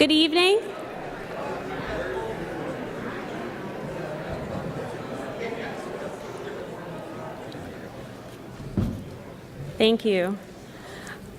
Good evening. Thank you.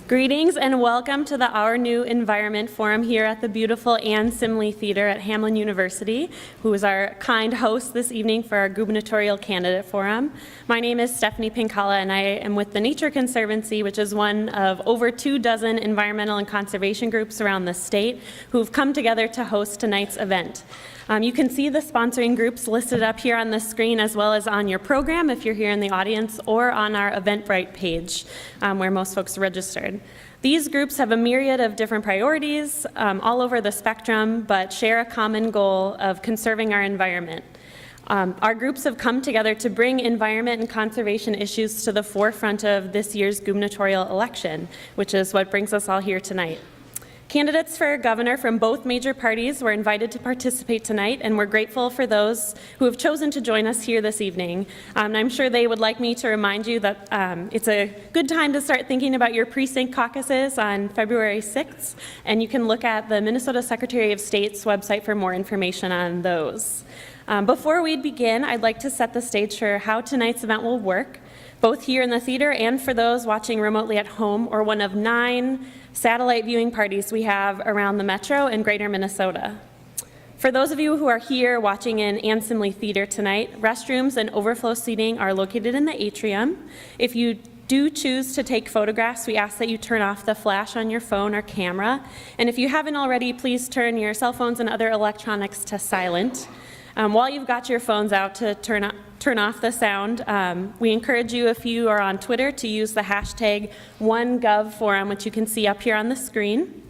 Greetings and welcome to Our New Environment Forum here at the beautiful Anne Simley Theater at Hamline University, who is our kind host this evening for our gubernatorial candidate forum. My name is Stephanie Pincala and I am with the Nature Conservancy, which is one of over 24 environmental and conservation groups around the state who've come together to host tonight's event. You can see the sponsoring groups listed up here on the screen as well as on your program if you're here in the audience or on our Eventbrite page where most folks are registered. These groups have a myriad of different priorities all over the spectrum but share a common goal of conserving our environment. Our groups have come together to bring environment and conservation issues to the forefront of this year's gubernatorial election, which is what brings us all here tonight. Candidates for governor from both major parties were invited to participate tonight, and we're grateful for those who have chosen to join us here this evening. I'm sure they would like me to remind you that it's a good time to start thinking about your precinct caucuses on February 6th, and you can look at the Minnesota Secretary of State's website for more information on those. Before we begin, I'd like to set the stage for how tonight's event will work, both here in the theater and for those watching remotely at home or one of 9 satellite viewing parties we have around the metro and greater Minnesota. For those of you who are here watching in Anne Simley Theater tonight, restrooms and overflow seating are located in the atrium. If you do choose to take photographs, we ask that you turn off the flash on your phone or camera. And if you haven't already, please turn your cell phones and other electronics to silent. While you've got your phones out to turn off the sound, we encourage you, if you are on Twitter, to use the hashtag #OneGovForum, which you can see up here on the screen.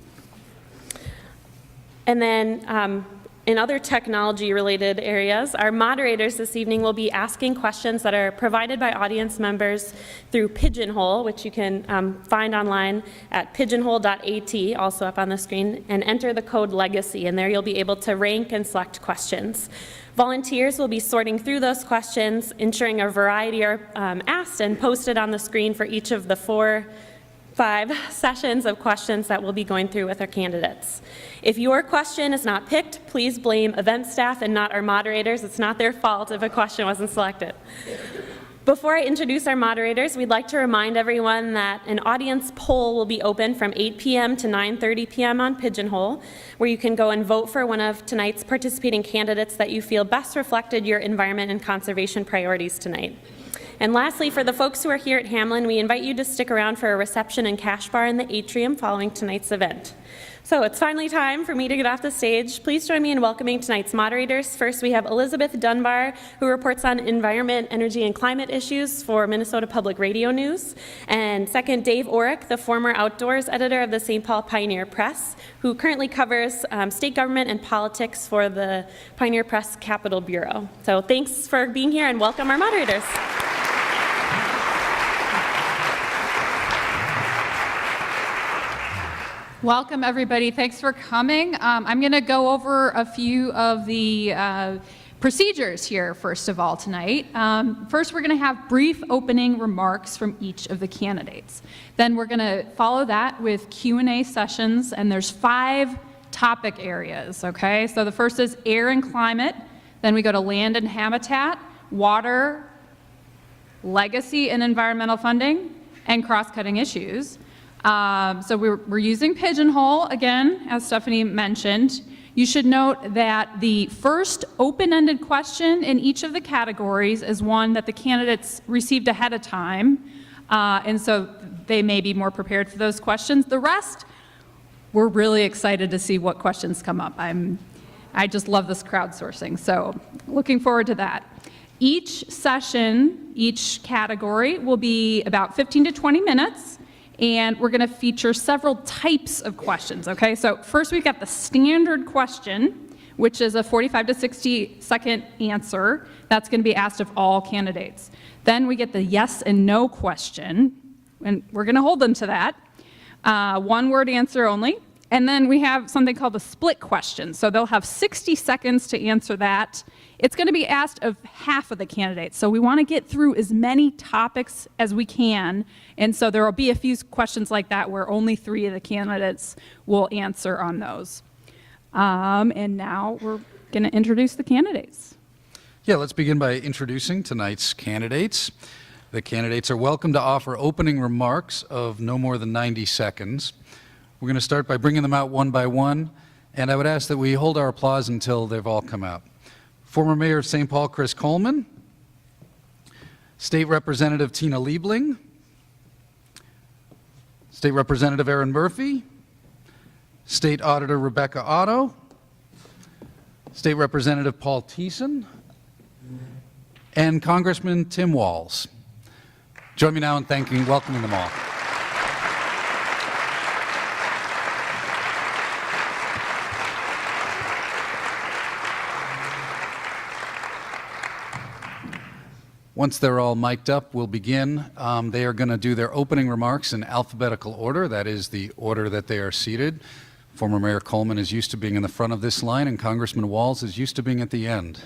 And then in other technology-related areas, our moderators this evening will be asking questions that are provided by audience members through Pigeonhole, which you can find online at pigeonhole.at, also up on the screen, and enter the code LEGACY, and there you'll be able to rank and select questions. Volunteers will be sorting through those questions, ensuring a variety are asked and posted on the screen for each of the 5 sessions of questions that we'll be going through with our candidates. If your question is not picked, please blame event staff and not our moderators. It's not their fault if a question wasn't selected. Before I introduce our moderators, we'd like to remind everyone that an audience poll will be open from 8 p.m. to 9:30 p.m. on Pigeonhole, where you can go and vote for one of tonight's participating candidates that you feel best reflected your environment and conservation priorities tonight. And lastly, for the folks who are here at Hamline, we invite you to stick around for a reception and cash bar in the atrium following tonight's event. So it's finally time for me to get off the stage. Please join me in welcoming tonight's moderators. First, we have Elizabeth Dunbar, who reports on environment, energy, and climate issues for Minnesota Public Radio News. And second, Dave Orrick, the former outdoors editor of the St. Paul Pioneer Press, who currently covers state government and politics for the Pioneer Press Capitol Bureau. So thanks for being here and welcome our moderators. Welcome, everybody. Thanks for coming. I'm going to go over a few of the procedures here, first of all, tonight. First, we're going to have brief opening remarks from each of the candidates. Then we're going to follow that with Q&A sessions, and there's 5 topic areas, okay? So the first is air and climate. Then we go to land and habitat, water, legacy and environmental funding, and cross-cutting issues. So we're using Pigeonhole, again, as Stephanie mentioned. You should note that the first open-ended question in each of the categories is one that the candidates received ahead of time, and so they may be more prepared for those questions. The rest, we're really excited to see what questions come up. I just love this crowdsourcing, so looking forward to that. Each session, each category will be about 15 to 20 minutes. And we're going to feature several types of questions, okay? So first we've got the standard question, which is a 45 to 60 second answer. That's going to be asked of all candidates. Then we get the yes and no question, and we're going to hold them to that. 1-word answer only. And then we have something called a split question. So they'll have 60 seconds to answer that. It's going to be asked of half of the candidates. So we want to get through as many topics as we can. And so there will be a few questions like that where only 3 of the candidates will answer on those. And now we're going to introduce the candidates. Yeah, let's begin by introducing tonight's candidates. The candidates are welcome to offer opening remarks of no more than 90 seconds. We're going to start by bringing them out one by one, and I would ask that we hold our applause until they've all come out. Former Mayor of St. Paul, Chris Coleman. State Representative Tina Liebling. State Representative Aaron Murphy. State Auditor Rebecca Otto. State Representative Paul Thiessen. And Congressman Tim Walz. Join me now in welcoming them all. Once they're all mic'd up, we'll begin. They are going to do their opening remarks in alphabetical order. That is the order that they are seated. Former Mayor Coleman is used to being in the front of this line, and Congressman Walz is used to being at the end.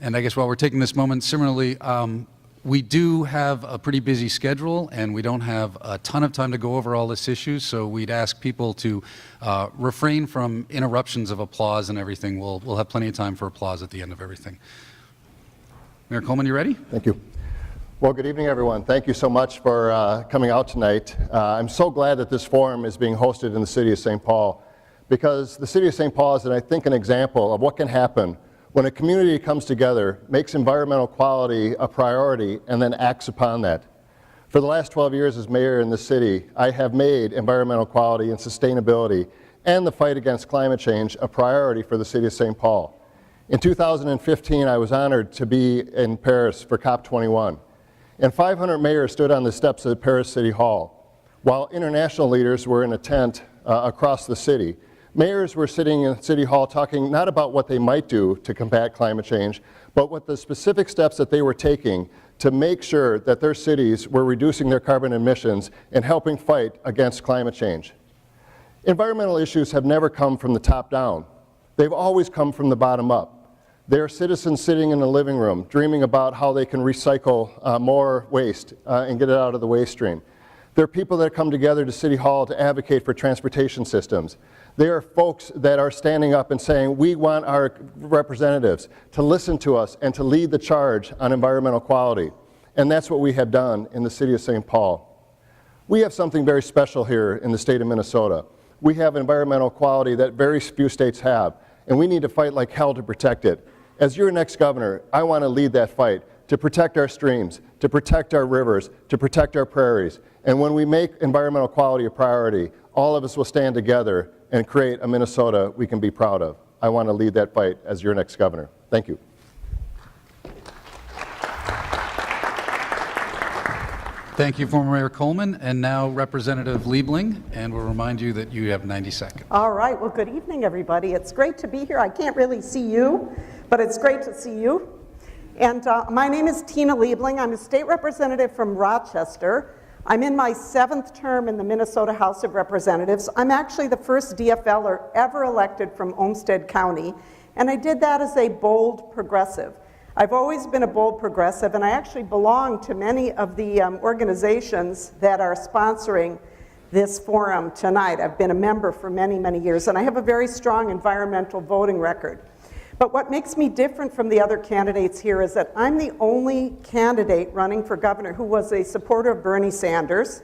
And I guess while we're taking this moment, similarly, we do have a pretty busy schedule, and we don't have a ton of time to go over all this issues, so we'd ask people to refrain from interruptions of applause and everything. We'll have plenty of time for applause at the end of everything. Mayor Coleman, you ready? Thank you. Well, good evening, everyone. Thank you so much for coming out tonight. I'm so glad that this forum is being hosted in the city of St. Paul, because the city of St. Paul is, I think, an example of what can happen when a community comes together, makes environmental quality a priority, and then acts upon that. For the last 12 years as mayor in the city, I have made environmental quality and sustainability and the fight against climate change a priority for the city of St. Paul. In 2015, I was honored to be in Paris for COP21, and 500 mayors stood on the steps of Paris City Hall, while international leaders were in a tent across the city. Mayors were sitting in City Hall talking not about what they might do to combat climate change, but what the specific steps that they were taking to make sure that their cities were reducing their carbon emissions and helping fight against climate change. Environmental issues have never come from the top down. They've always come from the bottom up. They are citizens sitting in the living room dreaming about how they can recycle more waste and get it out of the waste stream. There are people that come together to City Hall to advocate for transportation systems. There are folks that are standing up and saying, we want our representatives to listen to us and to lead the charge on environmental quality. And that's what we have done in the city of St. Paul. We have something very special here in the state of Minnesota. We have environmental quality that very few states have, and we need to fight like hell to protect it. As your next governor, I want to lead that fight to protect our streams, to protect our rivers, to protect our prairies. And when we make environmental quality a priority, all of us will stand together and create a Minnesota we can be proud of. I want to lead that fight as your next governor. Thank you. Thank you, former Mayor Coleman. And now Representative Liebling, and we'll remind you that you have 90 seconds. All right, well, good evening, everybody. It's great to be here. I can't really see you, but it's great to see you. And my name is Tina Liebling. I'm a state representative from Rochester. I'm in my 7th term in the Minnesota House of Representatives. I'm actually the first DFLer ever elected from Olmsted County, and I did that as a bold progressive. I've always been a bold progressive, and I actually belong to many of the organizations that are sponsoring this forum tonight. I've been a member for many, many years, and I have a very strong environmental voting record. But what makes me different from the other candidates here is that I'm the only candidate running for governor who was a supporter of Bernie Sanders.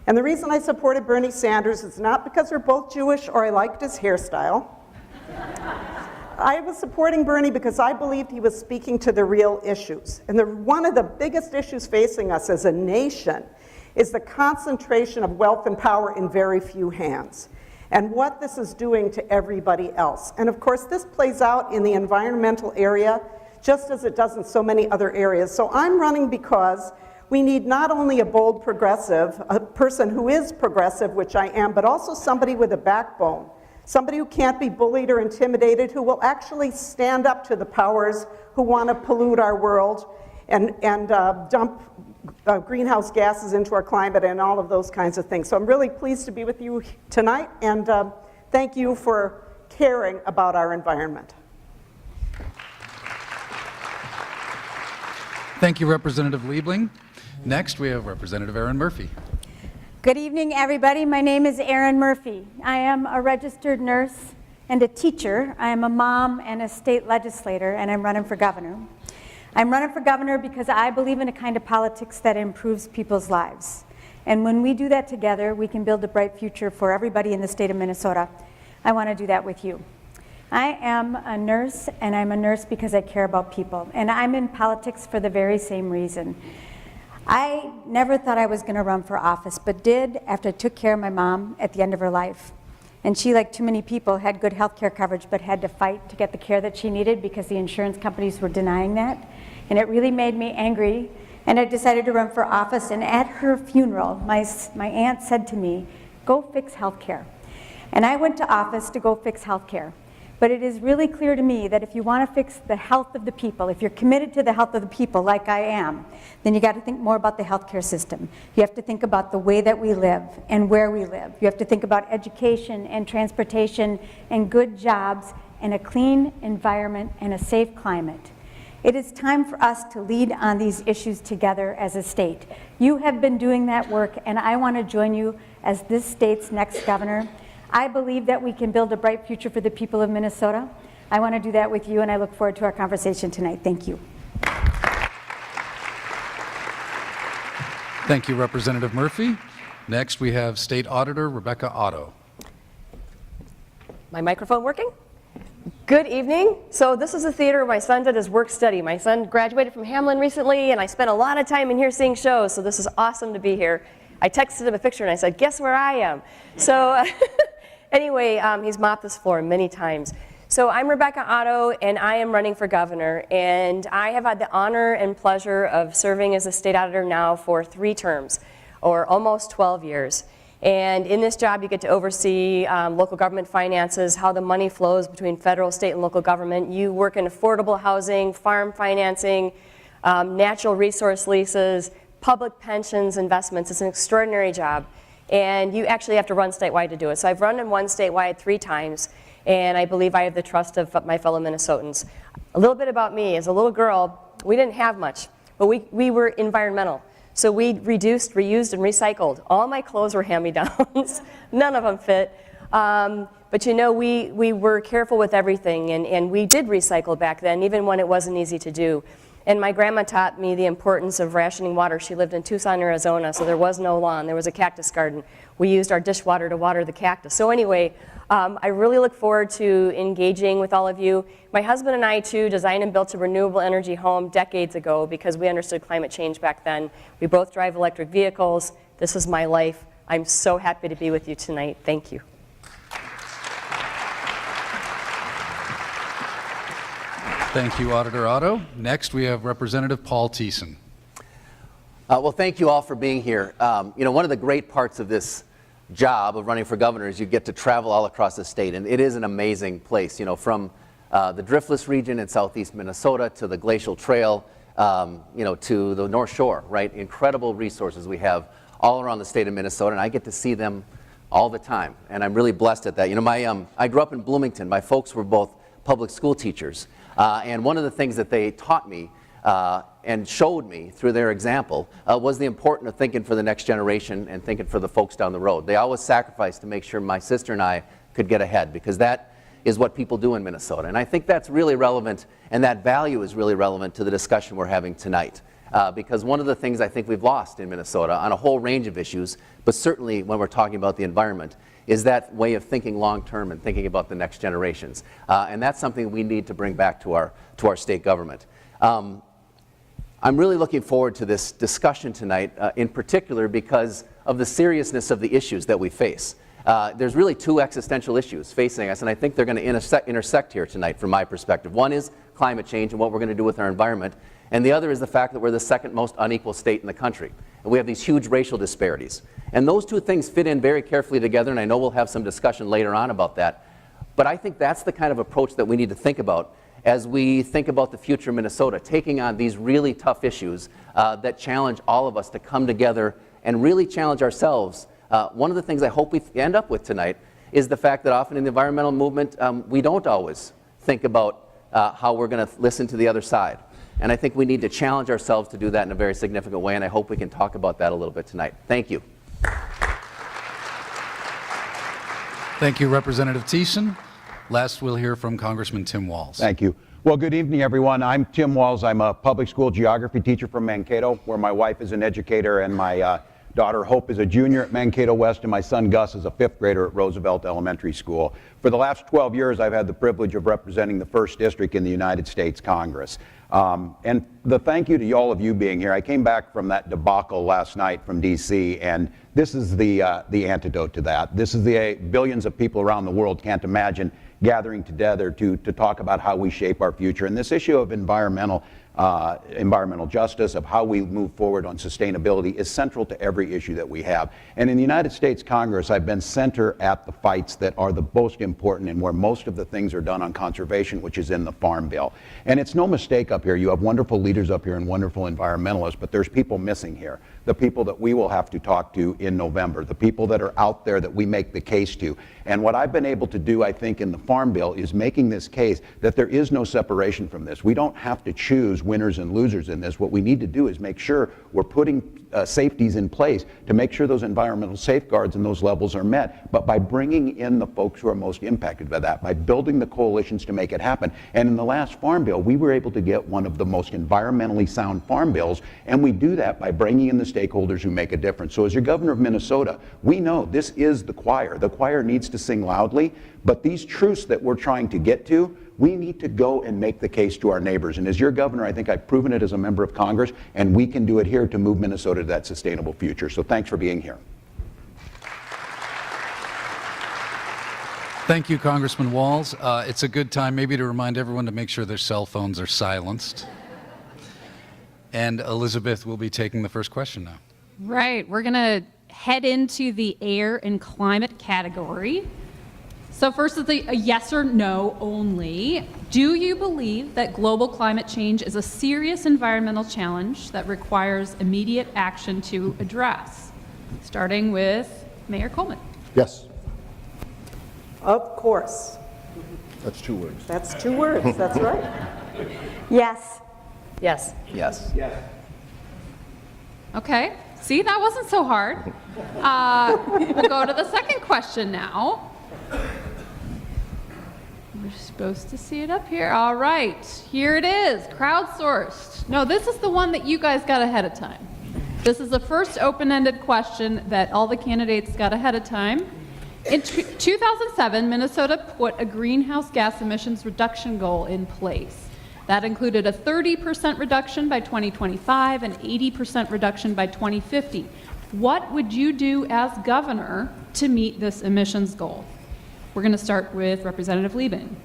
And the reason I supported Bernie Sanders is not because we're both Jewish or I liked his hairstyle. I was supporting Bernie because I believed he was speaking to the real issues. And one of the biggest issues facing us as a nation is the concentration of wealth and power in very few hands, and what this is doing to everybody else. And of course, this plays out in the environmental area, just as it does in so many other areas. So I'm running because we need not only a bold progressive, a person who is progressive, which I am, but also somebody with a backbone, somebody who can't be bullied or intimidated, who will actually stand up to the powers who want to pollute our world and dump greenhouse gases into our climate and all of those kinds of things. So I'm really pleased to be with you tonight, and thank you for caring about our environment. Thank you, Representative Liebling. Next, we have Representative Erin Murphy. Good evening, everybody. My name is Erin Murphy. I am a registered nurse and a teacher. I am a mom and a state legislator, and I'm running for governor. I'm running for governor because I believe in a kind of politics that improves people's lives. And when we do that together, we can build a bright future for everybody in the state of Minnesota. I want to do that with you. I am a nurse, and I'm a nurse because I care about people. And I'm in politics for the very same reason. I never thought I was going to run for office, but did after I took care of my mom at the end of her life. And she, like too many people, had good health care coverage, but had to fight to get the care that she needed because the insurance companies were denying that. And it really made me angry, and I decided to run for office. And at her funeral, my aunt said to me, "Go fix health care." And I went to office to go fix health care. But it is really clear to me that if you want to fix the health of the people, if you're committed to the health of the people like I am, then you got to think more about the healthcare system. You have to think about the way that we live and where we live. You have to think about education and transportation and good jobs and a clean environment and a safe climate. It is time for us to lead on these issues together as a state. You have been doing that work, and I want to join you as this state's next governor. I believe that we can build a bright future for the people of Minnesota. I want to do that with you, and I look forward to our conversation tonight. Thank you. Thank you, Representative Murphy. Next, we have State Auditor Rebecca Otto. My microphone working? Good evening. So this is the theater where my son did his work study. My son graduated from Hamline recently, and I spent a lot of time in here seeing shows, so this is awesome to be here. I texted him a picture and I said, "Guess where I am?" So anyway, he's mopped this floor many times. So I'm Rebecca Otto, and I am running for governor, and I have had the honor and pleasure of serving as a state auditor now for 3 terms, or almost 12 years. And in this job, you get to oversee local government finances, how the money flows between federal, state, and local government. You work in affordable housing, farm financing, natural resource leases, public pensions, investments. It's an extraordinary job. And you actually have to run statewide to do it. So I've run and won statewide 3 times, and I believe I have the trust of my fellow Minnesotans. A little bit about me. As a little girl, we didn't have much, but we were environmental. So we reduced, reused, and recycled. All my clothes were hand-me-downs. None of them fit. But you know, we were careful with everything, and we did recycle back then, even when it wasn't easy to do. And my grandma taught me the importance of rationing water. She lived in Tucson, Arizona, so there was no lawn. There was a cactus garden. We used our dishwater to water the cactus. So anyway, I really look forward to engaging with all of you. My husband and I, too, designed and built a renewable energy home decades ago because we understood climate change back then. We both drive electric vehicles. This is my life. I'm so happy to be with you tonight. Thank you. Thank you, Auditor Otto. Next, we have Representative Paul Thiessen. Well, thank you all for being here. You know, one of the great parts of this job of running for governor is you get to travel all across the state, and it is an amazing place. You know, from the Driftless region in southeast Minnesota to the Glacial Trail, you know, to the North Shore, right? Incredible resources we have all around the state of Minnesota, and I get to see them all the time, and I'm really blessed at that. You know, I grew up in Bloomington. My folks were both public school teachers. And one of the things that they taught me and showed me through their example was the importance of thinking for the next generation and thinking for the folks down the road. They always sacrificed to make sure my sister and I could get ahead, because that is what people do in Minnesota. And I think that's really relevant, and that value is really relevant to the discussion we're having tonight. Because one of the things I think we've lost in Minnesota on a whole range of issues, but certainly when we're talking about the environment, is that way of thinking long-term and thinking about the next generations. And that's something we need to bring back to our state government. I'm really looking forward to this discussion tonight, in particular because of the seriousness of the issues that we face. There's really 2 existential issues facing us, and I think they're going to intersect here tonight from my perspective. One is climate change and what we're going to do with our environment, and the other is the fact that we're the second most unequal state in the country. And we have these huge racial disparities. And those 2 things fit in very carefully together, and I know we'll have some discussion later on about that. But I think that's the kind of approach that we need to think about as we think about the future of Minnesota, taking on these really tough issues that challenge all of us to come together and really challenge ourselves. One of the things I hope we end up with tonight is the fact that often in the environmental movement, we don't always think about how we're going to listen to the other side. And I think we need to challenge ourselves to do that in a very significant way, and I hope we can talk about that a little bit tonight. Thank you. Thank you, Representative Thiessen. Last, we'll hear from Congressman Tim Walz. Thank you. Well, good evening, everyone. I'm Tim Walz. I'm a public school geography teacher from Mankato, where my wife is an educator, and my daughter Hope is a junior at Mankato West, and my son Gus is a 5th grader at Roosevelt Elementary School. For the last 12 years, I've had the privilege of representing the 1st District in the United States Congress. And the thank you to all of you being here. I came back from that debacle last night from D.C., and this is the antidote to that. This is the billions of people around the world can't imagine gathering together to talk about how we shape our future. And this issue of environmental justice, of how we move forward on sustainability, is central to every issue that we have. And in the United States Congress, I've been center at the fights that are the most important and where most of the things are done on conservation, which is in the Farm Bill. And it's no mistake up here. You have wonderful leaders up here and wonderful environmentalists, but there's people missing here. The people that we will have to talk to in November, the people that are out there that we make the case to. And what I've been able to do, I think, in the Farm Bill is making this case that there is no separation from this. We don't have to choose winners and losers in this. What we need to do is make sure we're putting safeties in place to make sure those environmental safeguards and those levels are met, but by bringing in the folks who are most impacted by that, by building the coalitions to make it happen. And in the last Farm Bill, we were able to get one of the most environmentally sound farm bills, and we do that by bringing in the stakeholders who make a difference. So as your governor of Minnesota, we know this is the choir. The choir needs to sing loudly, but these truths that we're trying to get to, we need to go and make the case to our neighbors. And as your governor, I think I've proven it as a member of Congress, and we can do it here to move Minnesota to that sustainable future. So thanks for being here. Thank you, Congressman Walz. It's a good time maybe to remind everyone to make sure their cell phones are silenced. And Elizabeth will be taking the first question now. Right, we're going to head into the air and climate category. So first is a yes or no only. Do you believe that global climate change is a serious environmental challenge that requires immediate action to address? Starting with Mayor Coleman. Yes. Of course. That's 2 words. That's 2 words, that's right. Yes. Yes. Yes. Okay, see, that wasn't so hard. We'll go to the second question now. We're supposed to see it up here. All right, here it is, crowdsourced. No, this is the one that you guys got ahead of time. This is the first open-ended question that all the candidates got ahead of time. In 2007, Minnesota put a greenhouse gas emissions reduction goal in place. That included a 30% reduction by 2025 and 80% reduction by 2050. What would you do as governor to meet this emissions goal? We're going to start with Representative Liebling.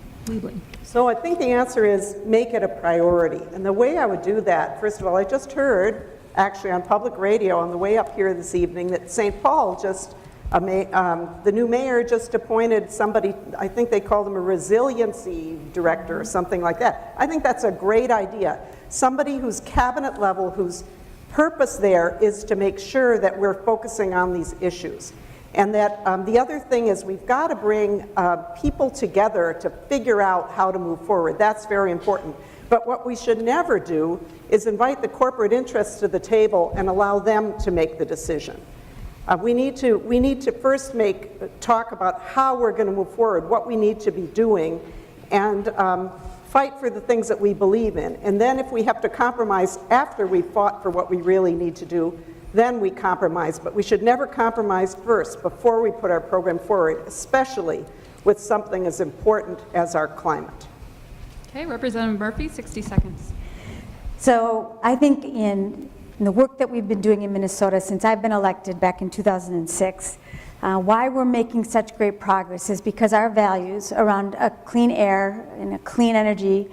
So I think the answer is make it a priority. And the way I would do that, first of all, I just heard actually on public radio on the way up here this evening that St. Paul just, the new mayor just appointed somebody, I think they called him a resiliency director or something like that. I think that's a great idea. Somebody who's cabinet level, whose purpose there is to make sure that we're focusing on these issues. And that the other thing is we've got to bring people together to figure out how to move forward. That's very important. But what we should never do is invite the corporate interests to the table and allow them to make the decision. We need to first talk about how we're going to move forward, what we need to be doing, and fight for the things that we believe in. And then if we have to compromise after we've fought for what we really need to do, then we compromise. But we should never compromise first before we put our program forward, especially with something as important as our climate. Okay, Representative Murphy, 60 seconds. So I think in the work that we've been doing in Minnesota since I've been elected back in 2006, why we're making such great progress is because our values around a clean air and a clean energy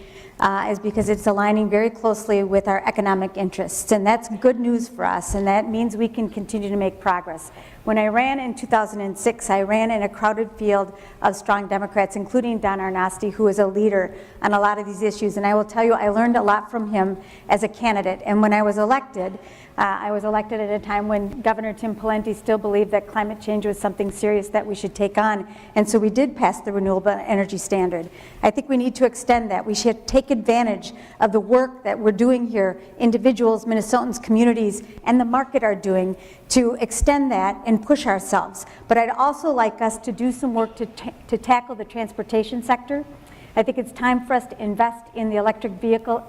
is because it's aligning very closely with our economic interests. And that's good news for us, and that means we can continue to make progress. When I ran in 2006, I ran in a crowded field of strong Democrats, including Don Arnosti, who is a leader on a lot of these issues. And I will tell you, I learned a lot from him as a candidate. And when I was elected at a time when Governor Tim Pawlenty still believed that climate change was something serious that we should take on. And so we did pass the Renewable Energy Standard. I think we need to extend that. We should take take advantage of the work that we're doing here, individuals, Minnesotans, communities, and the market are doing to extend that and push ourselves. But I'd also like us to do some work to tackle the transportation sector. I think it's time for us to invest in the electric vehicle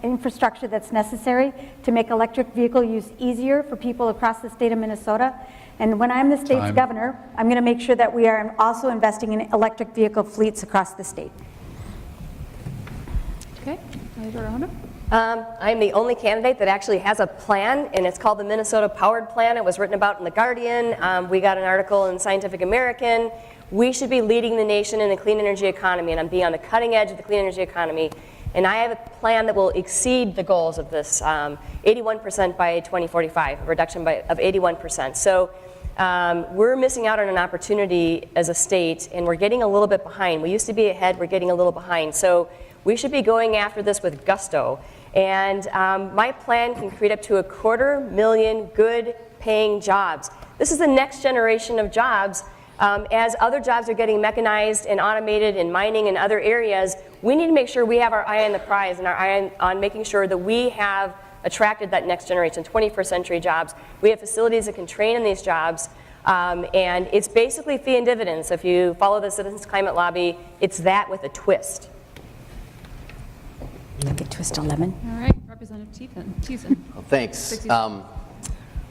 infrastructure that's necessary to make electric vehicle use easier for people across the state of Minnesota. And when I'm the state's governor, I'm going to make sure that we are also investing in electric vehicle fleets across the state. Okay, Senator Honor. I'm the only candidate that actually has a plan, and it's called the Minnesota Powered Plan. It was written about in The Guardian. We got an article in Scientific American. We should be leading the nation in the clean energy economy, and I'm being on the cutting edge of the clean energy economy. And I have a plan that will exceed the goals of this 81% by 2045, a reduction of 81%. So we're missing out on an opportunity as a state, and we're getting a little bit behind. We used to be ahead, we're getting a little behind. So we should be going after this with gusto. And my plan can create up to 250,000 good paying jobs. This is the next generation of jobs. As other jobs are getting mechanized and automated in mining and other areas, we need to make sure we have our eye on the prize and our eye on making sure that we have attracted that next generation, 21st century jobs. We have facilities that can train in these jobs, and it's basically fee and dividends. So if you follow the Citizens Climate Lobby, it's that with a twist. Look at twist 11. All right, Representative Thiessen. Well, thanks. Well,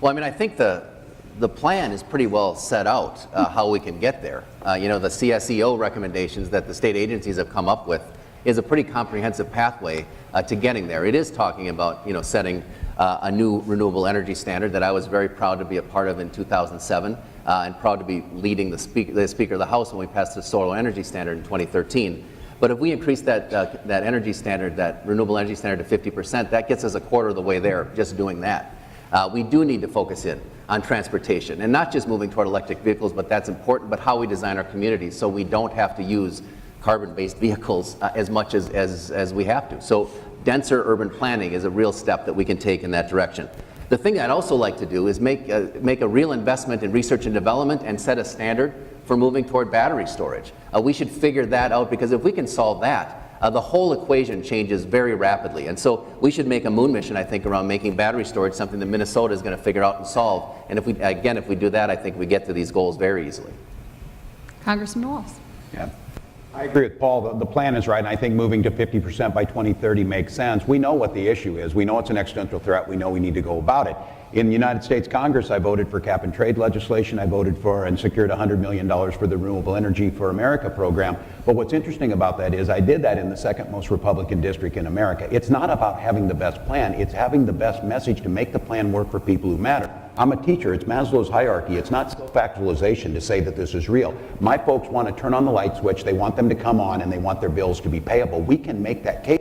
I mean, I think the plan is pretty well set out how we can get there. You know, the CSEO recommendations that the state agencies have come up with is a pretty comprehensive pathway to getting there. It is talking about, you know, setting a new renewable energy standard that I was very proud to be a part of in 2007 and proud to be leading the Speaker of the House when we passed the solar energy standard in 2013. But if we increase that energy standard, that renewable energy standard to 50%, that gets us a quarter of the way there just doing that. We do need to focus in on transportation, and not just moving toward electric vehicles, but that's important, but how we design our communities so we don't have to use carbon-based vehicles as much as we have to. So denser urban planning is a real step that we can take in that direction. The thing I'd also like to do is make a real investment in research and development and set a standard for moving toward battery storage. We should figure that out, because if we can solve that, the whole equation changes very rapidly. And so we should make a moon mission, I think, around making battery storage something that Minnesota is going to figure out and solve. And if we do that, I think we get to these goals very easily. Congressman Walz. Yeah. I agree with Paul. The plan is right, and I think moving to 50% by 2030 makes sense. We know what the issue is. We know it's an existential threat. We know we need to go about it. In the United States Congress, I voted for cap and trade legislation. I voted for and secured $100 million for the Renewable Energy for America program. But what's interesting about that is I did that in the second most Republican district in America. It's not about having the best plan. It's having the best message to make the plan work for people who matter. I'm a teacher. It's Maslow's hierarchy. It's not self-actualization to say that this is real. My folks want to turn on the light switch. They want them to come on, and they want their bills to be payable. We can make that case.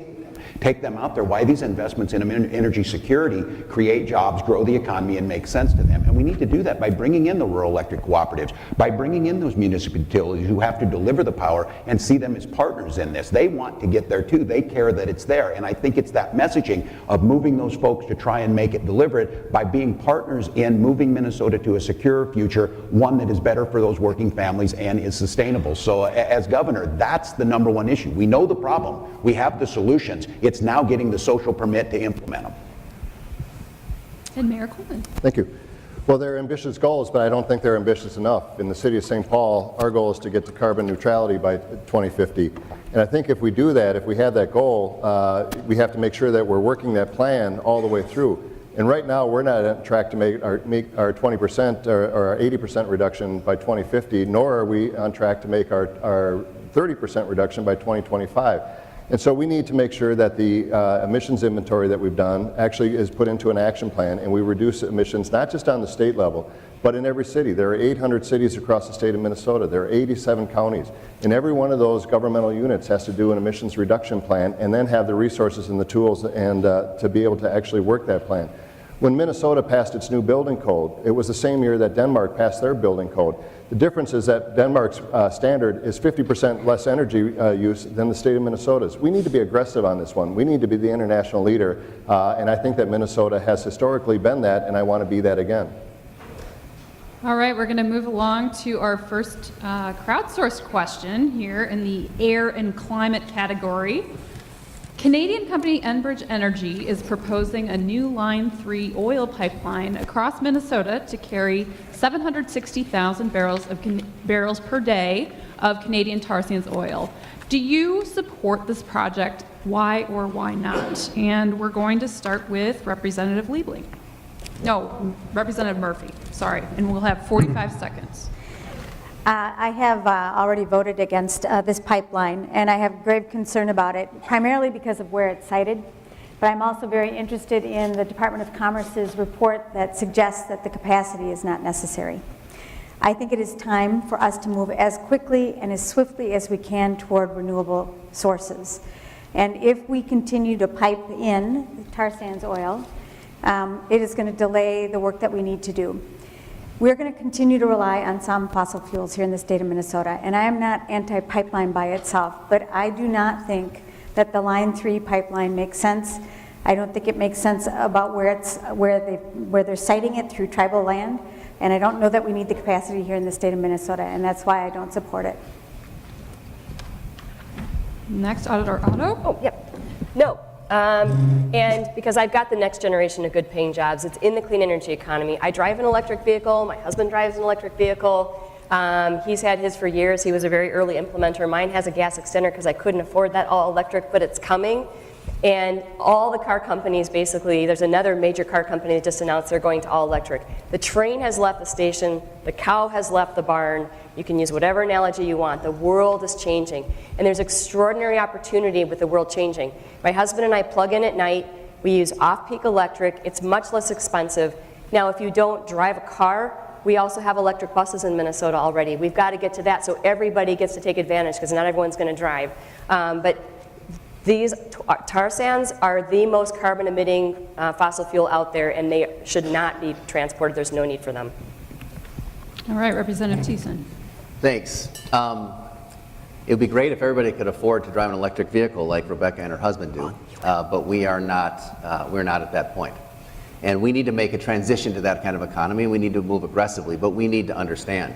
Take them out there. Why these investments in energy security create jobs, grow the economy, and make sense to them. And we need to do that by bringing in the rural electric cooperatives, by bringing in those municipal utilities who have to deliver the power and see them as partners in this. They want to get there too. They care that it's there. And I think it's that messaging of moving those folks to try and make it, deliver it, by being partners in moving Minnesota to a secure future, one that is better for those working families and is sustainable. So as governor, that's the number one issue. We know the problem. We have the solutions. It's now getting the social permit to implement them. And Mayor Coleman. Thank you. Well, they're ambitious goals, but I don't think they're ambitious enough. In the city of St. Paul, our goal is to get to carbon neutrality by 2050. And I think if we do that, if we have that goal, we have to make sure that we're working that plan all the way through. And right now, we're not on track to make our 20% or our 80% reduction by 2050, nor are we on track to make our 30% reduction by 2025. And so we need to make sure that the emissions inventory that we've done actually is put into an action plan, and we reduce emissions not just on the state level, but in every city. There are 800 cities across the state of Minnesota. There are 87 counties. And every one of those governmental units has to do an emissions reduction plan and then have the resources and the tools and to be able to actually work that plan. When Minnesota passed its new building code, it was the same year that Denmark passed their building code. The difference is that Denmark's standard is 50% less energy use than the state of Minnesota's. We need to be aggressive on this one. We need to be the international leader, and I think that Minnesota has historically been that, and I want to be that again. All right, we're going to move along to our first crowdsourced question here in the air and climate category. Canadian company Enbridge Energy is proposing a new Line 3 oil pipeline across Minnesota to carry 760,000 barrels per day of Canadian tar sands oil. Do you support this project? Why or why not? And we're going to start with Representative Liebling. No, Representative Murphy, sorry, and we'll have 45 seconds. I have already voted against this pipeline, and I have grave concern about it, primarily because of where it's sited. But I'm also very interested in the Department of Commerce's report that suggests that the capacity is not necessary. I think it is time for us to move as quickly and as swiftly as we can toward renewable sources. And if we continue to pipe in tar sands oil, it is going to delay the work that we need to do. We're going to continue to rely on some fossil fuels here in the state of Minnesota, and I am not anti-pipeline by itself, but I do not think that the Line 3 pipeline makes sense. I don't think it makes sense about where they're siting it through tribal land, and I don't know that we need the capacity here in the state of Minnesota, and that's why I don't support it. Next, Auditor Otto. Oh, yep. No. And because I've got the next generation of good paying jobs, it's in the clean energy economy. I drive an electric vehicle, my husband drives an electric vehicle. He's had his for years. He was a very early implementer. Mine has a gas extender because I couldn't afford that all electric, but it's coming. And all the car companies, basically, there's another major car company that just announced they're going to all electric. The train has left the station, the cow has left the barn. You can use whatever analogy you want. The world is changing. And there's extraordinary opportunity with the world changing. My husband and I plug in at night. We use off-peak electric. It's much less expensive. Now, if you don't drive a car, we also have electric buses in Minnesota already. We've got to get to that so everybody gets to take advantage because not everyone's going to drive. But these tar sands are the most carbon-emitting fossil fuel out there, and they should not be transported. There's no need for them. All right, Representative Thiessen. Thanks. It would be great if everybody could afford to drive an electric vehicle like Rebecca and her husband do, but we're not at that point. And we need to make a transition to that kind of economy. We need to move aggressively, but we need to understand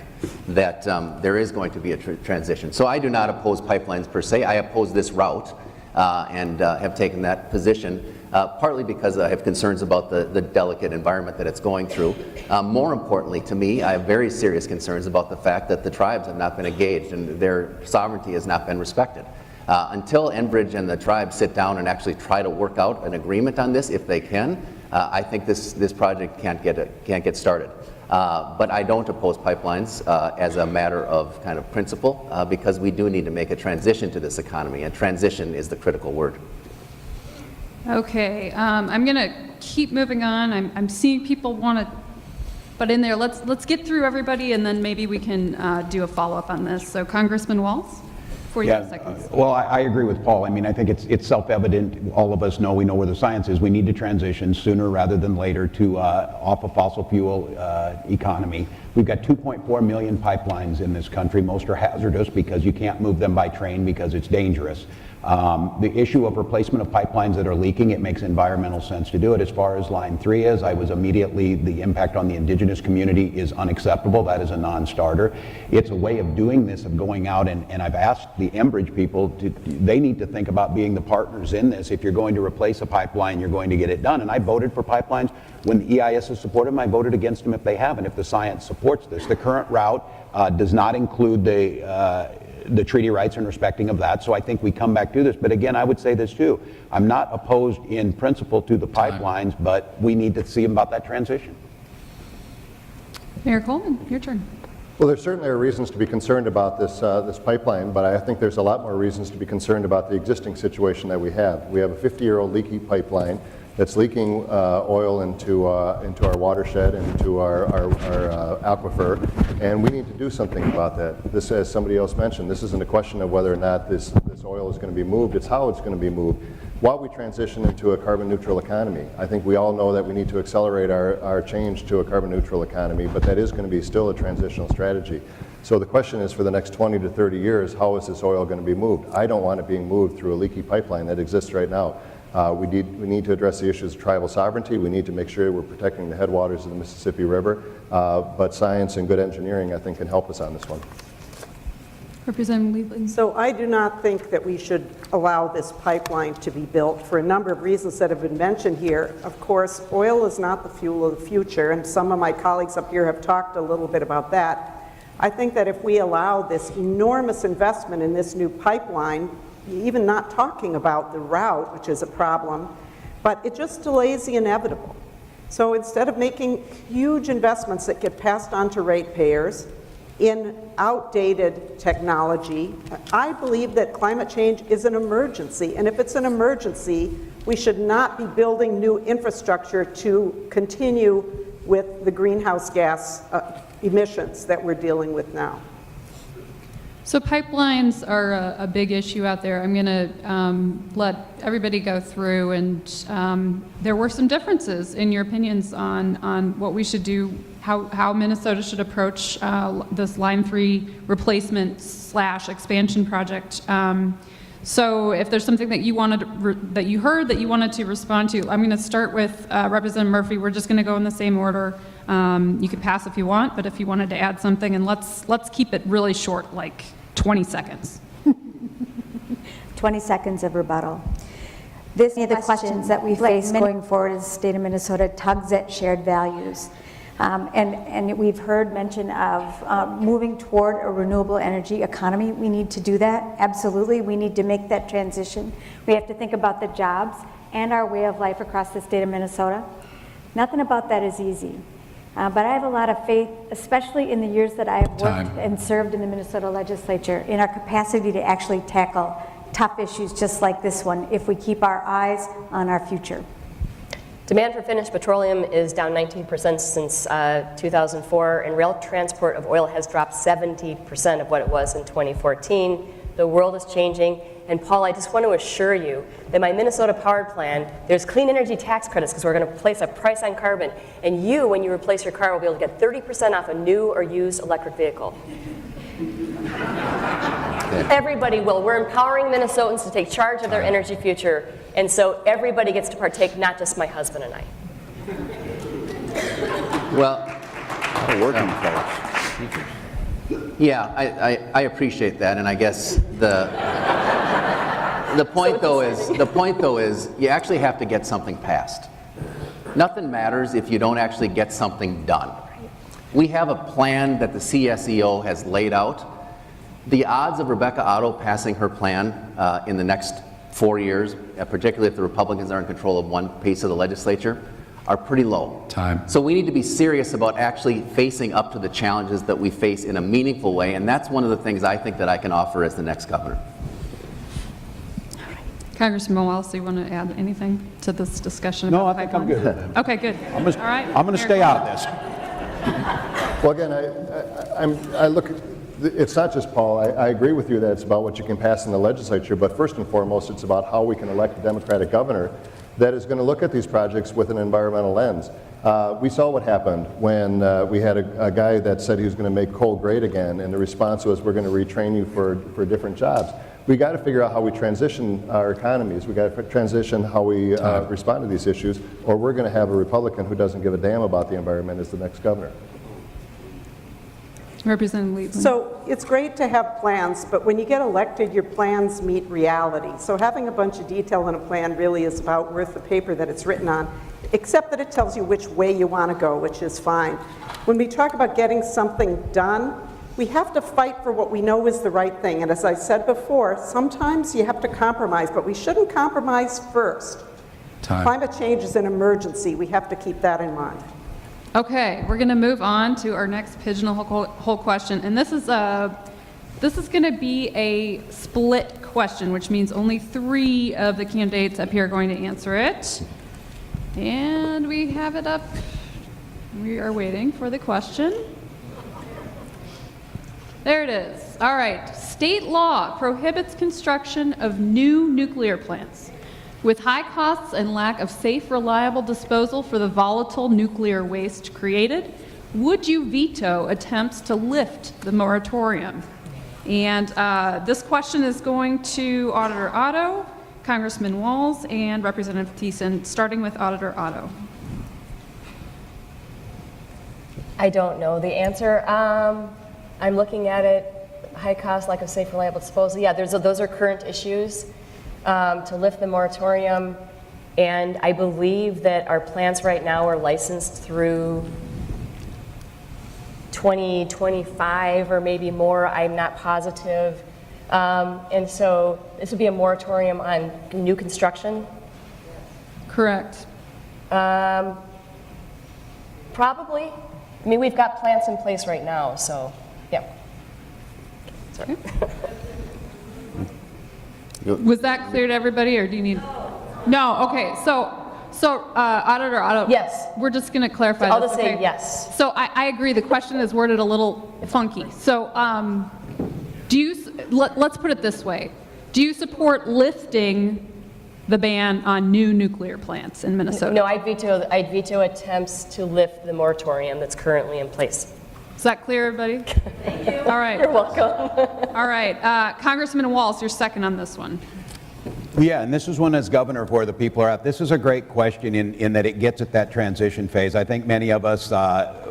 that there is going to be a transition. So I do not oppose pipelines per se. I oppose this route and have taken that position, partly because I have concerns about the delicate environment that it's going through. More importantly to me, I have very serious concerns about the fact that the tribes have not been engaged and their sovereignty has not been respected. Until Enbridge and the tribes sit down and actually try to work out an agreement on this, if they can, I think this project can't get started. But I don't oppose pipelines as a matter of kind of principle because we do need to make a transition to this economy, and transition is the critical word. Okay, I'm going to keep moving on. I'm seeing people want to butt in there. Let's get through everybody, and then maybe we can do a follow-up on this. So, Congressman Walz, 45 seconds. Well, I agree with Paul. I mean, I think it's self-evident. All of us know, we know where the science is. We need to transition sooner rather than later to off a fossil fuel economy. We've got 2.4 million pipelines in this country. Most are hazardous because you can't move them by train because it's dangerous. The issue of replacement of pipelines that are leaking, it makes environmental sense to do it. As far as Line 3 is, I was immediately, the impact on the indigenous community is unacceptable. That is a non-starter. It's a way of doing this, of going out, and I've asked the Enbridge people, they need to think about being the partners in this. If you're going to replace a pipeline, you're going to get it done. And I voted for pipelines when the EIS has supported them. I voted against them if they haven't, if the science supports this. The current route does not include the treaty rights and respecting of that, so I think we come back to this. But again, I would say this too. I'm not opposed in principle to the pipelines, but we need to see about that transition. Mayor Coleman, your turn. Well, there certainly are reasons to be concerned about this pipeline, but I think there's a lot more reasons to be concerned about the existing situation that we have. We have a 50-year-old leaky pipeline that's leaking oil into our watershed and into our aquifer, and we need to do something about that. This, as somebody else mentioned, this isn't a question of whether or not this oil is going to be moved, it's how it's going to be moved. While we transition into a carbon neutral economy, I think we all know that we need to accelerate our change to a carbon neutral economy, but that is going to be still a transitional strategy. So the question is, for the next 20 to 30 years, how is this oil going to be moved? I don't want it being moved through a leaky pipeline that exists right now. We need to address the issues of tribal sovereignty. We need to make sure we're protecting the headwaters of the Mississippi River. But science and good engineering, I think, can help us on this one. Representative Liebling. So I do not think that we should allow this pipeline to be built for a number of reasons that have been mentioned here. Of course, oil is not the fuel of the future, and some of my colleagues up here have talked a little bit about that. I think that if we allow this enormous investment in this new pipeline, even not talking about the route, which is a problem, but it just delays the inevitable. So instead of making huge investments that get passed on to ratepayers in outdated technology, I believe that climate change is an emergency. And if it's an emergency, we should not be building new infrastructure to continue with the greenhouse gas emissions that we're dealing with now. So pipelines are a big issue out there. I'm going to let everybody go through, and there were some differences in your opinions on what we should do, how Minnesota should approach this Line 3 replacement / expansion project. So if there's something that you wanted that you heard that you wanted to respond to, I'm going to start with Representative Murphy. We're just going to go in the same order. You could pass if you want, but if you wanted to add something, and let's keep it really short, like 20 seconds. 20 seconds of rebuttal. This is the questions that we face going forward as the state of Minnesota tugs at shared values. And we've heard mention of moving toward a renewable energy economy. We need to do that, absolutely. We need to make that transition. We have to think about the jobs and our way of life across the state of Minnesota. Nothing about that is easy. But I have a lot of faith, especially in the years that I have worked and served in the Minnesota legislature, in our capacity to actually tackle tough issues just like this one if we keep our eyes on our future. Demand for finished petroleum is down 19% since 2004, and rail transport of oil has dropped 70% of what it was in 2014. The world is changing, and Paul, I just want to assure you that my Minnesota Powered Plan, there's clean energy tax credits because we're going to place a price on carbon, and you, when you replace your car, will be able to get 30% off a new or used electric vehicle. Everybody will. We're empowering Minnesotans to take charge of their energy future, and so everybody gets to partake, not just my husband and I. Well, Working folks. yeah, I appreciate that, and I guess the point though is you actually have to get something passed. Nothing matters if you don't actually get something done. We have a plan that the CSEO has laid out. The odds of Rebecca Otto passing her plan in the next 4 years, particularly if the Republicans are in control of one piece of the legislature, are pretty low. So we need to be serious about actually facing up to the challenges that we face in a meaningful way, and that's one of the things I think that I can offer as the next governor. Congressman Wallace, do you want to add anything to this discussion No, about I think I'm pipelines? good. Okay, good. I'm All right. going to stay out of this. Well, again, I look, it's not just Paul. I agree with you that it's about what you can pass in the legislature, but first and foremost, it's about how we can elect a Democratic governor that is going to look at these projects with an environmental lens. We saw what happened when we had a guy that said he was going to make coal great again, and the response was, we're going to retrain you for different jobs. We got to figure out how we transition our economies. We got to transition how we respond to these issues, or we're going to have a Republican who doesn't give a damn about the environment as the next governor. Representative Liebling. So it's great to have plans, but when you get elected, your plans meet reality. So having a bunch of detail in a plan really is about worth the paper that it's written on, except that it tells you which way you want to go, which is fine. When we talk about getting something done, we have to fight for what we know is the right thing. And as I said before, sometimes you have to compromise, but we shouldn't compromise first. Climate change is an emergency. We have to keep that in mind. Okay, we're going to move on to our next pigeonhole question, and this is going to be a split question, which means only 3 of the candidates up here are going to answer it. And we have it up. We are waiting for the question. There it is. All right. State law prohibits construction of new nuclear plants. With high costs and lack of safe, reliable disposal for the volatile nuclear waste created, would you veto attempts to lift the moratorium? And this question is going to Auditor Otto, Congressman Walz, and Representative Thiessen, starting with Auditor Otto. I don't know the answer. I'm looking at it. high cost, lack of safe, reliable disposal. Yeah, those are current issues. To lift the moratorium, and I believe that our plants right now are licensed through 2025 or maybe more. I'm not positive. And so this would be a moratorium on new construction. Correct. Probably. I mean, we've got plants in place right now, so yeah. Sorry. Was that clear to everybody, or do you need? No. Okay. So Auditor Otto. Yes. We're just going to clarify. I'll this, just say okay? yes. So I agree. The question is worded a little funky. So do you? Let's put it this way. Do you support lifting the ban on new nuclear plants in Minnesota? No, I'd veto attempts to lift the moratorium that's currently in place. Is that clear, everybody? Thank you. All right. You're welcome. All right. Congressman Walz, you're second on this one. Yeah, and this is one as governor of where the people are at. This is a great question in that it gets at that transition phase. I think many of us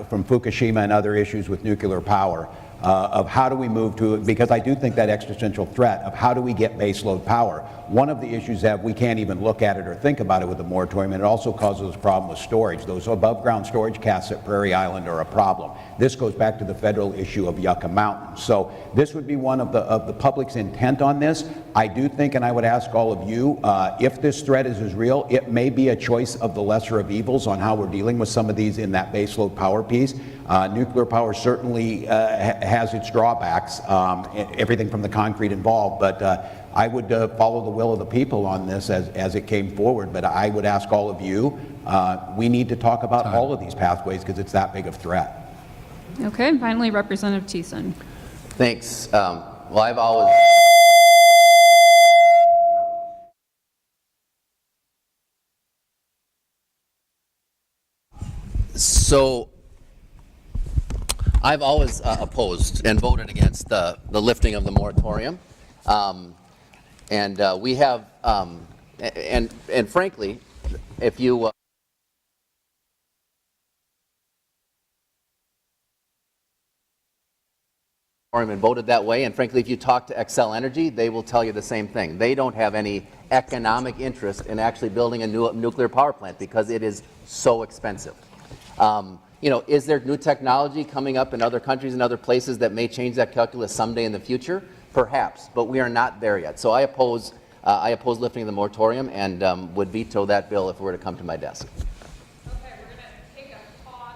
from Fukushima and other issues with nuclear power of how do we move to it, because I do think that existential threat of how do we get baseload power. One of the issues that we can't even look at it or think about it with the moratorium, and it also causes a problem with storage. Those above ground storage casts at Prairie Island are a problem. This goes back to the federal issue of Yucca Mountain. So this would be one of the public's intent on this. I do think, and I would ask all of you, if this threat is as real, it may be a choice of the lesser of evils on how we're dealing with some of these in that baseload power piece. Nuclear power certainly has its drawbacks, everything from the concrete involved, but I would follow the will of the people on this as it came forward. But I would ask all of you, we need to talk about all of these pathways because it's that big of a threat. Okay, and finally, Representative Thiessen. Thanks. Well, I've always... So, I've always opposed and voted against the lifting of the moratorium. We have, and frankly, if you... and voted that way, and frankly, if you talk to Xcel Energy, they will tell you the same thing. They don't have any economic interest in actually building a new nuclear power plant because it is so expensive. You know, is there new technology coming up in other countries and other places that may change that calculus someday in the future? Perhaps, but we are not there yet. So I oppose lifting the moratorium and would veto that bill if it were to come to my desk.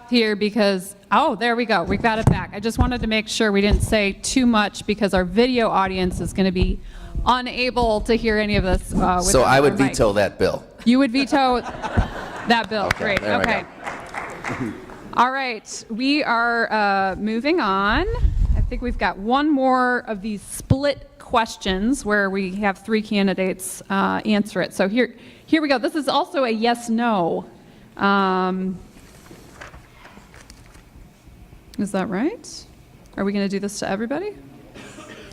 Here because, oh, there we go. We got it back. I just wanted to make sure we didn't say too much because our video audience is going to be unable to hear any of this. So I would veto that bill. You would veto that bill. Okay, Great. Okay. All right. We are moving on. I think we've got one more of these split questions where we have three candidates answer it. So here we go. This is also a yes/no. Is that right? Are we going to do this to everybody?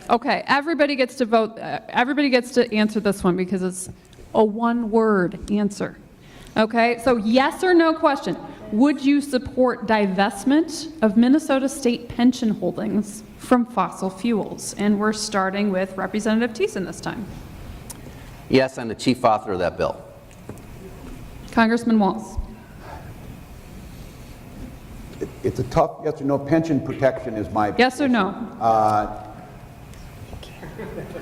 Okay, everybody gets to vote. Everybody gets to answer this one because it's a one-word answer. Okay, so yes or no question. Would you support divestment of Minnesota state pension holdings from fossil fuels? And we're starting with Representative Thiessen this time. Yes, I'm the chief author of that bill. Congressman Walz. It's a tough yes or no. Pension protection is my Yes or no?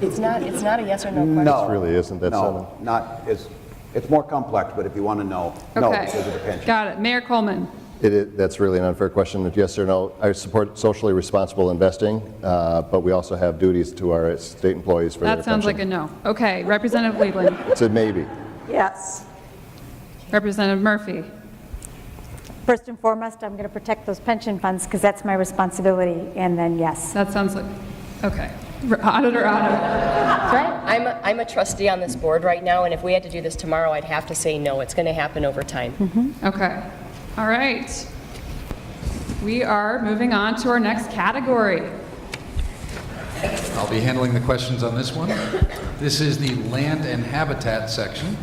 It's not a yes or no question. No, This really isn't that no, not it's more complex. But if you want to know, no, Okay, because of the pension. got it. Mayor Coleman. That's really an unfair question. If yes or no, I support socially responsible investing, but we also have duties to our state employees for their That sounds like pension. a no. Okay, Representative Liebling. It's a maybe. Yes. Representative Murphy. First and foremost, I'm going to protect those pension funds because that's my responsibility, and then yes. That sounds like, okay. Auditor Otto. I'm a trustee on this board right now, and if we had to do this tomorrow, I'd have to say no. It's going to happen over time. Okay. All right. We are moving on to our next category. I'll be handling the questions on this one. This is the land and habitat section.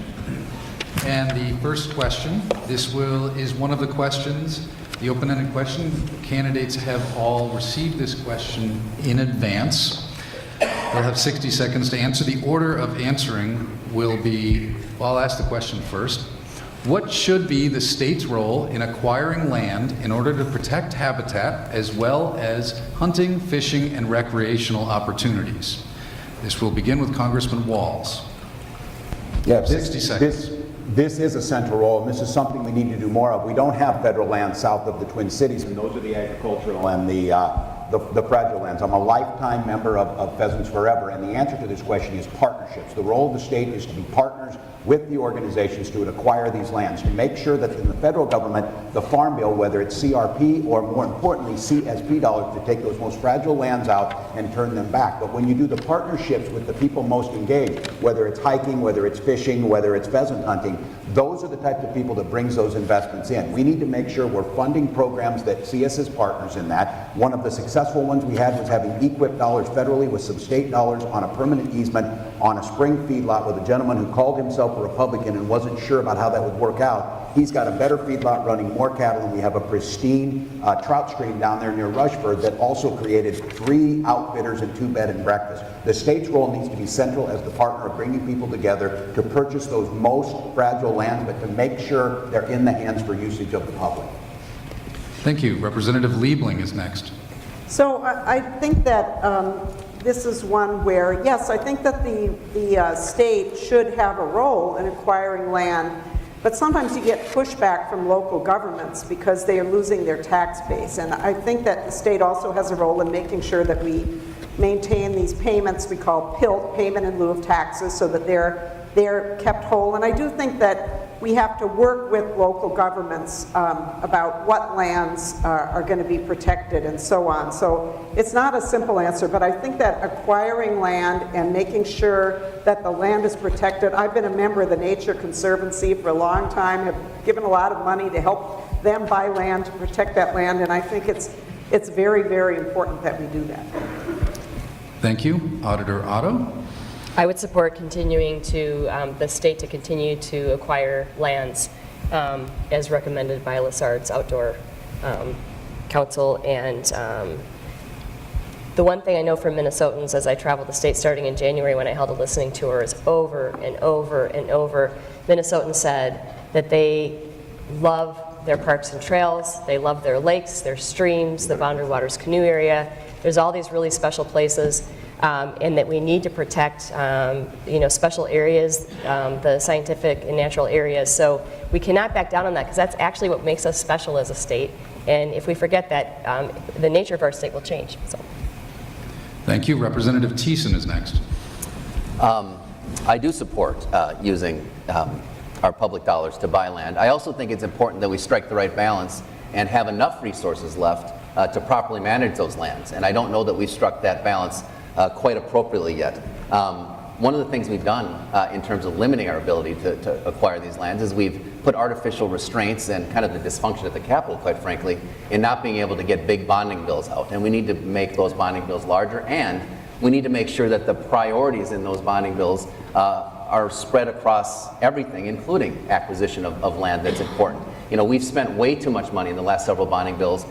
And the first question, is one of the questions The open-ended question, candidates have all received this question in advance. They'll have 60 seconds to answer. The order of answering will be, well, I'll ask the question first. What should be the state's role in acquiring land in order to protect habitat as well as hunting, fishing, and recreational opportunities? This will begin with Congressman Walz. Yeah, 60 seconds. This is a central role, and this is something we need to do more of. We don't have federal land south of the Twin Cities, and those are the agricultural and the fragile lands. I'm a lifetime member of Pheasants Forever, and the answer to this question is partnerships. The role of the state is to be partners with the organizations to acquire these lands, to make sure that in the federal government, the Farm Bill, whether it's CRP or more importantly CSP dollars, to take those most fragile lands out and turn them back. But when you do the partnerships with the people most engaged, whether it's hiking, whether it's fishing, whether it's pheasant hunting, those are the types of people that brings those investments in. We need to make sure we're funding programs that see us as partners in that. One of the successful ones we had was having EQIP dollars federally with some state dollars on a permanent easement on a spring feedlot with a gentleman who called himself a Republican and wasn't sure about how that would work out. He's got a better feedlot running more cattle, and we have a pristine trout stream down there near Rushford that also created 3 outfitters and 2 bed and breakfast. The state's role needs to be central as the partner of bringing people together to purchase those most fragile lands, but to make sure they're in the hands for usage of the public. Thank you. Representative Liebling is next. So I think that this is one where, yes, I think that the state should have a role in acquiring land, but sometimes you get pushback from local governments because they are losing their tax base. And I think that the state also has a role in making sure that we maintain these payments we call PILT, payment in lieu of taxes, so that they're kept whole. And I do think that we have to work with local governments about what lands are going to be protected and so on. So it's not a simple answer, but I think that acquiring land and making sure that the land is protected. I've been a member of the Nature Conservancy for a long time, have given a lot of money to help them buy land, to protect that land, and I think it's very, very important that we do that. Thank you. Auditor Otto. I would support continuing to, the state to continue to acquire lands as recommended by Lessard's Outdoor Council. And the one thing I know from Minnesotans as I traveled the state starting in January when I held a listening tour is over and over and over, Minnesotans said that they love their parks and trails, they love their lakes, their streams, the Boundary Waters Canoe Area. There's all these really special places. And that we need to protect, special areas, the scientific and natural areas. So we cannot back down on that because that's actually what makes us special as a state. And if we forget that, the nature of our state will change. So. Thank you. Representative Thiessen is next. I do support using our public dollars to buy land. I also think it's important that we strike the right balance and have enough resources left to properly manage those lands. And I don't know that we've struck that balance quite appropriately yet. One of the things we've done in terms of limiting our ability to acquire these lands is we've put artificial restraints and kind of the dysfunction at the Capitol, quite frankly, in not being able to get big bonding bills out. And we need to make those bonding bills larger, and we need to make sure that the priorities in those bonding bills are spread across everything, including acquisition of land that's important. You know, we've spent way too much money in the last several bonding bills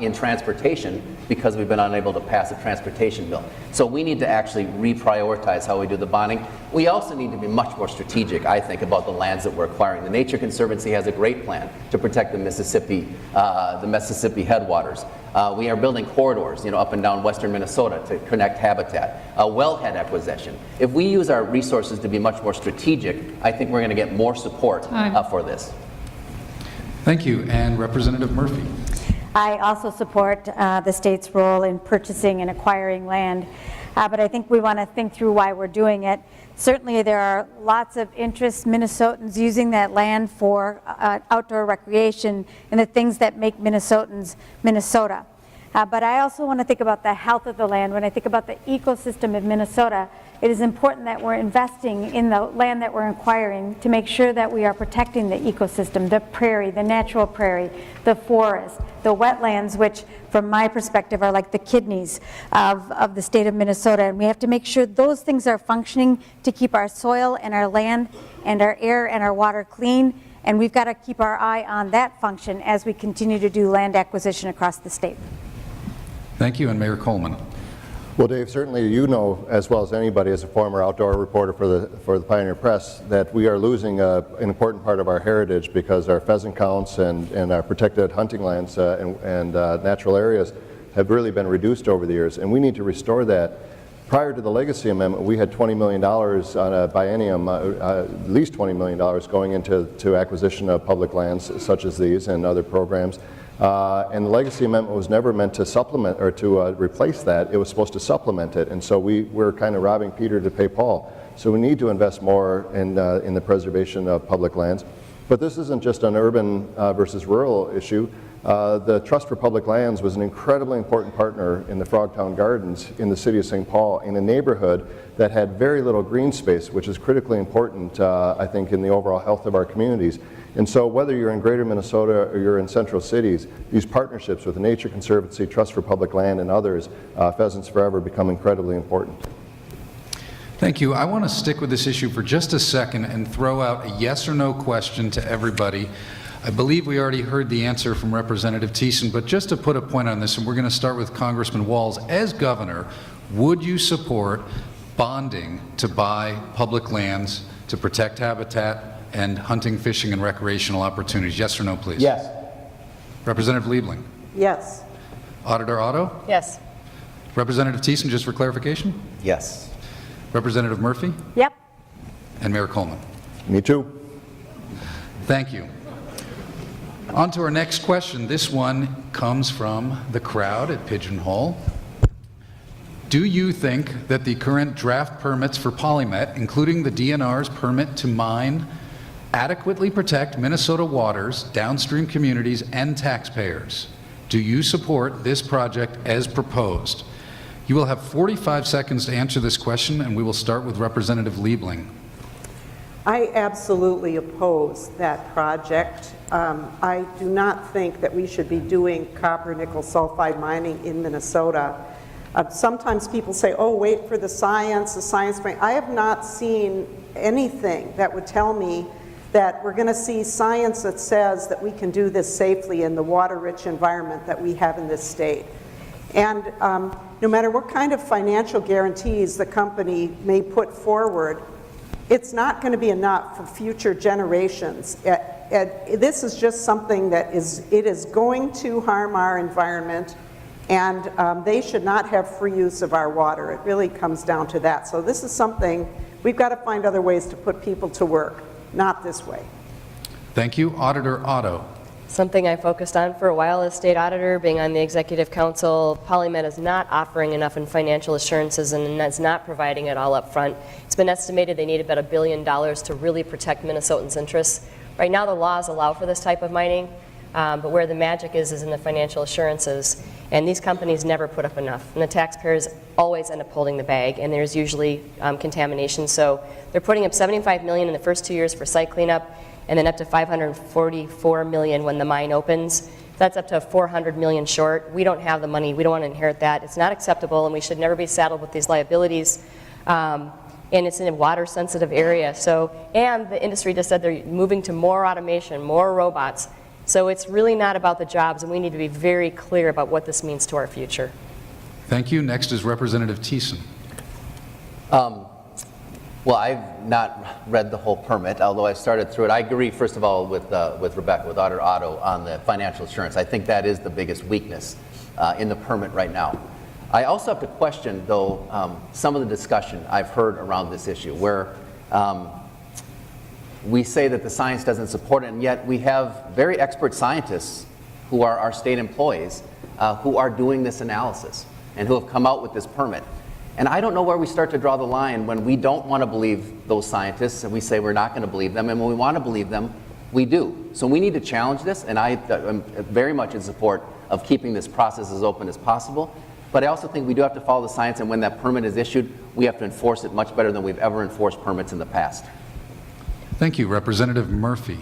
in transportation because we've been unable to pass a transportation bill. So we need to actually reprioritize how we do the bonding. We also need to be much more strategic, I think, about the lands that we're acquiring. The Nature Conservancy has a great plan to protect the Mississippi headwaters. We are building corridors, up and down western Minnesota to connect habitat. A wellhead acquisition. If we use our resources to be much more strategic, I think we're going to get more support for this. Thank you. And Representative Murphy. I also support the state's role in purchasing and acquiring land, but I think we want to think through why we're doing it. Certainly there are lots of interest Minnesotans using that land for outdoor recreation and the things that make Minnesotans Minnesota. But I also want to think about the health of the land. When I think about the ecosystem of Minnesota, it is important that we're investing in the land that we're acquiring to make sure that we are protecting the ecosystem, the prairie, the natural prairie, the forest, the wetlands, which from my perspective are like the kidneys of the state of Minnesota. And we have to make sure those things are functioning to keep our soil and our land and our air and our water clean And we've got to keep our eye on that function as we continue to do land acquisition across the state. Thank you, and Mayor Coleman. Well, Dave, certainly you know as well as anybody as a former outdoor reporter for the Pioneer Press that we are losing an important part of our heritage because our pheasant counts and our protected hunting lands and natural areas have really been reduced over the years, and we need to restore that. Prior to the Legacy Amendment, we had $20 million on a biennium, at least $20 million going into acquisition of public lands such as these and other programs. And the Legacy Amendment was never meant to supplement or to replace that. It was supposed to supplement it. And so we're kind of robbing Peter to pay Paul. So we need to invest more in the preservation of public lands. But this isn't just an urban versus rural issue. The Trust for Public Lands was an incredibly important partner in the Frogtown Gardens in the city of St. Paul in a neighborhood that had very little green space, which is critically important, I think, in the overall health of our communities. And so whether you're in greater Minnesota or you're in central cities, these partnerships with the Nature Conservancy, Trust for Public Land, and others, Pheasants Forever, become incredibly important. Thank you. I want to stick with this issue for just a second and throw out a yes or no question to everybody. I believe we already heard the answer from Representative Thiessen, but just to put a point on this, and we're going to start with Congressman Walz. As governor, would you support bonding to buy public lands to protect habitat and hunting, fishing, and recreational opportunities? Yes or no, please? Yes. Representative Liebling. Yes. Auditor Otto? Yes. Representative Thiessen, just for clarification? Yes. Representative Murphy? Yep. And Mayor Coleman? Me too. Thank you. On to our next question. This one comes from the crowd at Pigeonhole. Do you think that the current draft permits for Polymet, including the DNR's permit to mine, adequately protect Minnesota waters, downstream communities, and taxpayers? Do you support this project as proposed? You will have 45 seconds to answer this question, and we will start with Representative Liebling. I absolutely oppose that project. I do not think that we should be doing copper nickel sulfide mining in Minnesota. Sometimes people say, oh, wait for the science. I have not seen anything that would tell me that we're going to see science that says that we can do this safely in the water-rich environment that we have in this state. And no matter what kind of financial guarantees the company may put forward, it's not going to be enough for future generations. This is just something that is going to harm our environment, and they should not have free use of our water. It really comes down to that. So this is something, we've got to find other ways to put people to work, not this way. Thank you. Auditor Otto. Something I focused on for a while as state auditor, being on the executive council. Polymet is not offering enough in financial assurances and is not providing it all up front. It's been estimated they need about $1 billion to really protect Minnesotans' interests. Right now the laws allow for this type of mining, but where the magic is in the financial assurances. And these companies never put up enough. And the taxpayers always end up holding the bag, and there's usually contamination. So they're putting up $75 million in the first 2 years for site cleanup, and then up to $544 million when the mine opens. That's up to $400 million short. We don't have the money. We don't want to inherit that. It's not acceptable, and we should never be saddled with these liabilities. And it's in a water-sensitive area. So, and the industry just said they're moving to more automation, more robots. So it's really not about the jobs, and we need to be very clear about what this means to our future. Thank you. Next is Representative Thiessen. Well, I've not read the whole permit, although I started through it. I agree, first of all, with Rebecca, with Auditor Otto, on the financial assurance. I think that is the biggest weakness in the permit right now. I also have to question, though, some of the discussion I've heard around this issue, where we say that the science doesn't support it, and yet we have very expert scientists who are our state employees who are doing this analysis and who have come out with this permit. And I don't know where we start to draw the line when we don't want to believe those scientists and we say we're not going to believe them, and when we want to believe them, we do. So we need to challenge this, and I am very much in support of keeping this process as open as possible. But I also think we do have to follow the science, and when that permit is issued, we have to enforce it much better than we've ever enforced permits in the past. Thank you. Representative Murphy.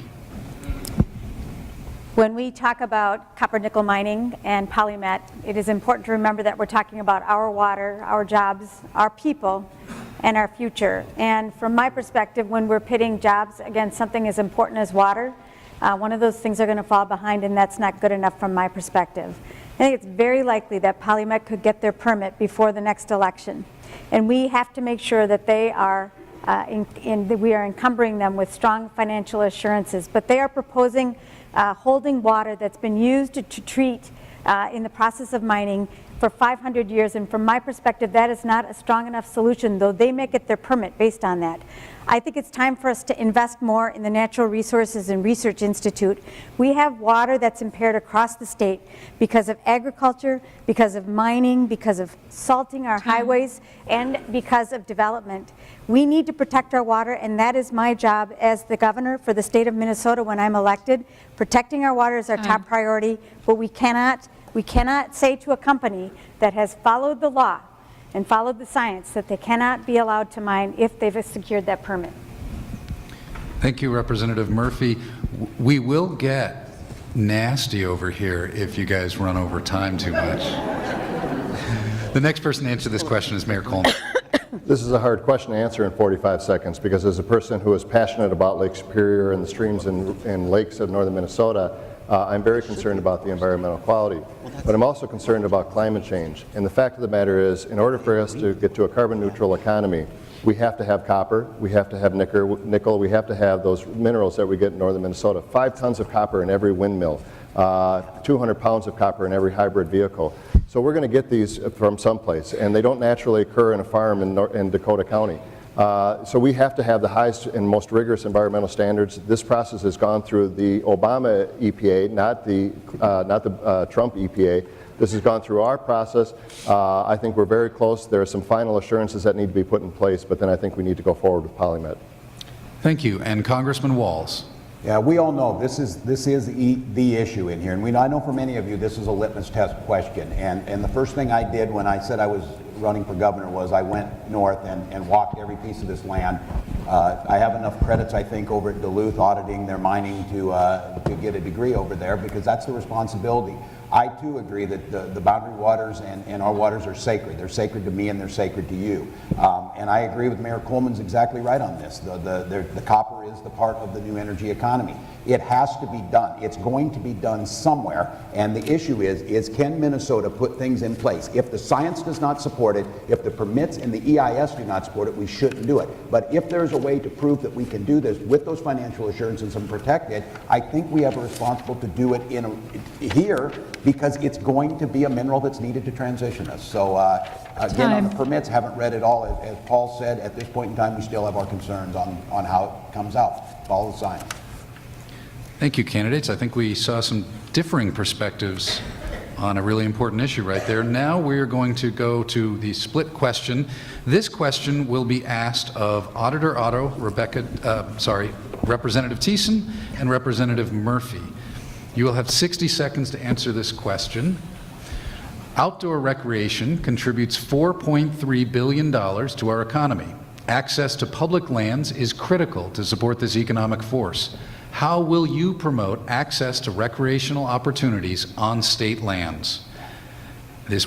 When we talk about copper nickel mining and Polymet, it is important to remember that we're talking about our water, our jobs, our people, and our future. And from my perspective, when we're pitting jobs against something as important as water, one of those things are going to fall behind, and that's not good enough from my perspective. I think it's very likely that PolyMet could get their permit before the next election, and we have to make sure that they are we are encumbering them with strong financial assurances. But they are proposing holding water that's been used to treat in the process of mining for 500 years, and from my perspective, that is not a strong enough solution, though they may get their permit based on that. I think it's time for us to invest more in the Natural Resources and Research Institute. We have water that's impaired across the state because of agriculture, because of mining, because of salting our highways, and because of development. We need to protect our water, and that is my job as the governor for the state of Minnesota when I'm elected. Protecting our water is our top priority, but we cannot say to a company that has followed the law and followed the science that they cannot be allowed to mine if they've secured that permit. Thank you, Representative Murphy. We will get nasty over here if you guys run over time too much. The next person to answer this question is Mayor Coleman. This is a hard question to answer in 45 seconds because as a person who is passionate about Lake Superior and the streams and lakes of northern Minnesota, I'm very concerned about the environmental quality, but I'm also concerned about climate change. And the fact of the matter is, in order for us to get to a carbon neutral economy, we have to have copper, we have to have nickel, we have to have those minerals that we get in northern Minnesota. 5 tons of copper in every windmill, 200 pounds of copper in every hybrid vehicle. So we're going to get these from someplace, and they don't naturally occur in a farm in Dakota County. So we have to have the highest and most rigorous environmental standards. This process has gone through the Obama EPA, not the Trump EPA. This has gone through our process. I think we're very close. There are some final assurances that need to be put in place, but then I think we need to go forward with PolyMet. Thank you. And Congressman Walz. Yeah, we all know this is the issue in here, and I know for many of you this is a litmus test question. And the first thing I did when I said I was running for governor was I went north and walked every piece of this land. I have enough credits, I think, over at Duluth auditing their mining to get a degree over there because that's the responsibility. I too agree that the boundary waters and our waters are sacred. They're sacred to me and they're sacred to you. And I agree with Mayor Coleman's exactly right on this. The copper is the part of the new energy economy. It has to be done. It's going to be done somewhere. And the issue is can Minnesota put things in place? If the science does not support it, if the permits and the EIS do not support it, we shouldn't do it. But if there's a way to prove that we can do this with those financial assurances and protect it, I think we have a responsibility to do it here because it's going to be a mineral that's needed to transition us. So again, on the permits, haven't read it all. As Paul said, at this point in time, we still have our concerns on how it comes out. Follow the science. Thank you, candidates. I think we saw some differing perspectives on a really important issue right there. Now we're going to go to the split question. This question will be asked of Auditor Otto, Representative Thiessen, and Representative Murphy. You will have 60 seconds to answer this question. Outdoor recreation contributes $4.3 billion to our economy. Access to public lands is critical to support this economic force. How will you promote access to recreational opportunities on state lands?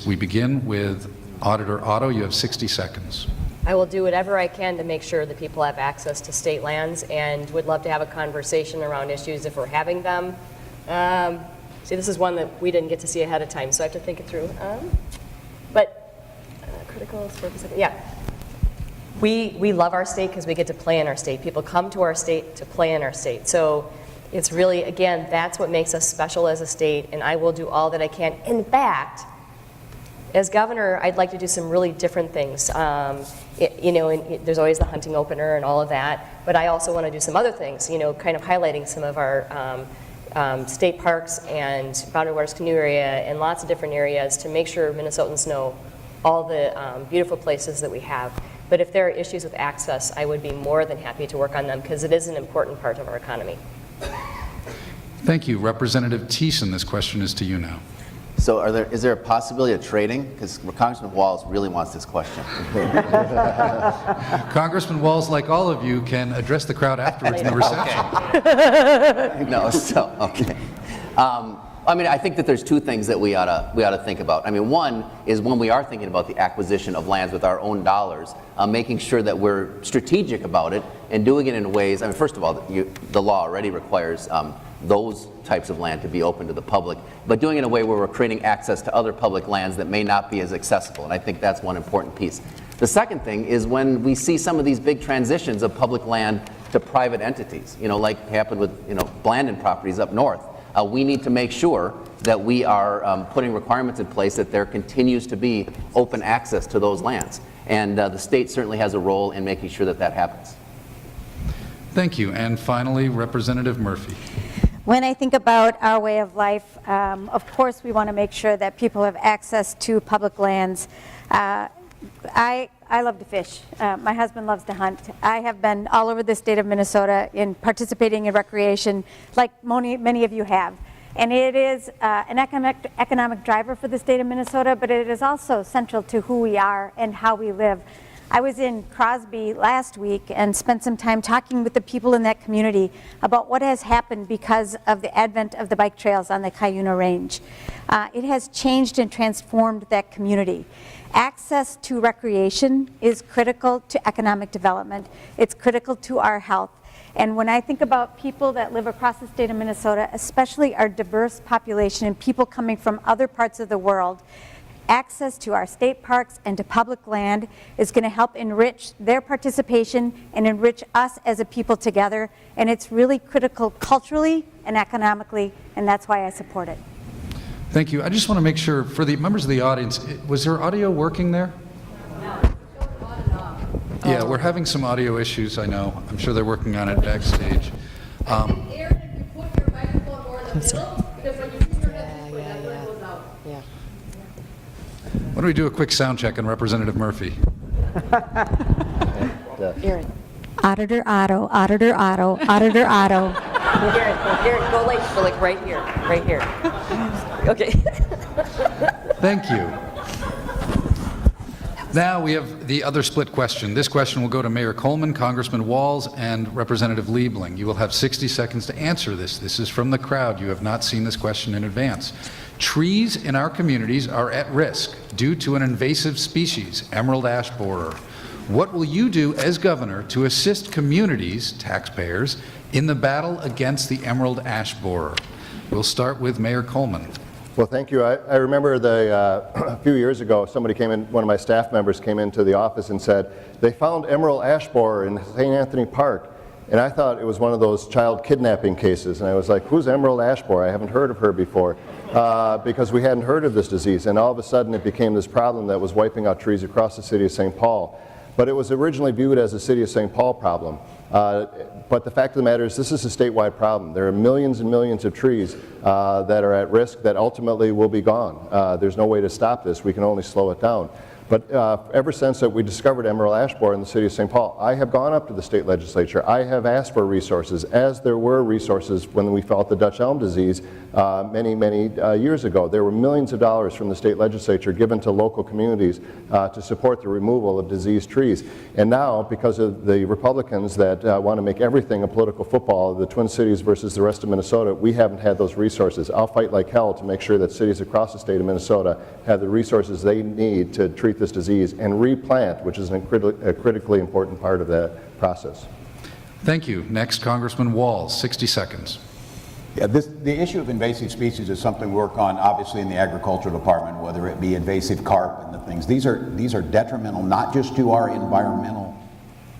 We begin with Auditor Otto. You have 60 seconds. I will do whatever I can to make sure that people have access to state lands and would love to have a conversation around issues if we're having them. See, this is one that we didn't get to see ahead of time, so I have to think it through. Critical, yeah. We love our state because we get to play in our state. People come to our state to play in our state. So it's really, again, that's what makes us special as a state, and I will do all that I can. In fact, as governor, I'd like to do some really different things. There's always the hunting opener and all of that, but I also want to do some other things, kind of highlighting some of our state parks and Boundary Waters Canoe Area and lots of different areas to make sure Minnesotans know all the beautiful places that we have. But if there are issues with access, I would be more than happy to work on them because it is an important part of our economy. Thank you. Representative Thiessen, this question is to you now. So is there a possibility of trading? Because Congressman Walz really wants this question. Congressman Walz, like all of you, can address the crowd afterwards in the reception. Okay. No, so, okay. I think that there's two things that we ought to think about. One is when we are thinking about the acquisition of lands with our own dollars, making sure that we're strategic about it and doing it in ways. First of all, the law already requires those types of land to be open to the public, but doing it in a way where we're creating access to other public lands that may not be as accessible. And I think that's one important piece. The second thing is when we see some of these big transitions of public land to private entities, like happened with, Blandon properties up north, we need to make sure that we are putting requirements in place that there continues to be open access to those lands. And the state certainly has a role in making sure that that happens. Thank you. And finally, Representative Murphy. When I think about our way of life, of course we want to make sure that people have access to public lands. I love to fish. My husband loves to hunt. I have been all over the state of Minnesota in participating in recreation like many of you have. And it is an economic driver for the state of Minnesota, but it is also central to who we are and how we live. I was in Crosby last week and spent some time talking with the people in that community about what has happened because of the advent of the bike trails on the Cuyuna Range. It has changed and transformed that community. Access to recreation is critical to economic development. It's critical to our health. And when I think about people that live across the state of Minnesota, especially our diverse population and people coming from other parts of the world, access to our state parks and to public land is going to help enrich their participation and enrich us as a people together. And it's really critical culturally and economically, and that's why I support it. Thank you. I just want to make sure, for the members of the audience, was there audio working there? Yeah, we're having some audio issues, I know. I'm sure they're working on it backstage. Aaron, if you put your microphone more in the middle, because when you put your head this way, that's where it goes out. Yeah. Why don't we do a quick sound check on Representative Murphy? Aaron. Auditor Otto, Auditor Otto, Auditor Otto. Aaron, go like right here, right here. Okay. Thank you. Now we have the other split question. This question will go to Mayor Coleman, Congressman Walz, and Representative Liebling. You will have 60 seconds to answer this. This is from the crowd. You have not seen this question in advance. Trees in our communities are at risk due to an invasive species, emerald ash borer. What will you do as governor to assist communities, taxpayers, in the battle against the emerald ash borer? We'll start with Mayor Coleman. Well, thank you. I remember a few years ago, somebody came in, one of my staff members came into the office and said, they found emerald ash borer in St. Anthony Park. And I thought it was one of those child kidnapping cases. And I was like, who's emerald ash borer? I haven't heard of her before. Because we hadn't heard of this disease. And all of a sudden it became this problem that was wiping out trees across the city of St. Paul. But it was originally viewed as a city of St. Paul problem. But the fact of the matter is this is a statewide problem. There are millions and millions of trees that are at risk that ultimately will be gone. There's no way to stop this. We can only slow it down. But ever since that we discovered emerald ash borer in the city of St. Paul, I have gone up to the state legislature. I have asked for resources, as there were resources when we fought the Dutch elm disease many years ago. There were millions of dollars from the state legislature given to local communities to support the removal of diseased trees. And now, because of the Republicans that want to make everything a political football, the Twin Cities versus the rest of Minnesota, we haven't had those resources. I'll fight like hell to make sure that cities across the state of Minnesota have the resources they need to treat this disease and replant, which is a critically important part of that process. Thank you. Next, Congressman Walz, 60 seconds. Yeah, the issue of invasive species is something we work on, obviously, in the agricultural department, whether it be invasive carp and the things. These are detrimental not just to our environmental,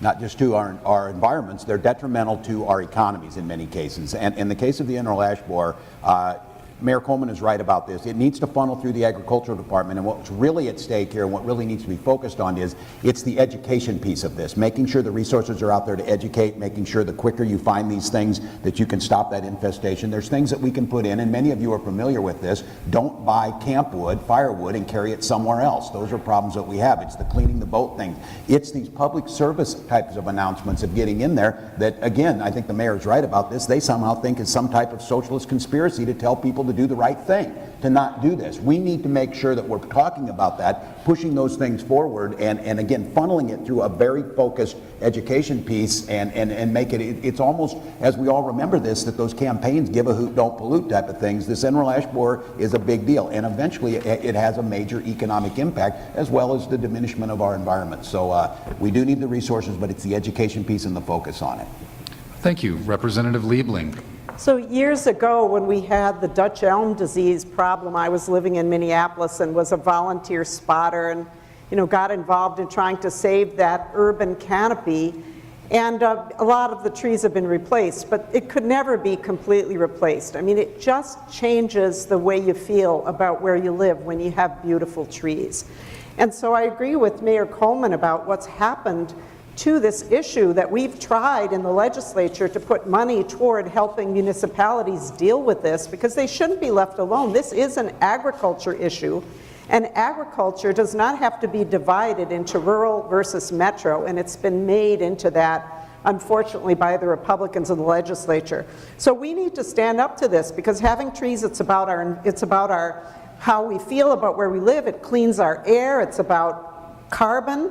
not just to our environments, they're detrimental to our economies in many cases. And in the case of the emerald ash borer, Mayor Coleman is right about this. It needs to funnel through the agricultural department, and what's really at stake here and what really needs to be focused on is it's the education piece of this, making sure the resources are out there to educate, making sure the quicker you find these things that you can stop that infestation. There's things that we can put in, and many of you are familiar with this. Don't buy camp wood, firewood, and carry it somewhere else. Those are problems that we have. It's the cleaning the boat thing. It's these public service types of announcements of getting in there that, again, I think the mayor's right about this. They somehow think it's some type of socialist conspiracy to tell people to do the right thing, to not do this. We need to make sure that we're talking about that, pushing those things forward, and again, funneling it through a very focused education piece and make it's almost, as we all remember this, that those campaigns, give a hoot, don't pollute type of things, this emerald ash borer is a big deal, and eventually it has a major economic impact as well as the diminishment of our environment. So we do need the resources, but it's the education piece and the focus on it. Thank you. Representative Liebling. So years ago, when we had the Dutch elm disease problem, I was living in Minneapolis and was a volunteer spotter and, got involved in trying to save that urban canopy. And a lot of the trees have been replaced, but it could never be completely replaced. I mean, it just changes the way you feel about where you live when you have beautiful trees. And so I agree with Mayor Coleman about what's happened to this issue, that we've tried in the legislature to put money toward helping municipalities deal with this, because they shouldn't be left alone. This is an agriculture issue, and agriculture does not have to be divided into rural versus metro, and it's been made into that, unfortunately, by the Republicans in the legislature. So we need to stand up to this, because having trees, it's about our how we feel about where we live. It cleans our air. It's about carbon.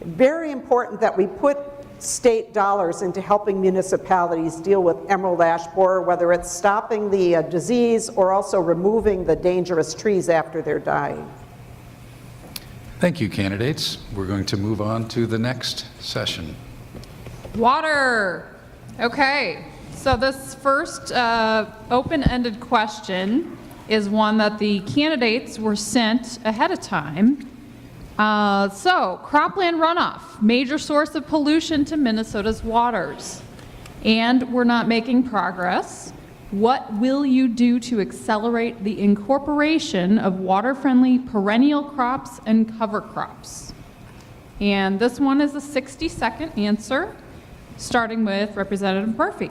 Very important that we put state dollars into helping municipalities deal with emerald ash borer, whether it's stopping the disease or also removing the dangerous trees after they're dying. Thank you, candidates. We're going to move on to the next session. Water. Okay, so this first open-ended question is one that the candidates were sent ahead of time. So, cropland runoff, major source of pollution to Minnesota's waters. And we're not making progress. What will you do to accelerate the incorporation of water-friendly perennial crops and cover crops? And this one is a 60-second answer, starting with Representative Murphy.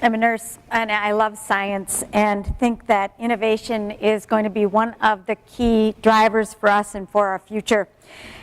I'm a nurse and I love science and think that innovation is going to be one of the key drivers for us and for our future.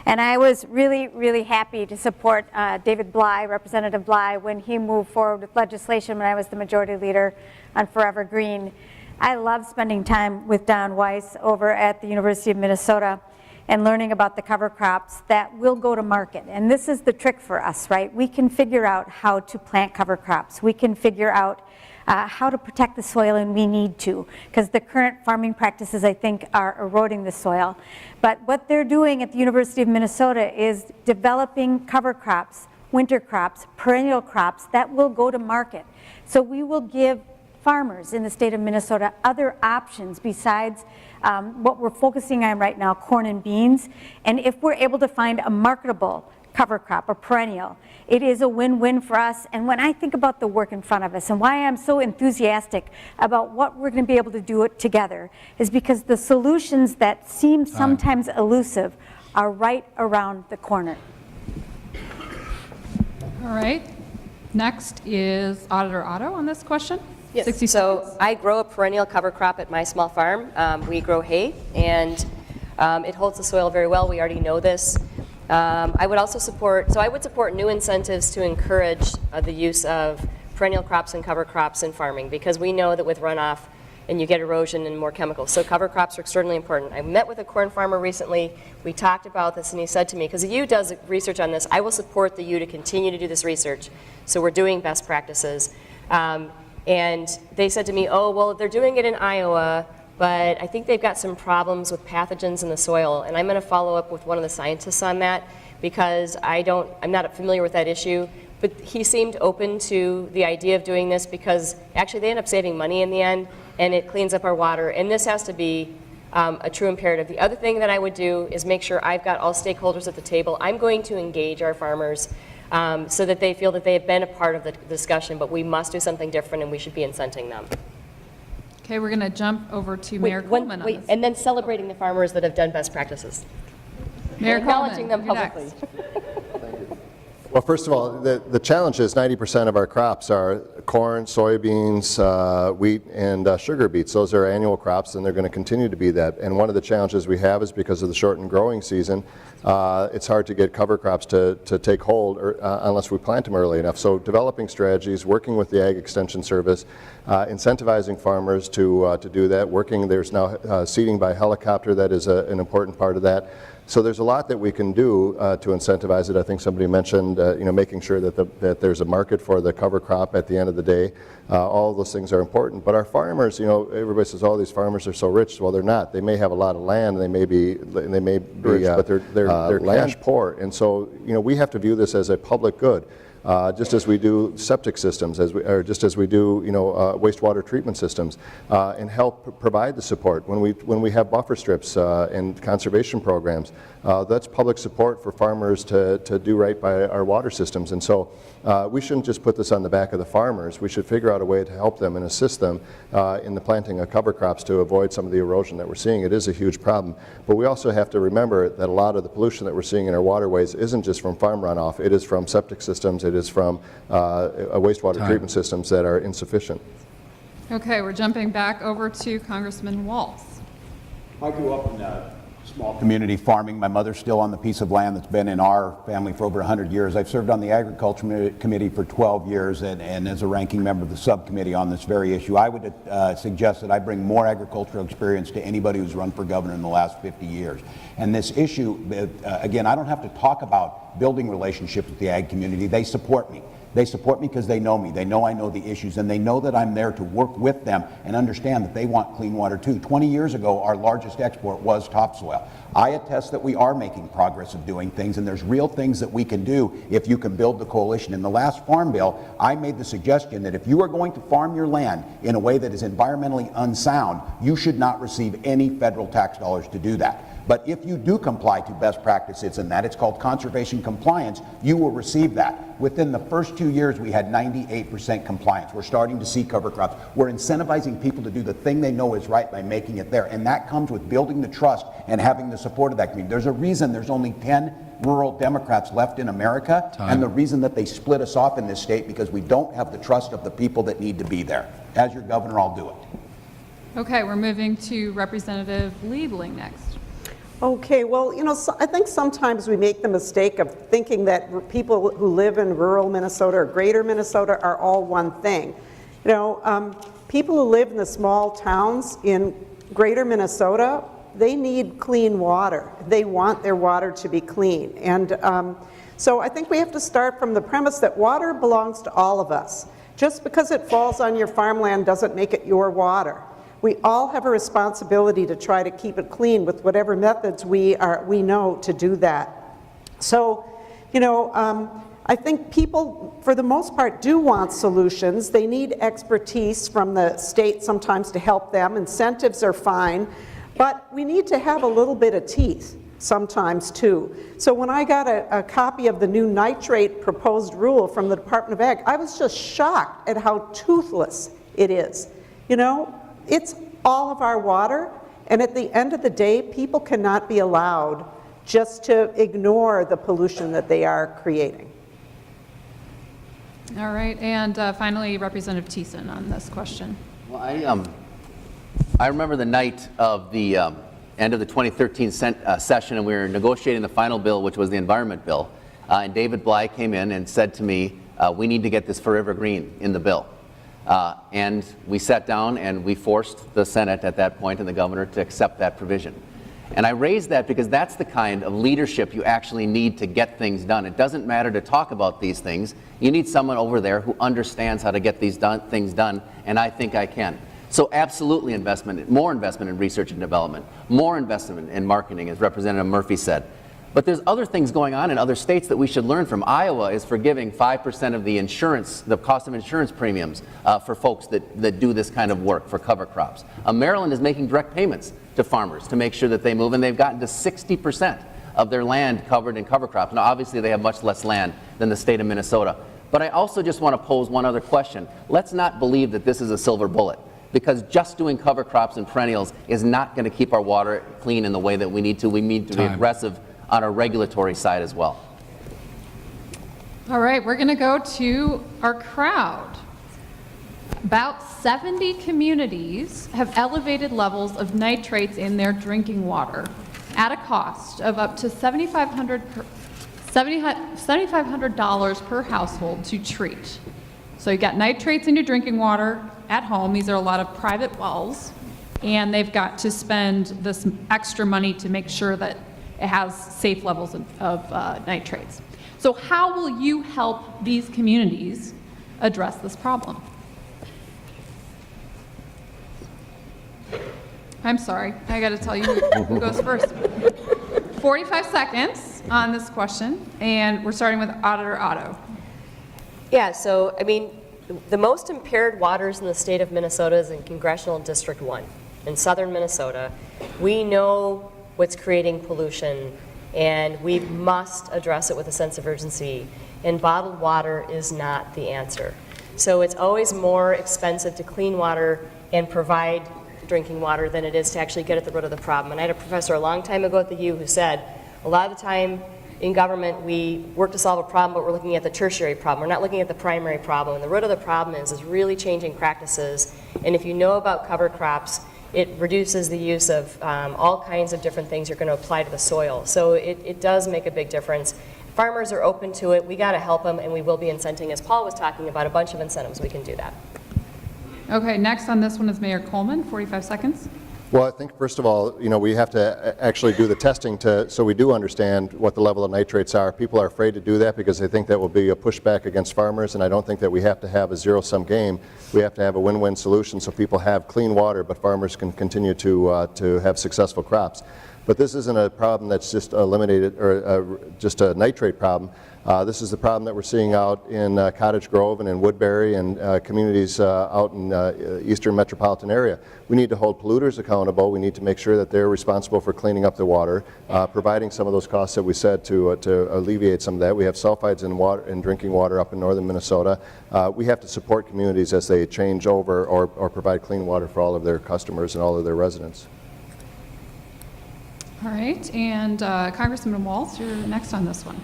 And I was really, really happy to support David Bly, Representative Bly, when he moved forward with legislation when I was the majority leader on Forever Green. I love spending time with Don Weiss over at the University of Minnesota and learning about the cover crops that will go to market. And this is the trick for us, right? We can figure out how to plant cover crops. We can figure out how to protect the soil, and we need to, because the current farming practices, I think, are eroding the soil. But what they're doing at the University of Minnesota is developing cover crops, winter crops, perennial crops that will go to market. So we will give farmers in the state of Minnesota other options besides what we're focusing on right now, corn and beans. And if we're able to find a marketable cover crop, a perennial, it is a win-win for us. And when I think about the work in front of us and why I'm so enthusiastic about what we're going to be able to do it together is because the solutions that seem sometimes elusive are right around the corner. All right. Next is Auditor Otto on this question. Yes. 60 So seconds. I grow a perennial cover crop at my small farm. We grow hay, and it holds the soil very well. We already know this. I would support new incentives to encourage the use of perennial crops and cover crops in farming, because we know that with runoff and you get erosion and more chemicals. So cover crops are extremely important. I met with a corn farmer recently. We talked about this, and he said to me, because the U does research on this, I will support the U to continue to do this research. So we're doing best practices. And they said to me, oh, well, they're doing it in Iowa, but I think they've got some problems with pathogens in the soil. And I'm going to follow up with one of the scientists on that, because I'm not familiar with that issue. But he seemed open to the idea of doing this, because actually they end up saving money in the end, and it cleans up our water. And this has to be a true imperative. The other thing that I would do is make sure I've got all stakeholders at the table. I'm going to engage our farmers so that they feel that they have been a part of the discussion, but we must do something different, and we should be incenting them. Okay, we're going to jump over to Mayor Coleman on this. And then celebrating the farmers that have done best practices. Mayor And acknowledging Coleman, them you're publicly. Well, first of all, the challenge is 90% of our crops are corn, soybeans, wheat, and sugar beets. Those are annual crops, and they're going to continue to be that. And one of the challenges we have is because of the shortened growing season, it's hard to get cover crops to take hold unless we plant them early enough. So developing strategies, working with the Ag Extension Service, incentivizing farmers to do that, there's now seeding by helicopter that is an important part of that. So there's a lot that we can do to incentivize it. I think somebody mentioned, making sure that there's a market for the cover crop at the end of the day. All of those things are important. But our farmers, everybody says, "Oh, these farmers are so rich." Well, they're not. They may have a lot of land. They may be rich, but they're cash poor. And so, we have to view this as a public good. just as we do septic systems, or just as we do, wastewater treatment systems, and help provide the support. When we have buffer strips and conservation programs, that's public support for farmers to do right by our water systems. And so we shouldn't just put this on the back of the farmers. We should figure out a way to help them and assist them in the planting of cover crops to avoid some of the erosion that we're seeing. It is a huge problem. But we also have to remember that a lot of the pollution that we're seeing in our waterways isn't just from farm runoff. It is from septic systems. It is from wastewater treatment systems that are insufficient. Okay, we're jumping back over to Congressman Walz. I grew up in a small community farming. My mother's still on the piece of land that's been in our family for over 100 years. I've served on the Agriculture Committee for 12 years and as a ranking member of the subcommittee on this very issue. I would suggest that I bring more agricultural experience to anybody who's run for governor in the last 50 years. And this issue, again, I don't have to talk about building relationships with the ag community. They support me. They support me because they know me. They know I know the issues, and they know that I'm there to work with them and understand that they want clean water too. 20 years ago, our largest export was topsoil. I attest that we are making progress of doing things, and there's real things that we can do if you can build the coalition. In the last Farm Bill, I made the suggestion that if you are going to farm your land in a way that is environmentally unsound, you should not receive any federal tax dollars to do that. But if you do comply to best practices in that, it's called conservation compliance, you will receive that. Within the first 2 years, we had 98% compliance. We're starting to see cover crops. We're incentivizing people to do the thing they know is right by making it there. And that comes with building the trust and having the support of that community. There's a reason there's only 10 rural Democrats left in America. And the reason that they split us off in this state because we don't have the trust of the people that need to be there. As your governor, I'll do it. Okay, we're moving to Representative Liebling next. Okay, well, I think sometimes we make the mistake of thinking that people who live in rural Minnesota or greater Minnesota are all one thing. People who live in the small towns in greater Minnesota, they need clean water. They want their water to be clean. And so I think we have to start from the premise that water belongs to all of us. Just because it falls on your farmland doesn't make it your water. We all have a responsibility to try to keep it clean with whatever methods we know to do that. So, I think people, for the most part, do want solutions. They need expertise from the state sometimes to help them. Incentives are fine, but we need to have a little bit of teeth sometimes too. So when I got a copy of the new nitrate proposed rule from the Department of Ag, I was just shocked at how toothless it is. It's all of our water, and at the end of the day, people cannot be allowed just to ignore the pollution that they are creating. All right, and finally, Representative Thiessen on this question. Well, I remember the night of the end of the 2013 session, and we were negotiating the final bill, which was the environment bill, and David Bly came in and said to me, we need to get this forever green in the bill. And we sat down and we forced the Senate at that point and the governor to accept that provision. And I raised that because that's the kind of leadership you actually need to get things done. It doesn't matter to talk about these things. You need someone over there who understands how to get these things done, and I think I can. So absolutely more investment in research and development, more investment in marketing, as Representative Murphy said. But there's other things going on in other states that we should learn from. Iowa is forgiving 5% of the cost of insurance premiums for folks that do this kind of work for cover crops. Maryland is making direct payments to farmers to make sure that they move, and they've gotten to 60% of their land covered in cover crops. Now, obviously, they have much less land than the state of Minnesota. But I also just want to pose one other question. Let's not believe that this is a silver bullet, because just doing cover crops and perennials is not going to keep our water clean in the way that we need to. We need to be aggressive on a regulatory side as well. All right, we're going to go to our crowd. About 70 communities have elevated levels of nitrates in their drinking water at a cost of up to $7,500 per household to treat. So you got nitrates in your drinking water at home. These are a lot of private wells, and they've got to spend this extra money to make sure that it has safe levels of nitrates. So how will you help these communities address this problem? I'm sorry, I got to tell you who goes first. 45 seconds on this question, and we're starting with Auditor Otto. Yeah, so, I mean, the most impaired waters in the state of Minnesota is in Congressional District 1, in southern Minnesota. We know what's creating pollution, and we must address it with a sense of urgency, and bottled water is not the answer. So it's always more expensive to clean water and provide drinking water than it is to actually get at the root of the problem. And I had a professor a long time ago at the U who said, a lot of the time in government we work to solve a problem, but we're looking at the tertiary problem. We're not looking at the primary problem. And the root of the problem is really changing practices. And if you know about cover crops, it reduces the use of all kinds of different things you're going to apply to the soil. So it does make a big difference. Farmers are open to it. We got to help them, and we will be incenting, as Paul was talking about, a bunch of incentives. We can do that. Okay, next on this one is Mayor Coleman, 45 seconds. Well, I think first of all, we have to actually do the testing so we do understand what the level of nitrates are. People are afraid to do that because they think that will be a pushback against farmers, and I don't think that we have to have a zero-sum game. We have to have a win-win solution so people have clean water, but farmers can continue to have successful crops. But this isn't a problem that's just eliminated, or just a nitrate problem. This is the problem that we're seeing out in Cottage Grove and in Woodbury and communities out in eastern metropolitan area. We need to hold polluters accountable. We need to make sure that they're responsible for cleaning up the water, providing some of those costs that we said to alleviate some of that. We have sulfides in drinking water up in northern Minnesota. We have to support communities as they change over or provide clean water for all of their customers and all of their residents. All right, and Congressman Walz, you're next on this one.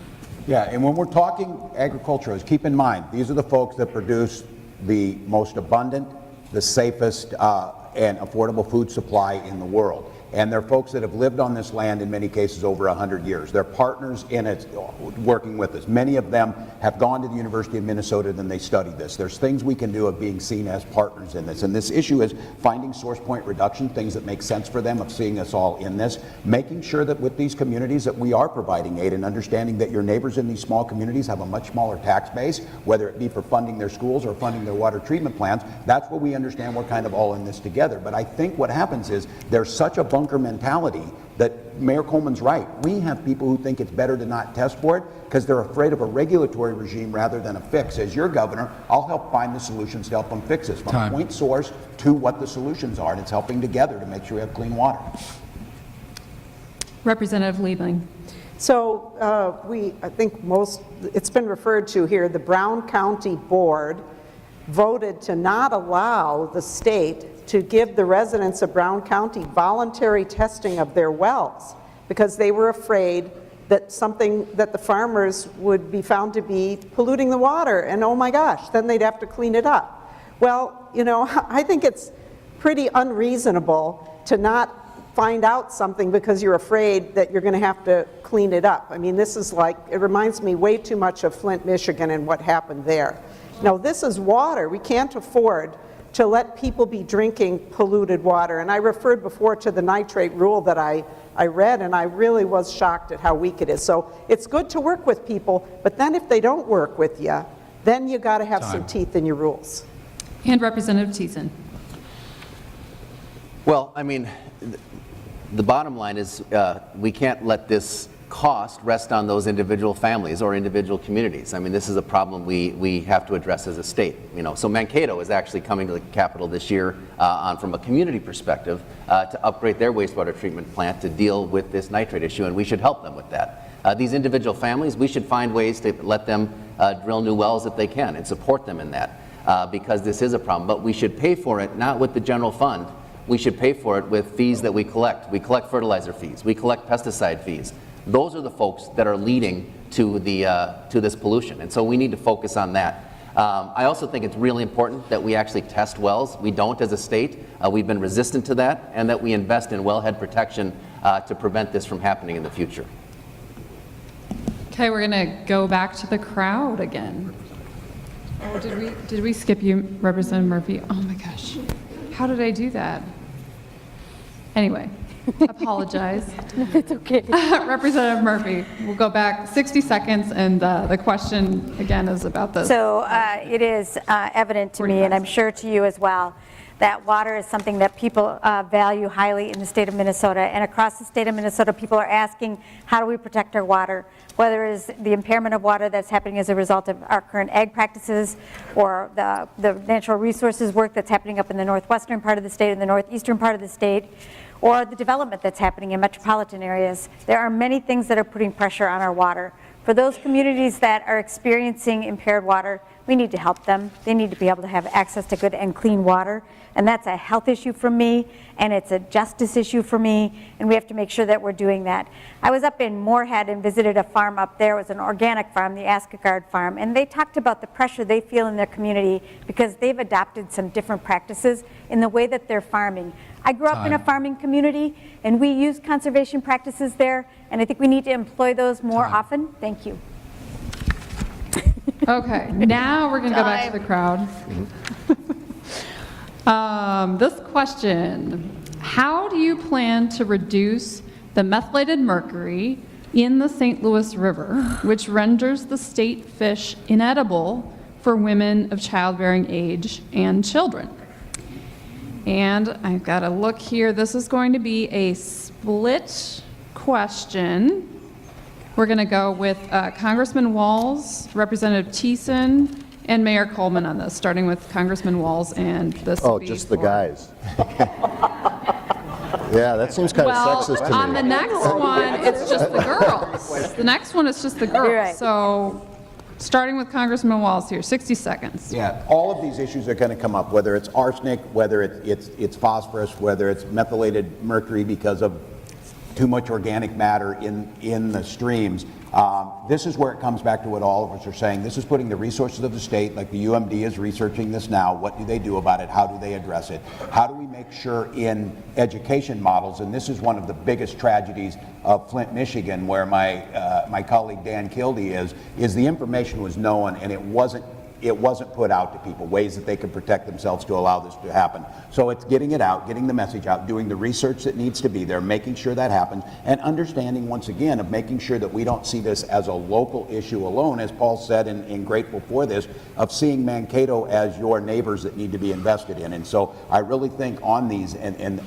Yeah, and when we're talking agriculturalists, keep in mind, these are the folks that produce the most abundant, the safest, and affordable food supply in the world. And they're folks that have lived on this land in many cases over 100 years. They're partners in it, working with us. Many of them have gone to the University of Minnesota and they studied this. There's things we can do of being seen as partners in this. And this issue is finding source point reduction, things that make sense for them, of seeing us all in this, making sure that with these communities that we are providing aid and understanding that your neighbors in these small communities have a much smaller tax base, whether it be for funding their schools or funding their water treatment plants. That's what we understand. We're kind of all in this together. But I think what happens is there's such a bunker mentality that Mayor Coleman's right. We have people who think it's better to not test for it because they're afraid of a regulatory regime rather than a fix. As your governor, I'll help find the solutions to help them fix this, from point source to what the solutions are, and it's helping together to make sure we have clean water. Representative Liebling. So I think it's been referred to here, the Brown County Board voted to not allow the state to give the residents of Brown County voluntary testing of their wells because they were afraid that that the farmers would be found to be polluting the water, and oh my gosh, then they'd have to clean it up. Well, I think it's pretty unreasonable to not find out something because you're afraid that you're going to have to clean it up. I mean, this is it reminds me way too much of Flint, Michigan and what happened there. Now, this is water. We can't afford to let people be drinking polluted water. And I referred before to the nitrate rule that I read, and I really was shocked at how weak it is. So it's good to work with people, but then if they don't work with you, then you got to have some teeth in your rules. And Representative Thiessen. Well, I mean, the bottom line is we can't let this cost rest on those individual families or individual communities. I mean, this is a problem we have to address as a state. So Mankato is actually coming to the Capitol this year from a community perspective to upgrade their wastewater treatment plant to deal with this nitrate issue, and we should help them with that. These individual families, we should find ways to let them drill new wells if they can and support them in that because this is a problem. But we should pay for it not with the general fund. We should pay for it with fees that we collect. We collect fertilizer fees. We collect pesticide fees. Those are the folks that are leading to this pollution, and so we need to focus on that. I also think it's really important that we actually test wells. We don't as a state. We've been resistant to that, and that we invest in wellhead protection to prevent this from happening in the future. Okay, we're going to go back to the crowd again. Oh, did we skip you, Representative Murphy? Oh my gosh, how did I do that? Anyway. Apologize. It's okay. Representative Murphy, we'll go back 60 seconds, and the question again is about this. So it is evident to me, and I'm sure to you as well, that water is something that people value highly in the state of Minnesota. And across the state of Minnesota, people are asking, how do we protect our water? Whether it is the impairment of water that's happening as a result of our current ag practices, or the natural resources work that's happening up in the northwestern part of the state and the northeastern part of the state, or the development that's happening in metropolitan areas. There are many things that are putting pressure on our water. For those communities that are experiencing impaired water, we need to help them. They need to be able to have access to good and clean water. And that's a health issue for me, and it's a justice issue for me, and we have to make sure that we're doing that. I was up in Moorhead and visited a farm up there. It was an organic farm, the Askegard farm, and they talked about the pressure they feel in their community because they've adopted some different practices in the way that they're farming. I grew up in a farming community, and we use conservation practices there, and I think we need to employ those more often. Thank you. Okay, now we're going to go back to the crowd. This question, how do you plan to reduce the methylated mercury in the St. Louis River, which renders the state fish inedible for women of childbearing age and children? And I've got to look here. This is going to be a split question. We're going to go with Congressman Walz, Representative Thiessen, and Mayor Coleman on this, starting with Congressman Walz and this. Oh, just the guys. Yeah, that seems kind of sexist to me. On the next one, it's just the girls. The next one is just the girls. right. So, starting with Congressman Walz here, 60 seconds. Yeah, all of these issues are going to come up, whether it's arsenic, whether it's phosphorus, whether it's methylated mercury because of too much organic matter in the streams. This is where it comes back to what all of us are saying. This is putting the resources of the state, like the UMD is researching this now. What do they do about it? How do they address it? How do we make sure in education models, and this is one of the biggest tragedies of Flint, Michigan, where my colleague Dan Kildee is the information was known and it wasn't put out to people, ways that they could protect themselves to allow this to happen. So it's getting it out, getting the message out, doing the research that needs to be there, making sure that happens, and understanding once again of making sure that we don't see this as a local issue alone, as Paul said, and grateful for this, of seeing Mankato as your neighbors that need to be invested in. And so I really think on these, and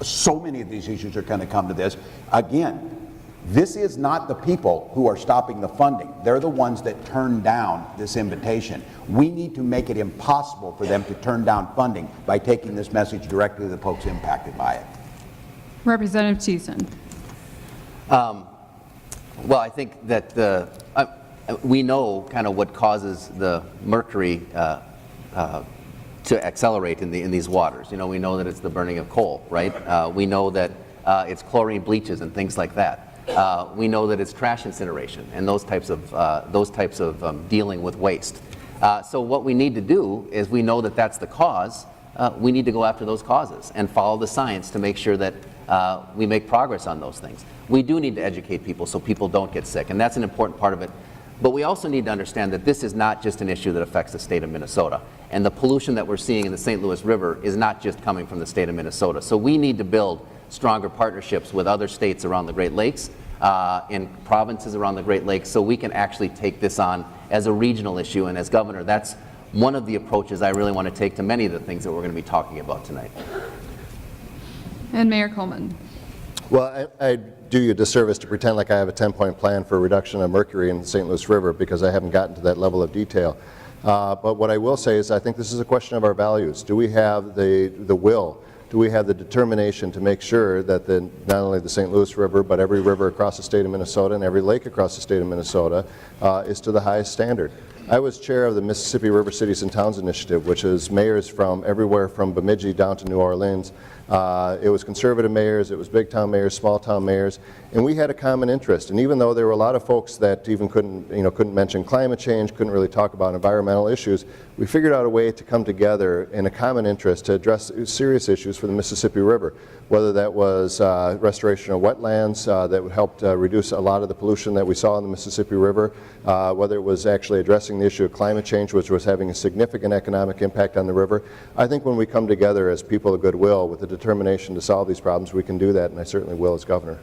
so many of these issues are going to come to this, again, this is not the people who are stopping the funding. They're the ones that turn down this invitation. We need to make it impossible for them to turn down funding by taking this message directly to the folks impacted by it. Representative Thiessen. Well, I think that we know kind of what causes the mercury to accelerate in these waters. You know, we know that it's the burning of coal, right? We know that it's chlorine bleaches and things like that. We know that it's trash incineration and those types of dealing with waste. So what we need to do is, we know that that's the cause. We need to go after those causes and follow the science to make sure that we make progress on those things. We do need to educate people so people don't get sick, and that's an important part of it. But we also need to understand that this is not just an issue that affects the state of Minnesota. And the pollution that we're seeing in the St. Louis River is not just coming from the state of Minnesota. So we need to build stronger partnerships with other states around the Great Lakes, in provinces around the Great Lakes, so we can actually take this on as a regional issue. And as governor, that's one of the approaches I really want to take to many of the things that we're going to be talking about tonight. And Mayor Coleman. Well, I do you a disservice to pretend like I have a 10-point plan for reduction of mercury in the St. Louis River, because I haven't gotten to that level of detail. But what I will say is I think this is a question of our values. Do we have the will? Do we have the determination to make sure that not only the St. Louis River, but every river across the state of Minnesota and every lake across the state of Minnesota is to the highest standard? I was chair of the Mississippi River Cities and Towns Initiative, which is mayors from everywhere from Bemidji down to New Orleans. It was conservative mayors, it was big town mayors, small town mayors, and we had a common interest. And even though there were a lot of folks that even couldn't mention climate change, couldn't really talk about environmental issues, we figured out a way to come together in a common interest to address serious issues for the Mississippi River, whether that was restoration of wetlands that helped reduce a lot of the pollution that we saw in the Mississippi River, whether it was actually addressing the issue of climate change, which was having a significant economic impact on the river. I think when we come together as people of goodwill with the determination to solve these problems, we can do that, and I certainly will as governor.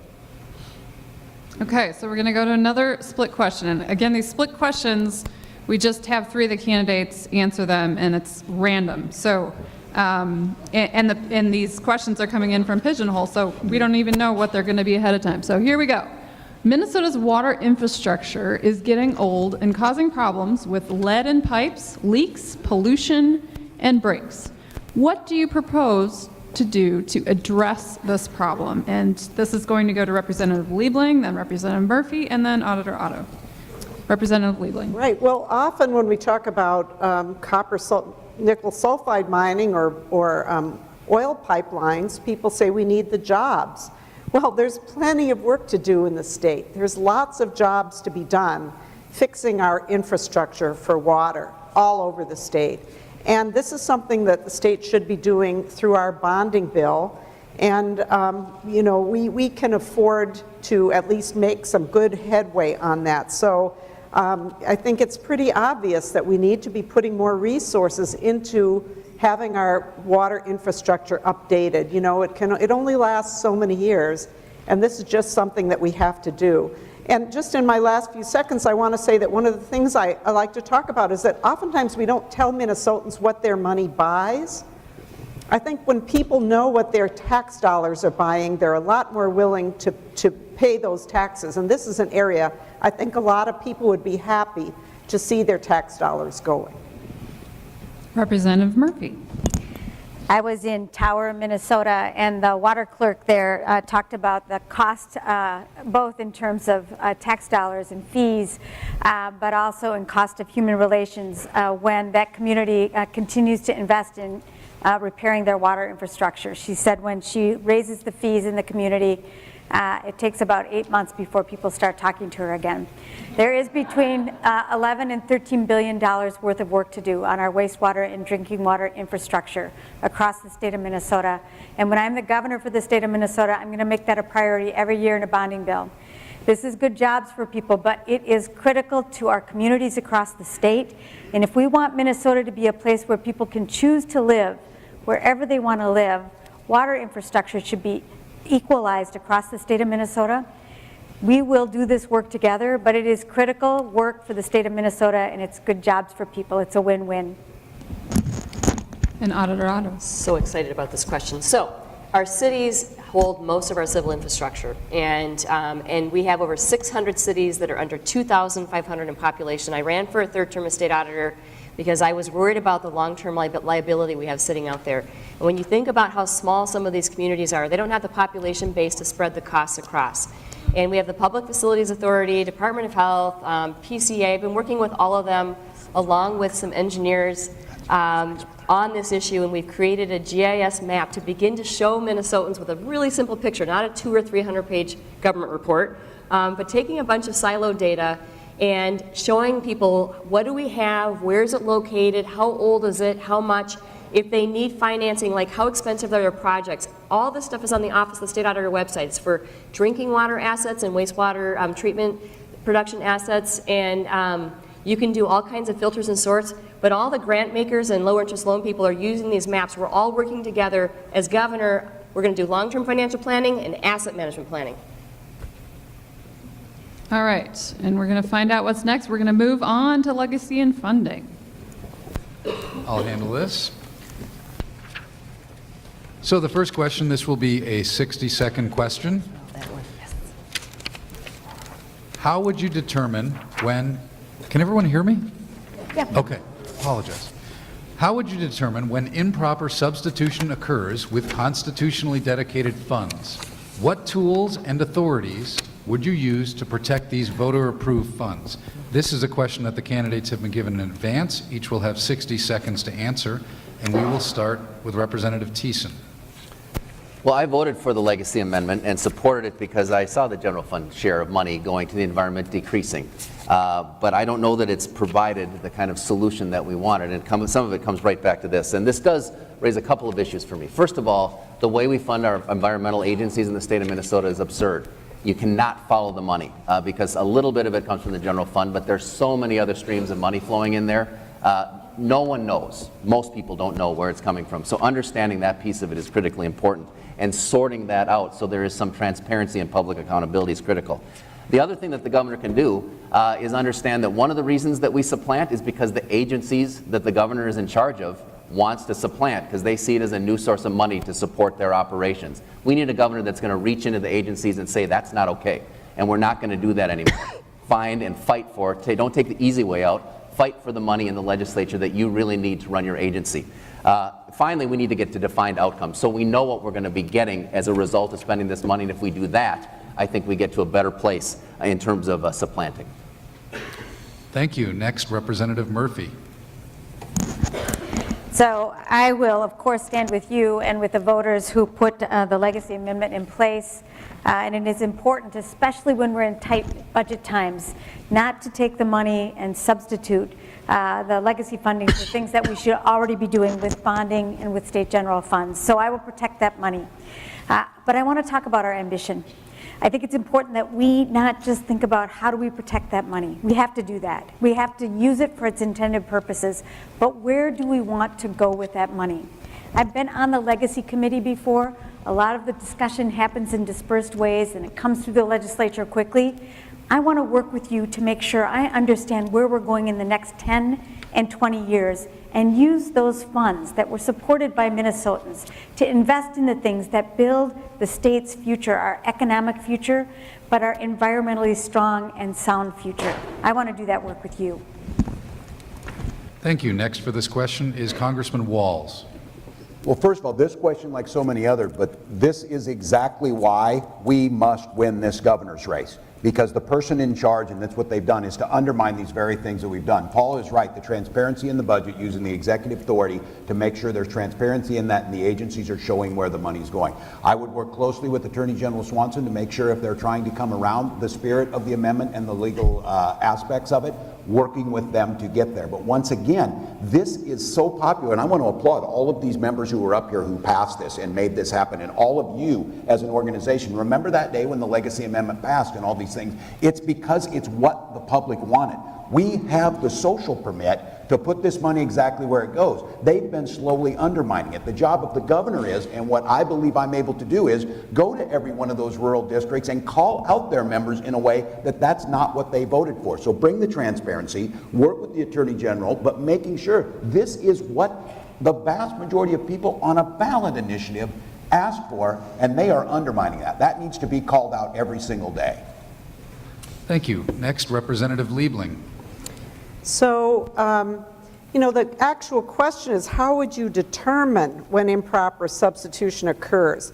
Okay, so we're going to go to another split question. And again, these split questions, we just have three of the candidates answer them, and it's random. So And these questions are coming in from Pigeonhole, so we don't even know what they're going to be ahead of time. So here we go. Minnesota's water infrastructure is getting old and causing problems with lead in pipes, leaks, pollution, and breaks. What do you propose to do to address this problem? And this is going to go to Representative Liebling, then Representative Murphy, and then Auditor Otto. Representative Liebling. Right. Well, often when we talk about nickel sulfide mining or oil pipelines, people say we need the jobs. Well, there's plenty of work to do in the state. There's lots of jobs to be done fixing our infrastructure for water all over the state. And this is something that the state should be doing through our bonding bill. And, you know, we can afford to at least make some good headway on that. So I think it's pretty obvious that we need to be putting more resources into having our water infrastructure updated. You know, it only lasts so many years, and this is just something that we have to do. And just in my last few seconds, I want to say that one of the things I like to talk about is that oftentimes we don't tell Minnesotans what their money buys. I think when people know what their tax dollars are buying, they're a lot more willing to pay those taxes. And this is an area I think a lot of people would be happy to see their tax dollars going. Representative Murphy. I was in Tower, Minnesota, and the water clerk there talked about the cost, both in terms of tax dollars and fees, but also in cost of human relations when that community continues to invest in repairing their water infrastructure. She said when she raises the fees in the community, it takes about 8 months before people start talking to her again. There is between $11 and $13 billion worth of work to do on our wastewater and drinking water infrastructure across the state of Minnesota. And when I'm the governor for the state of Minnesota, I'm going to make that a priority every year in a bonding bill. This is good jobs for people, but it is critical to our communities across the state. And if we want Minnesota to be a place where people can choose to live wherever they want to live, water infrastructure should be equalized across the state of Minnesota. We will do this work together, but it is critical work for the state of Minnesota, and it's good jobs for people. It's a win-win. And Auditor Otto. So excited about this question. So our cities hold most of our civil infrastructure, and we have over 600 cities that are under 2,500 in population. I ran for a third term as state auditor because I was worried about the long-term liability we have sitting out there. And when you think about how small some of these communities are, they don't have the population base to spread the costs across. And we have the Public Facilities Authority, Department of Health, PCA. I've been working with all of them along with some engineers on this issue, and we've created a GIS map to begin to show Minnesotans with a really simple picture, not a 200 or 300 page government report, but taking a bunch of siloed data and showing people what do we have, where is it located, how old is it, how much, if they need financing, like how expensive are their projects. All this stuff is on the Office of the State Auditor website. It's for drinking water assets and wastewater treatment production assets, and you can do all kinds of filters and sorts, but all the grant makers and low interest loan people are using these maps. We're all working together. As governor, we're going to do long-term financial planning and asset management planning. All right, and we're going to find out what's next. We're going to move on to legacy and funding. I'll handle this. So the first question, this will be a 60-second question. How would you determine when, can everyone hear me? Yeah. Okay, apologize. How would you determine when improper substitution occurs with constitutionally dedicated funds? What tools and authorities would you use to protect these voter-approved funds? This is a question that the candidates have been given in advance. Each will have 60 seconds to answer, and we will start with Representative Thiessen. Well, I voted for the legacy amendment and supported it because I saw the general fund share of money going to the environment decreasing. But I don't know that it's provided the kind of solution that we wanted, and some of it comes right back to this. And this does raise a couple of issues for me. First of all, the way we fund our environmental agencies in the state of Minnesota is absurd. You cannot follow the money because a little bit of it comes from the general fund, but there's so many other streams of money flowing in there. No one knows. Most people don't know where it's coming from. So understanding that piece of it is critically important, and sorting that out so there is some transparency and public accountability is critical. The other thing that the governor can do is understand that one of the reasons that we supplant is because the agencies that the governor is in charge of wants to supplant because they see it as a new source of money to support their operations. We need a governor that's going to reach into the agencies and say that's not okay, and we're not going to do that anymore. Find and fight for it. Don't take the easy way out. Fight for the money in the legislature that you really need to run your agency. Finally, we need to get to defined outcomes so we know what we're going to be getting as a result of spending this money, and if we do that, I think we get to a better place in terms of supplanting. Thank you. Next, Representative Murphy. So I will, of course, stand with you and with the voters who put the legacy amendment in place. And it is important, especially when we're in tight budget times, not to take the money and substitute the legacy funding for things that we should already be doing with bonding and with state general funds. So I will protect that money. But I want to talk about our ambition. I think it's important that we not just think about how do we protect that money. We have to do that. We have to use it for its intended purposes. But where do we want to go with that money? I've been on the Legacy Committee before. A lot of the discussion happens in dispersed ways and it comes through the legislature quickly. I want to work with you to make sure I understand where we're going in the next 10 and 20 years and use those funds that were supported by Minnesotans to invest in the things that build the state's future, our economic future, but our environmentally strong and sound future. I want to do that work with you. Thank you. Next for this question is Congressman Walz. Well, first of all, this question, like so many others, but this is exactly why we must win this governor's race. Because the person in charge, and that's what they've done, is to undermine these very things that we've done. Paul is right, the transparency in the budget, using the executive authority to make sure there's transparency in that and the agencies are showing where the money's going. I would work closely with Attorney General Swanson to make sure if they're trying to come around the spirit of the amendment and the legal aspects of it, working with them to get there. But once again, this is so popular, and I want to applaud all of these members who were up here who passed this and made this happen, and all of you as an organization. Remember that day when the Legacy Amendment passed and all these things? It's because it's what the public wanted. We have the social permit to put this money exactly where it goes. They've been slowly undermining it. The job of the governor is, and what I believe I'm able to do is, go to every one of those rural districts and call out their members in a way that that's not what they voted for. So bring the transparency, work with the Attorney General, but making sure this is what the vast majority of people on a ballot initiative asked for, and they are undermining that. That needs to be called out every single day. Thank you. Next, Representative Liebling. So, the actual question is, how would you determine when improper substitution occurs?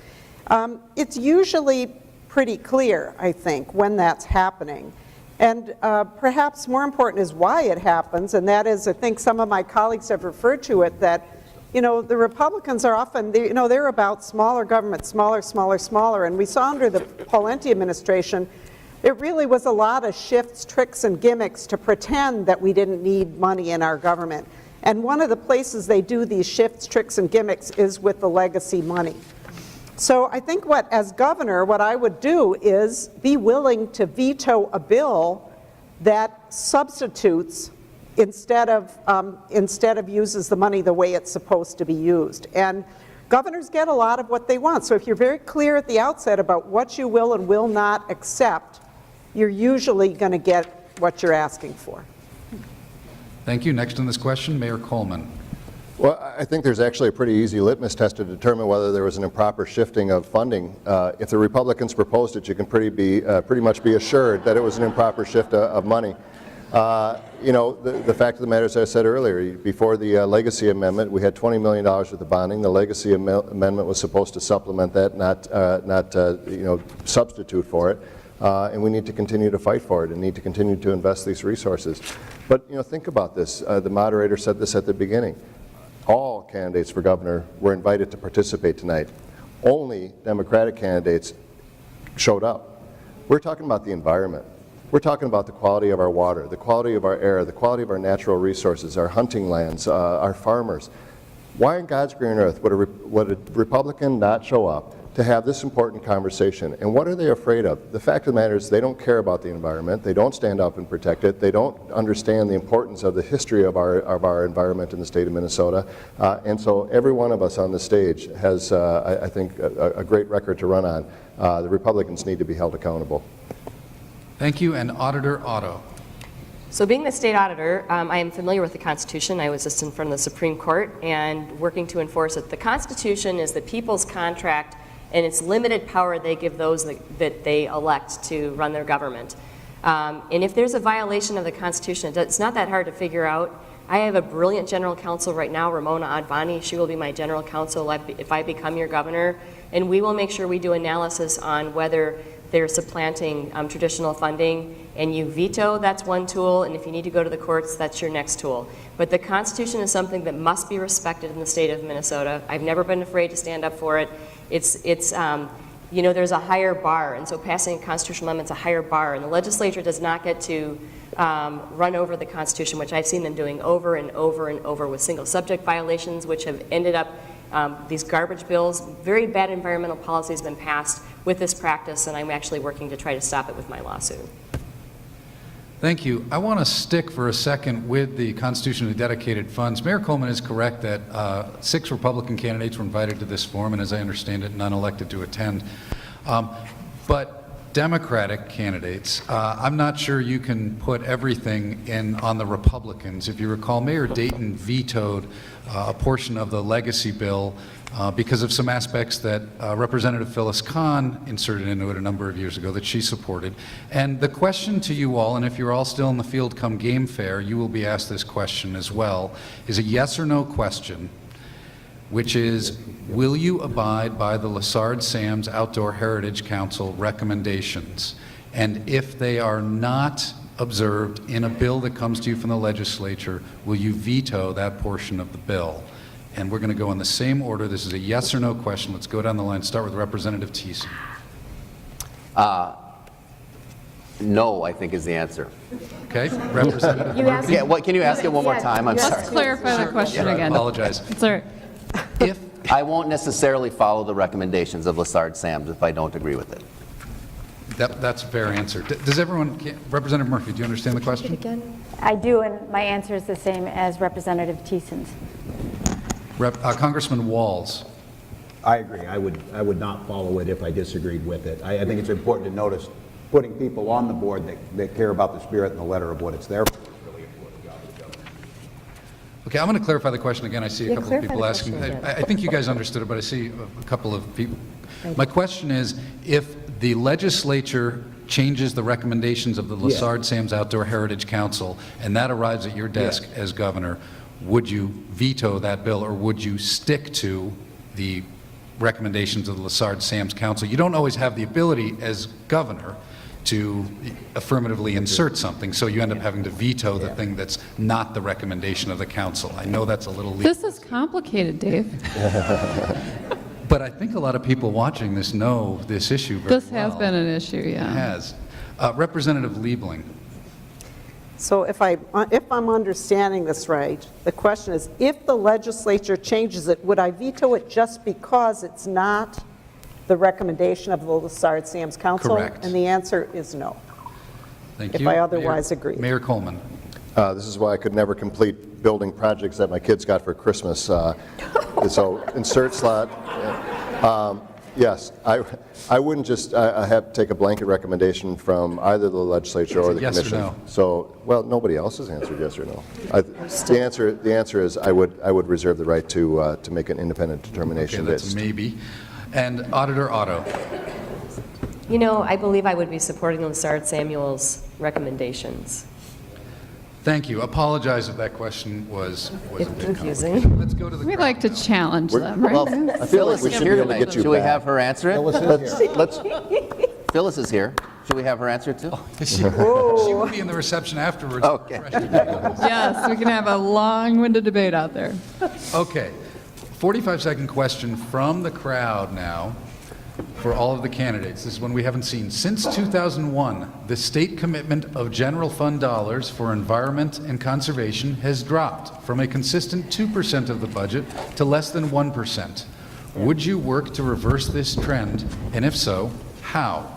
It's usually pretty clear, I think, when that's happening. And perhaps more important is why it happens, and that is, I think some of my colleagues have referred to it, that the Republicans are often, they're about smaller government, smaller, smaller, smaller. And we saw under the Pawlenty administration, it really was a lot of shifts, tricks, and gimmicks to pretend that we didn't need money in our government. And one of the places they do these shifts, tricks, and gimmicks is with the legacy money. So I think as governor, what I would do is be willing to veto a bill that substitutes instead of uses the money the way it's supposed to be used. And governors get a lot of what they want. So if you're very clear at the outset about what you will and will not accept, you're usually going to get what you're asking for. Thank you. Next on this question, Mayor Coleman. Well, I think there's actually a pretty easy litmus test to determine whether there was an improper shifting of funding. If the Republicans proposed it, you can pretty much be assured that it was an improper shift of money. The fact of the matter, as I said earlier, before the legacy amendment, we had $20 million worth of bonding. The legacy amendment was supposed to supplement that, not substitute for it. And we need to continue to fight for it and need to continue to invest these resources. But think about this. The moderator said this at the beginning. All candidates for governor were invited to participate tonight. Only Democratic candidates showed up. We're talking about the environment. We're talking about the quality of our water, the quality of our air, the quality of our natural resources, our hunting lands, our farmers. Why in God's green earth would a Republican not show up to have this important conversation? And what are they afraid of? The fact of the matter is they don't care about the environment. They don't stand up and protect it. They don't understand the importance of the history of our environment in the state of Minnesota. And so every one of us on the stage has, I think, a great record to run on. The Republicans need to be held accountable. Thank you. And Auditor Otto. So being the state auditor, I am familiar with the Constitution. I was just in front of the Supreme Court and working to enforce it. The Constitution is the people's contract, and it's limited power they give those that they elect to run their government. And if there's a violation of the Constitution, it's not that hard to figure out. I have a brilliant general counsel right now, Ramona Advani. She will be my general counsel if I become your governor, and we will make sure we do analysis on whether they're supplanting traditional funding, and you veto, that's one tool, and if you need to go to the courts, that's your next tool. But the Constitution is something that must be respected in the state of Minnesota. I've never been afraid to stand up for it. You know, there's a higher bar, and so passing a constitutional amendment is a higher bar, and the legislature does not get to run over the Constitution, which I've seen them doing over and over and over with single subject violations, which have ended up these garbage bills. Very bad environmental policy has been passed with this practice, and I'm actually working to try to stop it with my lawsuit. Thank you. I want to stick for a second with the constitutionally dedicated funds. Mayor Coleman is correct that 6 Republican candidates were invited to this forum, and as I understand it, none elected to attend. But Democratic candidates, I'm not sure you can put everything in on the Republicans. If you recall, Mayor Dayton vetoed a portion of the legacy bill because of some aspects that Representative Phyllis Kahn inserted into it a number of years ago that she supported. And the question to you all, and if you're all still in the field come game fair, you will be asked this question as well, is a yes or no question, which is, will you abide by the Lessard-Sams Outdoor Heritage Council recommendations? And if they are not observed in a bill that comes to you from the legislature, will you veto that portion of the bill? And we're going to go in the same order. This is a yes or no question. Let's go down the line. Start with Representative Thiessen. No, I think is the answer. Okay, Representative Murphy. Yeah, what, can you ask it one more time? I'm sorry. Let's clarify the question again. I apologize. It's all right. If I won't necessarily follow the recommendations of Lessard-Sams if I don't agree with it. that's a fair answer. Does everyone, Representative Murphy, do you understand the question? I do, and my answer is the same as Representative Thiessen's. Congressman Walz. I agree. I would not follow it if I disagreed with it. I think it's important to notice putting people on the board that care about the spirit and the letter of what it's there for is really important job of the government. Okay, I'm going to clarify the question again. I see a couple of people asking. I think you guys understood it, but I see a couple of people. My question is, if the legislature changes the recommendations of the Lessard-Sams Outdoor Heritage Council, and that arrives at your desk as governor, would you veto that bill, or would you stick to the recommendations of the Lessard-Sams Council? You don't always have the ability as governor to affirmatively insert something, so you end up having to veto the thing that's not the recommendation of the council. I know that's a little legal. This is complicated, Dave. But I think a lot of people watching this know this issue very well. This has been an issue, yeah. It has. Representative Liebling. So if I'm understanding this right, the question is, if the legislature changes it, would I veto it just because it's not the recommendation of the Lessard-Sams Council? Correct. And the answer is no. Thank If you. I otherwise agree. Mayor Coleman. This is why I could never complete building projects that my kids got for Christmas. So insert slot. Yes, I wouldn't just have to take a blanket recommendation from either the legislature or the yes or commission. no? So, well, nobody else has answered yes or no. The answer is I would reserve the right to make an independent determination. Okay, that's a maybe. And Auditor Otto. You know, I believe I would be supporting Lessard-Samuel's recommendations. Thank you. Apologize if that question was a bit confusing. complicated. Let's go to the We crowd. like to challenge them, right? Well, I feel like we should be able to get you Should we back. have her answer it? Let's Phyllis is here. Should we have her answer it too? She will be in the reception afterwards. Okay. Yes, we can have a long-winded debate out there. Okay. 45-second question from the crowd now for all of the candidates. This is one we haven't seen. Since 2001, the state commitment of general fund dollars for environment and conservation has dropped from a consistent 2% of the budget to less than 1%. Would you work to reverse this trend? And if so, how?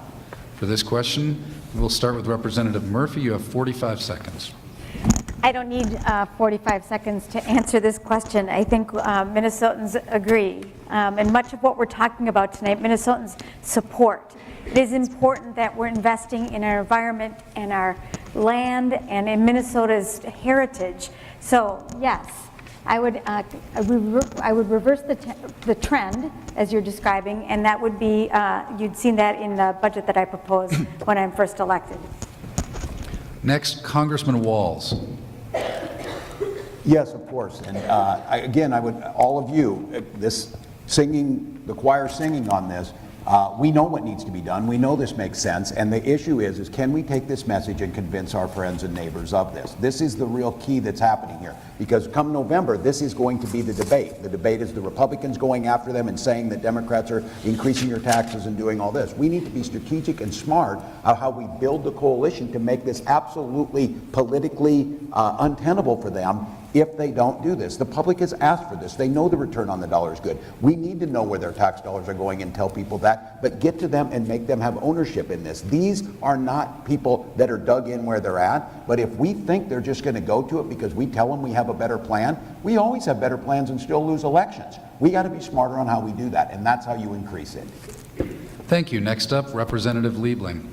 For this question, we'll start with Representative Murphy. You have 45 seconds. I don't need 45 seconds to answer this question. I think Minnesotans agree. And much of what we're talking about tonight, Minnesotans support. It is important that we're investing in our environment and our land and in Minnesota's heritage. So yes, I would reverse the trend as you're describing, and that would be, you'd seen that in the budget that I proposed when I'm first elected. Next, Congressman Walz. Yes, of course. And again, I would, all of you, this singing, the choir singing on this, we know what needs to be done. We know this makes sense. And the issue is can we take this message and convince our friends and neighbors of this? This is the real key that's happening here. Because come November, this is going to be the debate. The debate is the Republicans going after them and saying that Democrats are increasing your taxes and doing all this. We need to be strategic and smart of how we build the coalition to make this absolutely politically untenable for them if they don't do this. The public has asked for this. They know the return on the dollar is good. We need to know where their tax dollars are going and tell people that, but get to them and make them have ownership in this. These are not people that are dug in where they're at, but if we think they're just going to go to it because we tell them we have a better plan, we always have better plans and still lose elections. We got to be smarter on how we do that, and that's how you increase it. Thank you. Next up, Representative Liebling.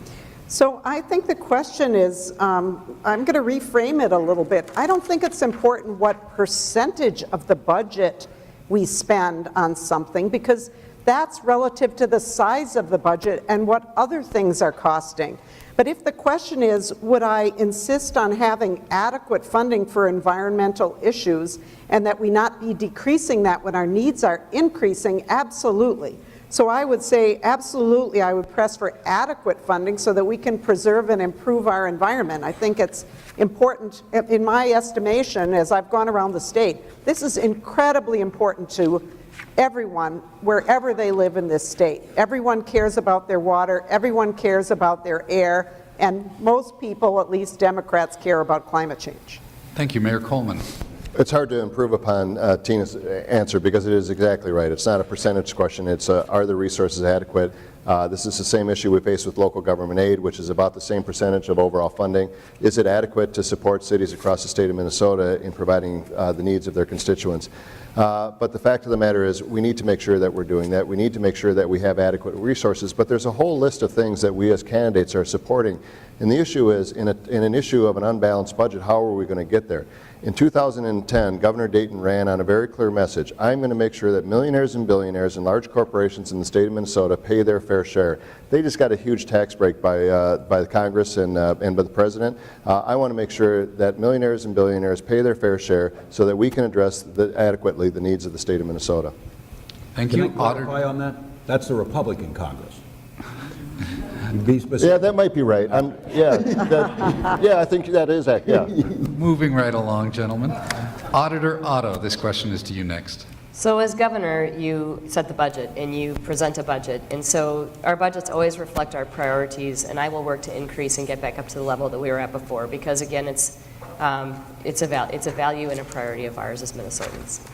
So I think the question is, I'm going to reframe it a little bit. I don't think it's important what percentage of the budget we spend on something, because that's relative to the size of the budget and what other things are costing. But if the question is, would I insist on having adequate funding for environmental issues and that we not be decreasing that when our needs are increasing? Absolutely. So I would say absolutely I would press for adequate funding so that we can preserve and improve our environment. I think it's important, in my estimation, as I've gone around the state, this is incredibly important to everyone, wherever they live in this state. Everyone cares about their water, everyone cares about their air, and most people, at least Democrats, care about climate change. Thank you, Mayor Coleman. It's hard to improve upon Tina's answer because it is exactly right. It's not a percentage question. It's are the resources adequate? This is the same issue we face with local government aid, which is about the same percentage of overall funding. Is it adequate to support cities across the state of Minnesota in providing the needs of their constituents? But the fact of the matter is we need to make sure that we're doing that. We need to make sure that we have adequate resources. But there's a whole list of things that we as candidates are supporting. And the issue is, in an issue of an unbalanced budget, how are we going to get there? In 2010, Governor Dayton ran on a very clear message. I'm going to make sure that millionaires and billionaires and large corporations in the state of Minnesota pay their fair share. They just got a huge tax break by the Congress and by the President. I want to make sure that millionaires and billionaires pay their fair share so that we can address adequately the needs of the state of Minnesota. Thank Can you. I clarify on that? That's the Republican Congress. Be specific. Yeah, that might be right. Yeah, I think that is accurate. Yeah. Moving right along, gentlemen. Auditor Otto, this question is to you next. So as governor, you set the budget and you present a budget. And so our budgets always reflect our priorities, and I will work to increase and get back up to the level that we were at before, because again, it's a value and a priority of ours as Minnesotans.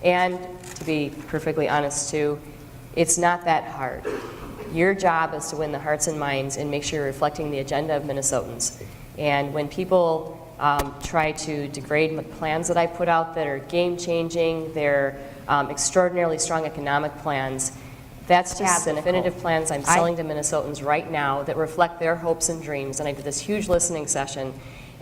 And to be perfectly honest too, it's not that hard. Your job is to win the hearts and minds and make sure you're reflecting the agenda of Minnesotans. And when people try to degrade plans that I put out that are game-changing, they're extraordinarily strong economic plans, that's just the definitive plans I'm selling to Minnesotans right now that reflect their hopes and dreams. And I did this huge listening session,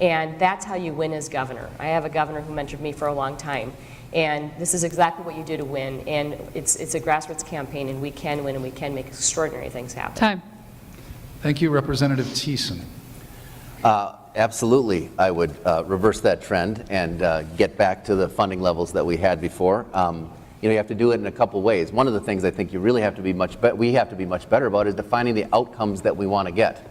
and that's how you win as governor. I have a governor who mentored me for a long time. And this is exactly what you do to win. And it's a grassroots campaign, and we can win, and we can make extraordinary things happen. Time. Thank you, Representative Thiessen. Absolutely, I would reverse that trend and get back to the funding levels that we had before. You have to do it in a couple ways. One of the things I think you really have to be we have to be much better about is defining the outcomes that we want to get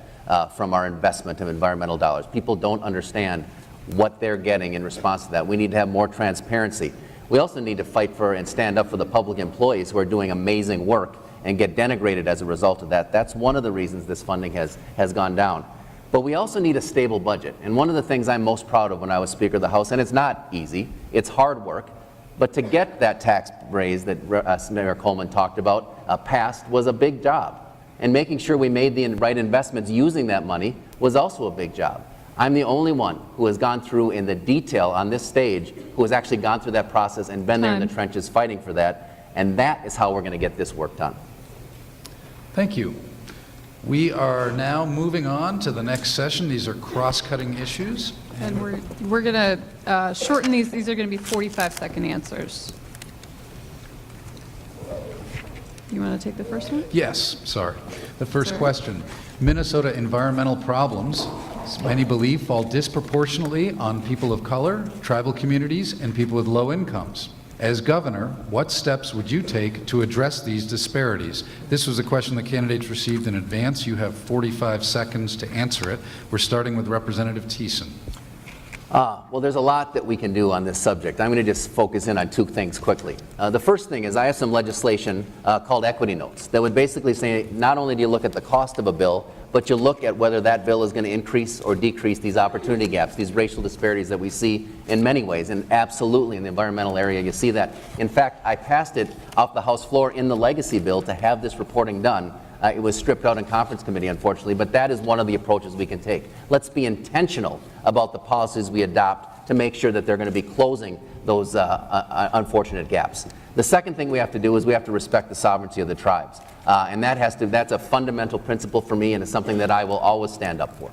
from our investment of environmental dollars. People don't understand what they're getting in response to that. We need to have more transparency. We also need to fight for and stand up for the public employees who are doing amazing work and get denigrated as a result of that. That's one of the reasons this funding has gone down. But we also need a stable budget. And one of the things I'm most proud of when I was Speaker of the House, and it's not easy, it's hard work, but to get that tax raise that Mayor Coleman talked about passed was a big job. And making sure we made the right investments using that money was also a big job. I'm the only one who has gone through in the detail on this stage who has actually gone through that process and been there in the trenches fighting for that. And that is how we're going to get this work done. Thank you. We are now moving on to the next session. These are cross-cutting issues. And we're going to shorten these. These are going to be 45-second answers. You want to take the first one? Yes, sorry. The first question. Minnesota environmental problems, many believe, fall disproportionately on people of color, tribal communities, and people with low incomes. As governor, what steps would you take to address these disparities? This was a question the candidates received in advance. You have 45 seconds to answer it. We're starting with Representative Thiessen. Well, there's a lot that we can do on this subject. I'm going to just focus in on two things quickly. The first thing is I have some legislation called equity notes that would basically say not only do you look at the cost of a bill, but you look at whether that bill is going to increase or decrease these opportunity gaps, these racial disparities that we see in many ways, and absolutely in the environmental area you see that. In fact, I passed it off the House floor in the legacy bill to have this reporting done. It was stripped out in conference committee, unfortunately, but that is one of the approaches we can take. Let's be intentional about the policies we adopt to make sure that they're going to be closing those unfortunate gaps. The second thing we have to do is we have to respect the sovereignty of the tribes. And that's a fundamental principle for me, and it's something that I will always stand up for.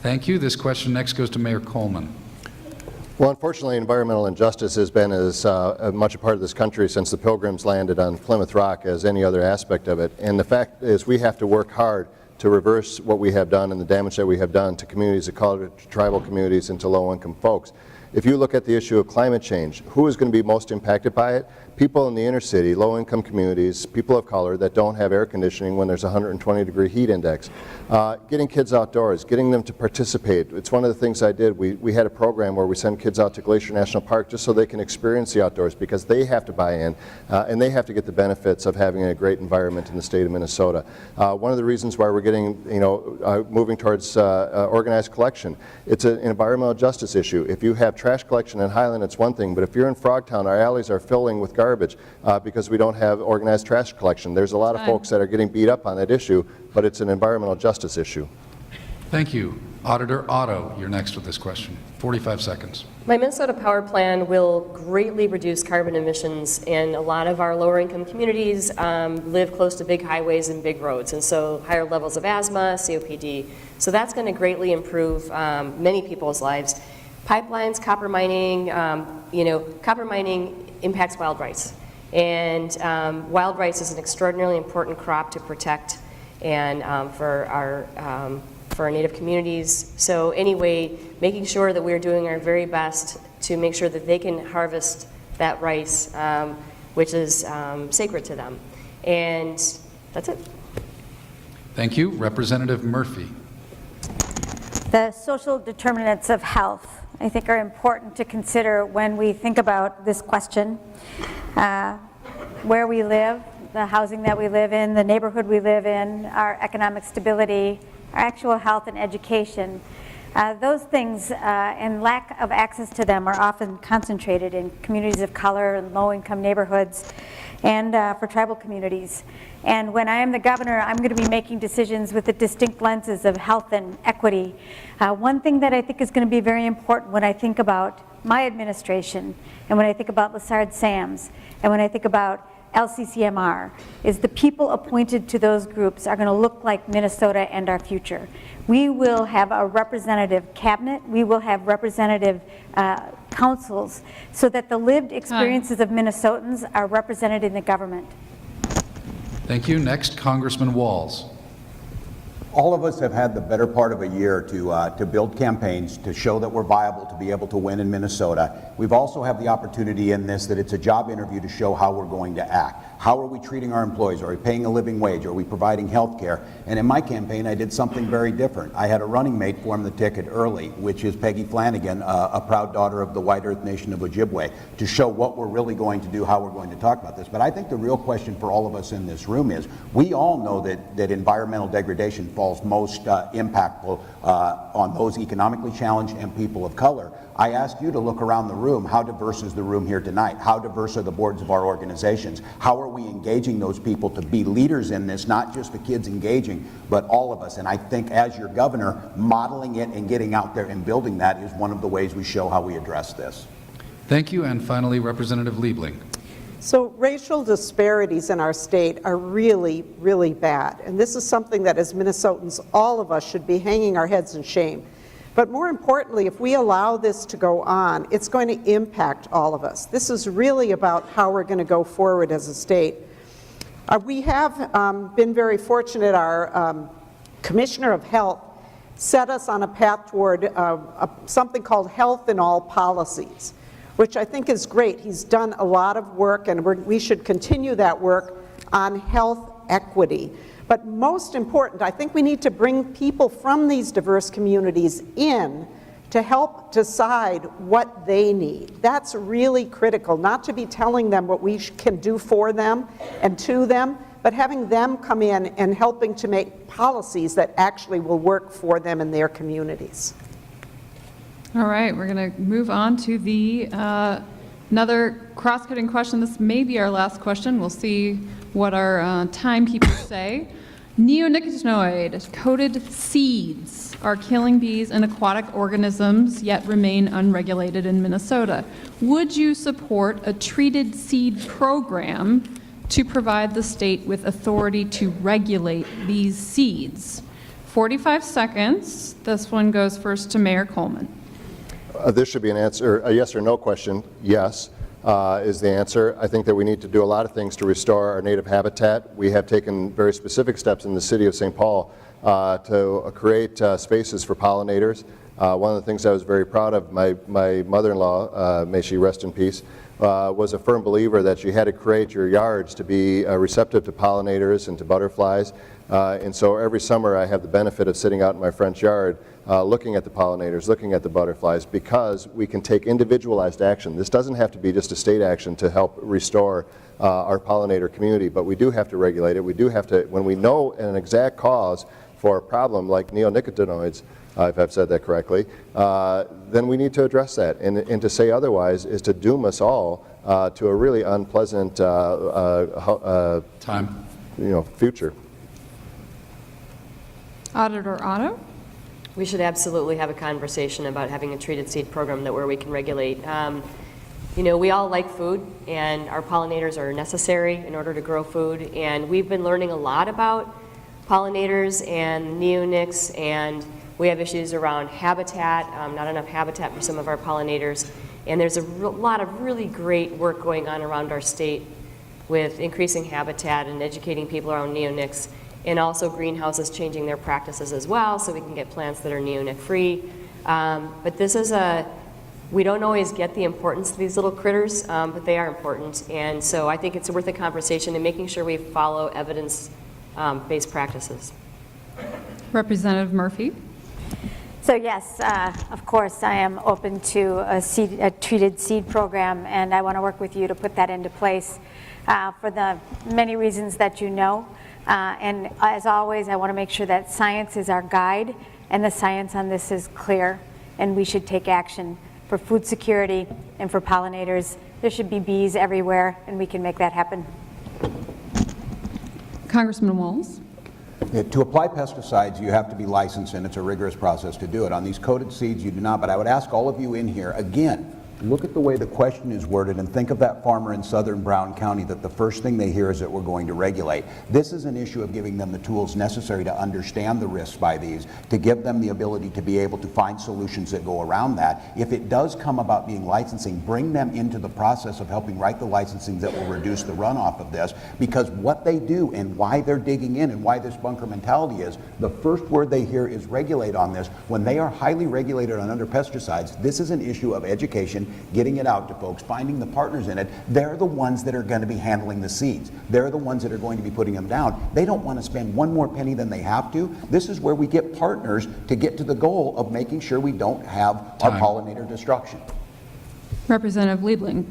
Thank you. This question next goes to Mayor Coleman. Well, unfortunately, environmental injustice has been as much a part of this country since the Pilgrims landed on Plymouth Rock as any other aspect of it. And the fact is we have to work hard to reverse what we have done and the damage that we have done to communities of color, to tribal communities, and to low-income folks. If you look at the issue of climate change, who is going to be most impacted by it? People in the inner city, low-income communities, people of color that don't have air conditioning when there's a 120-degree heat index. Getting kids outdoors, getting them to participate. It's one of the things I did. We had a program where we send kids out to Glacier National Park just so they can experience the outdoors because they have to buy in and they have to get the benefits of having a great environment in the state of Minnesota. One of the reasons why we're getting, moving towards organized collection, it's an environmental justice issue. If you have trash collection in Highland, it's one thing, but if you're in Frogtown, our alleys are filling with garbage because we don't have organized trash collection. There's a lot of folks that are getting beat up on that issue, but it's an environmental justice issue. Thank you. Auditor Otto, you're next with this question. 45 seconds. My Minnesota Power Plan will greatly reduce carbon emissions, and a lot of our lower income communities live close to big highways and big roads, and so higher levels of asthma, COPD. So that's going to greatly improve many people's lives. Pipelines, copper mining, copper mining impacts wild rice. And wild rice is an extraordinarily important crop to protect and for our Native communities. So anyway, making sure that we're doing our very best to make sure that they can harvest that rice, which is sacred to them. And that's it. Thank you. Representative Murphy. The social determinants of health, I think, are important to consider when we think about this question. Where we live, the housing that we live in, the neighborhood we live in, our economic stability, our actual health and education. Those things and lack of access to them are often concentrated in communities of color and low-income neighborhoods and for tribal communities. And when I am the governor, I'm going to be making decisions with the distinct lenses of health and equity. One thing that I think is going to be very important when I think about my administration and when I think about Lessard Sams and when I think about LCCMR is the people appointed to those groups are going to look like Minnesota and our future. We will have a representative cabinet. We will have representative councils so that the lived experiences of Minnesotans are represented in the government. Thank you. Next, Congressman Walz. All of us have had the better part of a year to build campaigns to show that we're viable to be able to win in Minnesota. We've also have the opportunity in this that it's a job interview to show how we're going to act. How are we treating our employees? Are we paying a living wage? Are we providing health care? And in my campaign, I did something very different. I had a running mate form the ticket early, which is Peggy Flanagan, a proud daughter of the White Earth Nation of Ojibwe, to show what we're really going to do, how we're going to talk about this. But I think the real question for all of us in this room is, we all know that environmental degradation falls most impactful on those economically challenged and people of color. I ask you to look around the room. How diverse is the room here tonight? How diverse are the boards of our organizations? How are we engaging those people to be leaders in this, not just the kids engaging, but all of us? And I think as your governor, modeling it and getting out there and building that is one of the ways we show how we address this. Thank you. And finally, Representative Liebling. So racial disparities in our state are really, really bad. And this is something that as Minnesotans, all of us should be hanging our heads in shame. But more importantly, if we allow this to go on, it's going to impact all of us. This is really about how we're going to go forward as a state. We have been very fortunate. Our Commissioner of Health set us on a path toward something called Health in All Policies, which I think is great. He's done a lot of work, and we should continue that work on health equity. But most important, I think we need to bring people from these diverse communities in to help decide what they need. That's really critical, not to be telling them what we can do for them and to them, but having them come in and helping to make policies that actually will work for them in their communities. All right, we're going to move on to the another cross-cutting question. This may be our last question. We'll see what our timekeepers say. Neonicotinoid-coated seeds are killing bees and aquatic organisms, yet remain unregulated in Minnesota. Would you support a treated seed program to provide the state with authority to regulate these seeds? 45 seconds. This one goes first to Mayor Coleman. This should be an answer, a yes or no question. Yes is the answer. I think that we need to do a lot of things to restore our native habitat. We have taken very specific steps in the city of St. Paul to create spaces for pollinators. One of the things I was very proud of, my mother-in-law, may she rest in peace, was a firm believer that you had to create your yards to be receptive to pollinators and to butterflies. And so every summer I have the benefit of sitting out in my front yard looking at the pollinators, looking at the butterflies, because we can take individualized action. This doesn't have to be just a state action to help restore our pollinator community, but we do have to regulate it. We do have to, when we know an exact cause for a problem like neonicotinoids, if I've said that correctly, then we need to address that. And to say otherwise is to doom us all to a really unpleasant future. Auditor Otto? We should absolutely have a conversation about having a treated seed program where we can regulate. You know, we all like food, and our pollinators are necessary in order to grow food, and we've been learning a lot about pollinators and neonics, and we have issues around habitat, not enough habitat for some of our pollinators, and there's a lot of really great work going on around our state with increasing habitat and educating people around neonics, and also greenhouses changing their practices as well so we can get plants that are neonic free. But this is we don't always get the importance of these little critters, but they are important, and so I think it's worth a conversation and making sure we follow evidence-based practices. Representative Murphy? So yes, of course, I am open to a treated seed program, and I want to work with you to put that into place for the many reasons that you know. And as always, I want to make sure that science is our guide, and the science on this is clear, and we should take action for food security and for pollinators. There should be bees everywhere, and we can make that happen. Congressman Walz? To apply pesticides, you have to be licensed, and it's a rigorous process to do it. On these coated seeds, you do not, but I would ask all of you in here, again, look at the way the question is worded and think of that farmer in southern Brown County that the first thing they hear is that we're going to regulate. This is an issue of giving them the tools necessary to understand the risks by these, to give them the ability to be able to find solutions that go around that. If it does come about being licensing, bring them into the process of helping write the licensing that will reduce the runoff of this, because what they do and why they're digging in and why this bunker mentality is, the first word they hear is regulate on this. When they are highly regulated on under pesticides, this is an issue of education, getting it out to folks, finding the partners in it. They're the ones that are going to be handling the seeds. They're the ones that are going to be putting them down. They don't want to spend one more penny than they have to. This is where we get partners to get to the goal of making sure we don't have our pollinator destruction. Representative Liebling.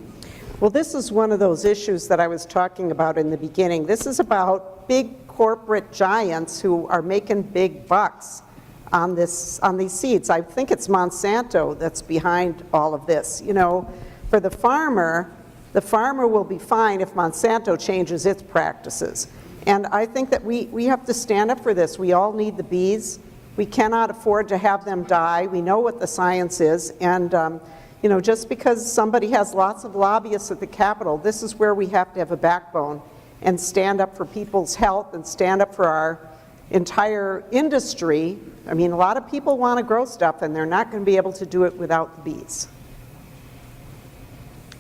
Well, this is one of those issues that I was talking about in the beginning. This is about big corporate giants who are making big bucks on these seeds. I think it's Monsanto that's behind all of this. You know, for the farmer will be fine if Monsanto changes its practices. And I think that we have to stand up for this. We all need the bees. We cannot afford to have them die. We know what the science is. And, you know, just because somebody has lots of lobbyists at the Capitol, this is where we have to have a backbone and stand up for people's health and stand up for our entire industry. I mean, a lot of people want to grow stuff, and they're not going to be able to do it without the bees.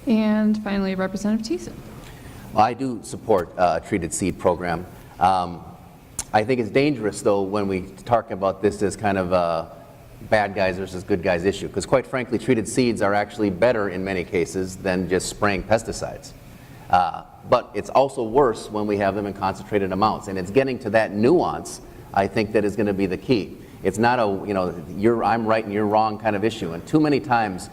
And finally, Representative Thiessen. Well, I do support a treated seed program. I think it's dangerous, though, when we talk about this as kind of a bad guys versus good guys issue, because quite frankly, treated seeds are actually better in many cases than just spraying pesticides. But it's also worse when we have them in concentrated amounts, and it's getting to that nuance, I think, that is going to be the key. It's not a, you know, I'm right and you're wrong kind of issue, and too many times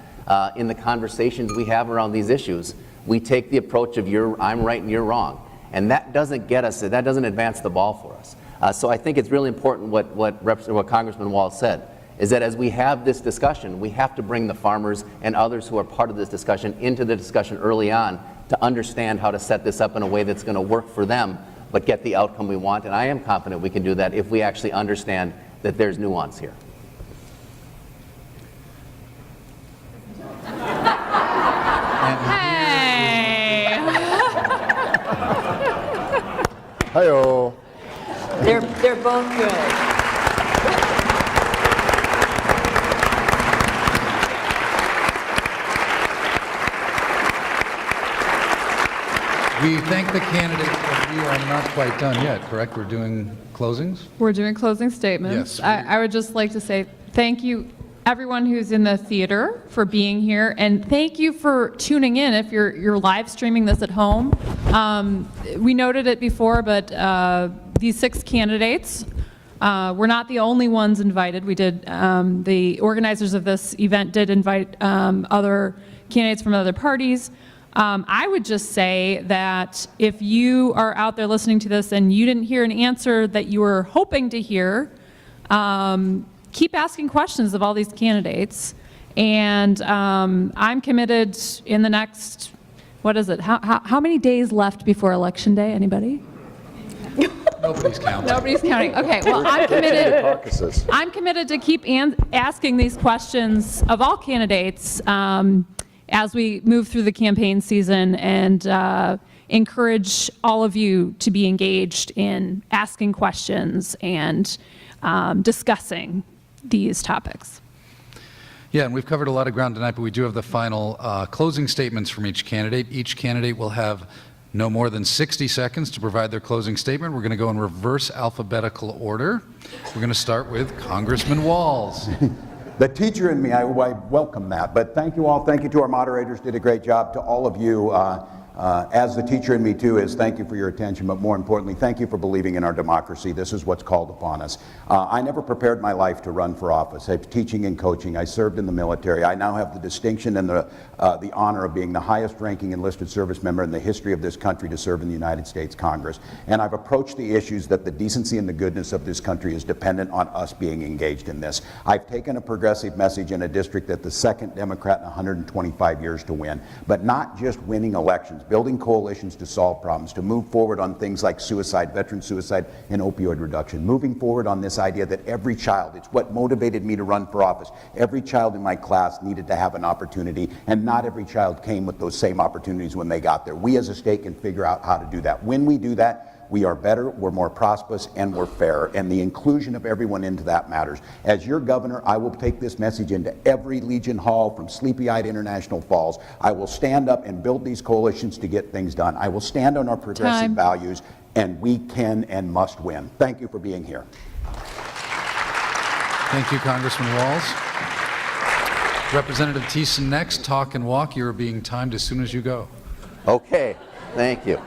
in the conversations we have around these issues, we take the approach of I'm right and you're wrong, and that doesn't get us, that doesn't advance the ball for us. So I think it's really important what Congressman Walz said, is that as we have this discussion, we have to bring the farmers and others who are part of this discussion into the discussion early on to understand how to set this up in a way that's going to work for them, but get the outcome we want. And I am confident we can do that if we actually understand that there's nuance here. Hey! Hi-yo. They're both good. We thank the candidates, but we are not quite done yet, correct? We're doing closings? We're doing closing statements. Yes. I would just like to say thank you, everyone who's in the theater, for being here, and thank you for tuning in if you're live streaming this at home. We noted it before, but these 6 candidates were not the only ones invited. We did, the organizers of this event did invite other candidates from other parties. I would just say that if you are out there listening to this and you didn't hear an answer that you were hoping to hear, keep asking questions of all these candidates. And I'm committed in the next, what is it? How many days left before Election Day? Anybody? Nobody's counting. Nobody's counting. Okay, well, I'm committed to keep asking these questions of all candidates as we move through the campaign season, and encourage all of you to be engaged in asking questions and discussing these topics. Yeah, and we've covered a lot of ground tonight, but we do have the final closing statements from each candidate. Each candidate will have no more than 60 seconds to provide their closing statement. We're going to go in reverse alphabetical order. We're going to start with Congressman Walz. The teacher in me, I welcome that. But thank you all. Thank you to our moderators. Did a great job. To all of you, as the teacher in me too, is thank you for your attention. But more importantly, thank you for believing in our democracy. This is what's called upon us. I never prepared my life to run for office. I have teaching and coaching. I served in the military. I now have the distinction and the honor of being the highest ranking enlisted service member in the history of this country to serve in the United States Congress. And I've approached the issues that the decency and the goodness of this country is dependent on us being engaged in this. I've taken a progressive message in a district that the second Democrat in 125 years to win, but not just winning elections, building coalitions to solve problems, to move forward on things like suicide, veteran suicide, and opioid reduction, moving forward on this idea that every child, it's what motivated me to run for office, every child in my class needed to have an opportunity, and not every child came with those same opportunities when they got there. We as a state can figure out how to do that. When we do that, we are better, we're more prosperous, and we're fairer. And the inclusion of everyone into that matters. As your governor, I will take this message into every Legion Hall from Sleepy-Eyed International Falls. I will stand up and build these coalitions to get things done. I will stand on our progressive values, and we can and must win. Thank you for being here. Thank you, Congressman Walz. Representative Thiessen next. Talk and walk. You are being timed as soon as you go. Okay, thank you.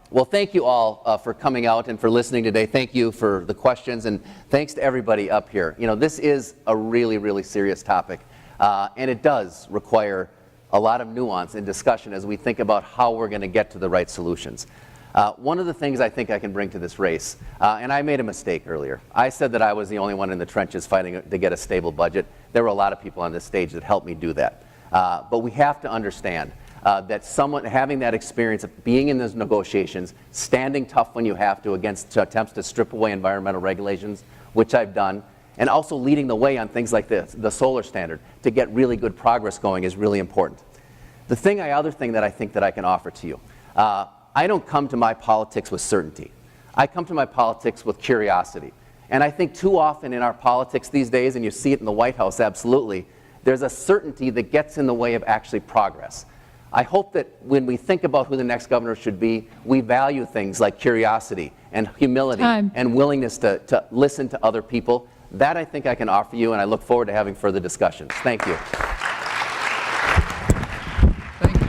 Well, thank you all for coming out and for listening today. Thank you for the questions, and thanks to everybody up here. You know, this is a really, really serious topic, and it does require a lot of nuance and discussion as we think about how we're going to get to the right solutions. One of the things I think I can bring to this race, and I made a mistake earlier. I said that I was the only one in the trenches fighting to get a stable budget. There were a lot of people on this stage that helped me do that. But we have to understand that someone having that experience of being in those negotiations, standing tough when you have to against attempts to strip away environmental regulations, which I've done, And also leading the way on things like this, the solar standard, to get really good progress going is really important. The other thing that I think that I can offer to you, I don't come to my politics with certainty. I come to my politics with curiosity. And I think too often in our politics these days, and you see it in the White House absolutely, there's a certainty that gets in the way of actually progress. I hope that when we think about who the next governor should be, we value things like curiosity and humility and willingness to listen to other people. That I think I can offer you, and I look forward to having further discussions. Thank you. Thank you.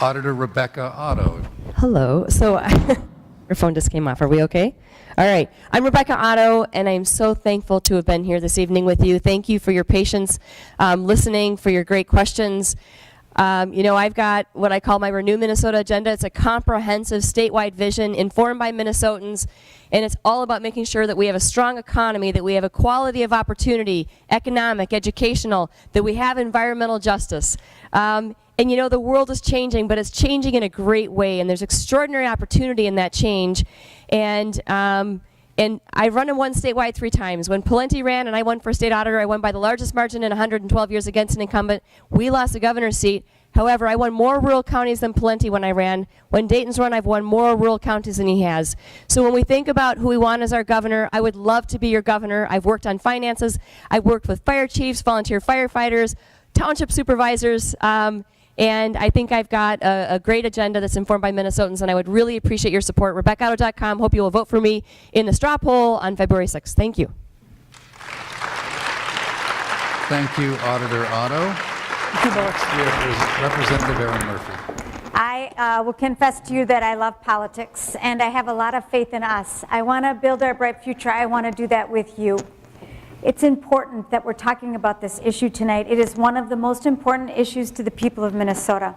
Auditor Rebecca Otto. Hello. So your phone just came off. Are we okay? All right. I'm Rebecca Otto, and I'm so thankful to have been here this evening with you. Thank you for your patience, listening, for your great questions. I've got what I call my Renew Minnesota agenda. It's a comprehensive statewide vision informed by Minnesotans, and it's all about making sure that we have a strong economy, that we have equality of opportunity, economic, educational, that we have environmental justice. The world is changing, but it's changing in a great way, and there's extraordinary opportunity in that change. And I've run and won statewide 3 times. When Pawlenty ran and I won for state auditor, I won by the largest margin in 112 years against an incumbent. We lost the governor's seat. However, I won more rural counties than Pawlenty when I ran. When Dayton's run, I've won more rural counties than he has. So when we think about who we want as our governor, I would love to be your governor. I've worked on finances. I've worked with fire chiefs, volunteer firefighters, township supervisors, and I think I've got a great agenda that's informed by Minnesotans, and I would really appreciate your support. RebeccaOtto.com. Hope you will vote for me in the straw poll on February 6th. Thank you. Thank you, Auditor Otto. Next, we have Representative Erin Murphy. I will confess to you that I love politics, and I have a lot of faith in us. I want to build our bright future. I want to do that with you. It's important that we're talking about this issue tonight. It is one of the most important issues to the people of Minnesota.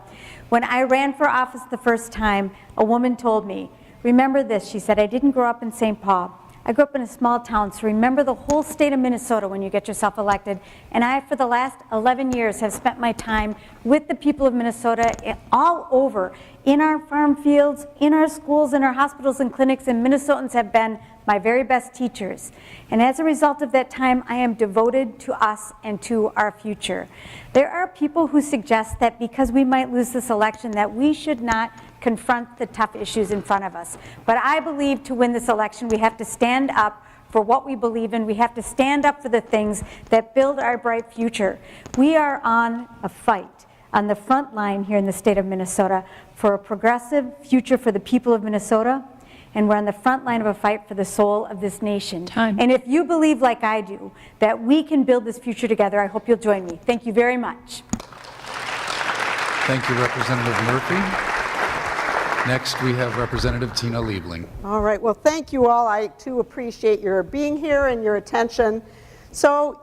When I ran for office the first time, a woman told me, remember this, she said, I didn't grow up in St. Paul. I grew up in a small town, so remember the whole state of Minnesota when you get yourself elected. And I, for the last 11 years, have spent my time with the people of Minnesota all over, in our farm fields, in our schools, in our hospitals and clinics, and Minnesotans have been my very best teachers. And as a result of that time, I am devoted to us and to our future. There are people who suggest that because we might lose this election that we should not confront the tough issues in front of us. But I believe to win this election, we have to stand up for what we believe in. We have to stand up for the things that build our bright future. We are on a fight on the front line here in the state of Minnesota for a progressive future for the people of Minnesota. And we're on the front line of a fight for the soul of this nation. And if you believe, like I do, that we can build this future together, I hope you'll join me. Thank you very much. Thank you, Representative Murphy. Next, we have Representative Tina Liebling. All right, well, thank you all. I too appreciate your being here and your attention. So,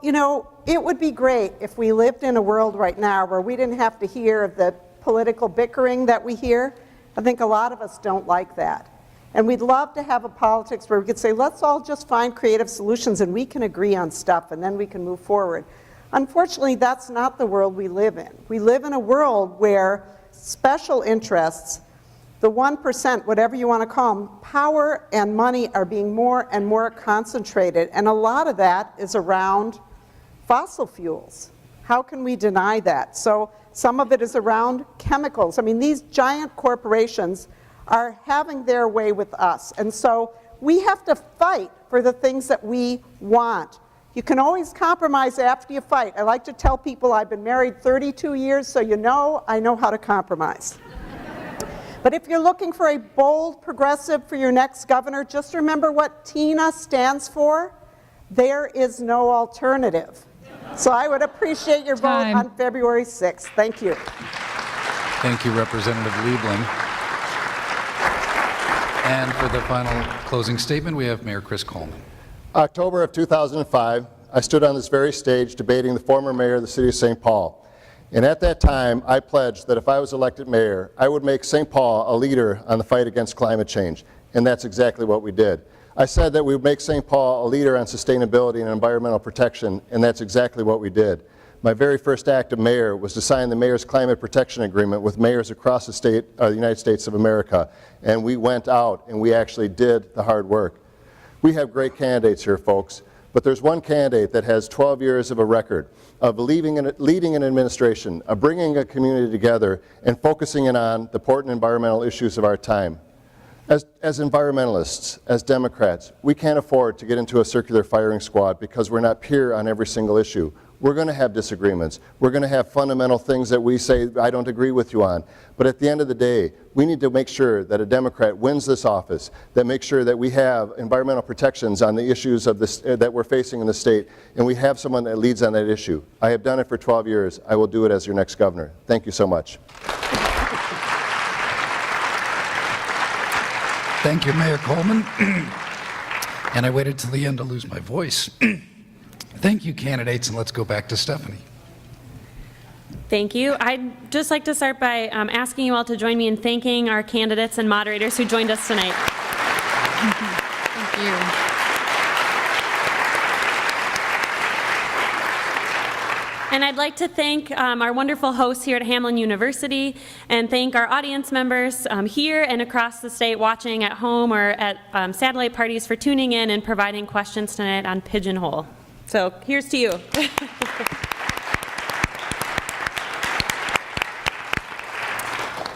it would be great if we lived in a world right now where we didn't have to hear the political bickering that we hear. I think a lot of us don't like that. And we'd love to have a politics where we could say, let's all just find creative solutions and we can agree on stuff and then we can move forward. Unfortunately, that's not the world we live in. We live in a world where special interests, the 1%, whatever you want to call them, power and money are being more and more concentrated. And a lot of that is around fossil fuels. How can we deny that? So some of it is around chemicals. I mean, these giant corporations are having their way with us. And so we have to fight for the things that we want. You can always compromise after you fight. I like to tell people I've been married 32 years, so I know how to compromise. But if you're looking for a bold progressive for your next governor, just remember what TINA stands for. There is no alternative. So I would appreciate your vote on February 6th. Thank you. Thank you, Representative Liebling. And for the final closing statement, we have Mayor Chris Coleman. October of 2005, I stood on this very stage debating the former mayor of the city of St. Paul. And at that time, I pledged that if I was elected mayor, I would make St. Paul a leader on the fight against climate change. And that's exactly what we did. I said that we would make St. Paul a leader on sustainability and environmental protection, and that's exactly what we did. My very first act of mayor was to sign the Mayor's Climate Protection Agreement with mayors across the United States of America. And we went out and we actually did the hard work. We have great candidates here, folks, but there's one candidate that has 12 years of a record of leading an administration, of bringing a community together and focusing in on the important environmental issues of our time. As environmentalists, as Democrats, we can't afford to get into a circular firing squad because we're not peer on every single issue. We're going to have disagreements. We're going to have fundamental things that we say, I don't agree with you on. But at the end of the day, we need to make sure that a Democrat wins this office, that makes sure that we have environmental protections on the issues of this, that we're facing in the state, and we have someone that leads on that issue. I have done it for 12 years. I will do it as your next governor. Thank you so much. Thank you, Mayor Coleman. And I waited till the end to lose my voice. Thank you, candidates, and let's go back to Stephanie. Thank you. I'd just like to start by asking you all to join me in thanking our candidates and moderators who joined us tonight. Thank you. And I'd like to thank our wonderful hosts here at Hamline University and thank our audience members here and across the state watching at home or at satellite parties for tuning in and providing questions tonight on Pigeonhole. So here's to you.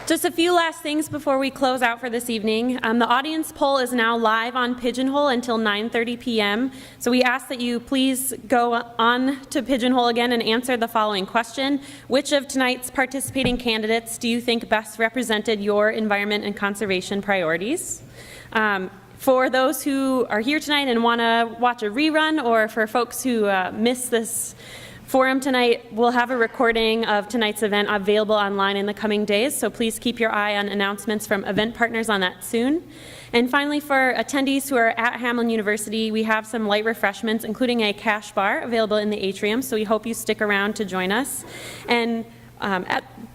Just a few last things before we close out for this evening. The audience poll is now live on Pigeonhole until 9:30 p.m. So we ask that you please go on to Pigeonhole again and answer the following question. Which of tonight's participating candidates do you think best represented your environment and conservation priorities? For those who are here tonight and want to watch a rerun, or for folks who missed this forum tonight, we'll have a recording of tonight's event available online in the coming days, so please keep your eye on announcements from event partners on that soon. And finally, for attendees who are at Hamline University, we have some light refreshments, including a cash bar available in the atrium, so we hope you stick around to join us. And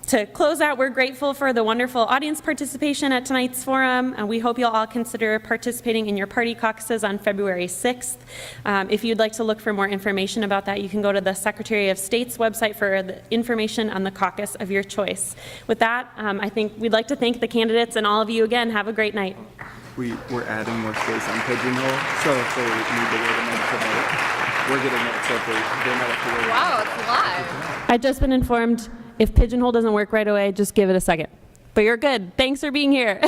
to close out, we're grateful for the wonderful audience participation at tonight's forum, and we hope you'll all consider participating in your party caucuses on February 6th. If you'd like to look for more information about that, you can go to the Secretary of State's website for the information on the caucus of your choice. With that, I think we'd like to thank the candidates and all of you again. Have a great night. We're adding more space on Pigeonhole, so if they need to wait a minute to vote, we're getting it so if they might have to wait. Wow, it's live. I've just been informed if Pigeonhole doesn't work right away, just give it a second. But you're good. Thanks for being here.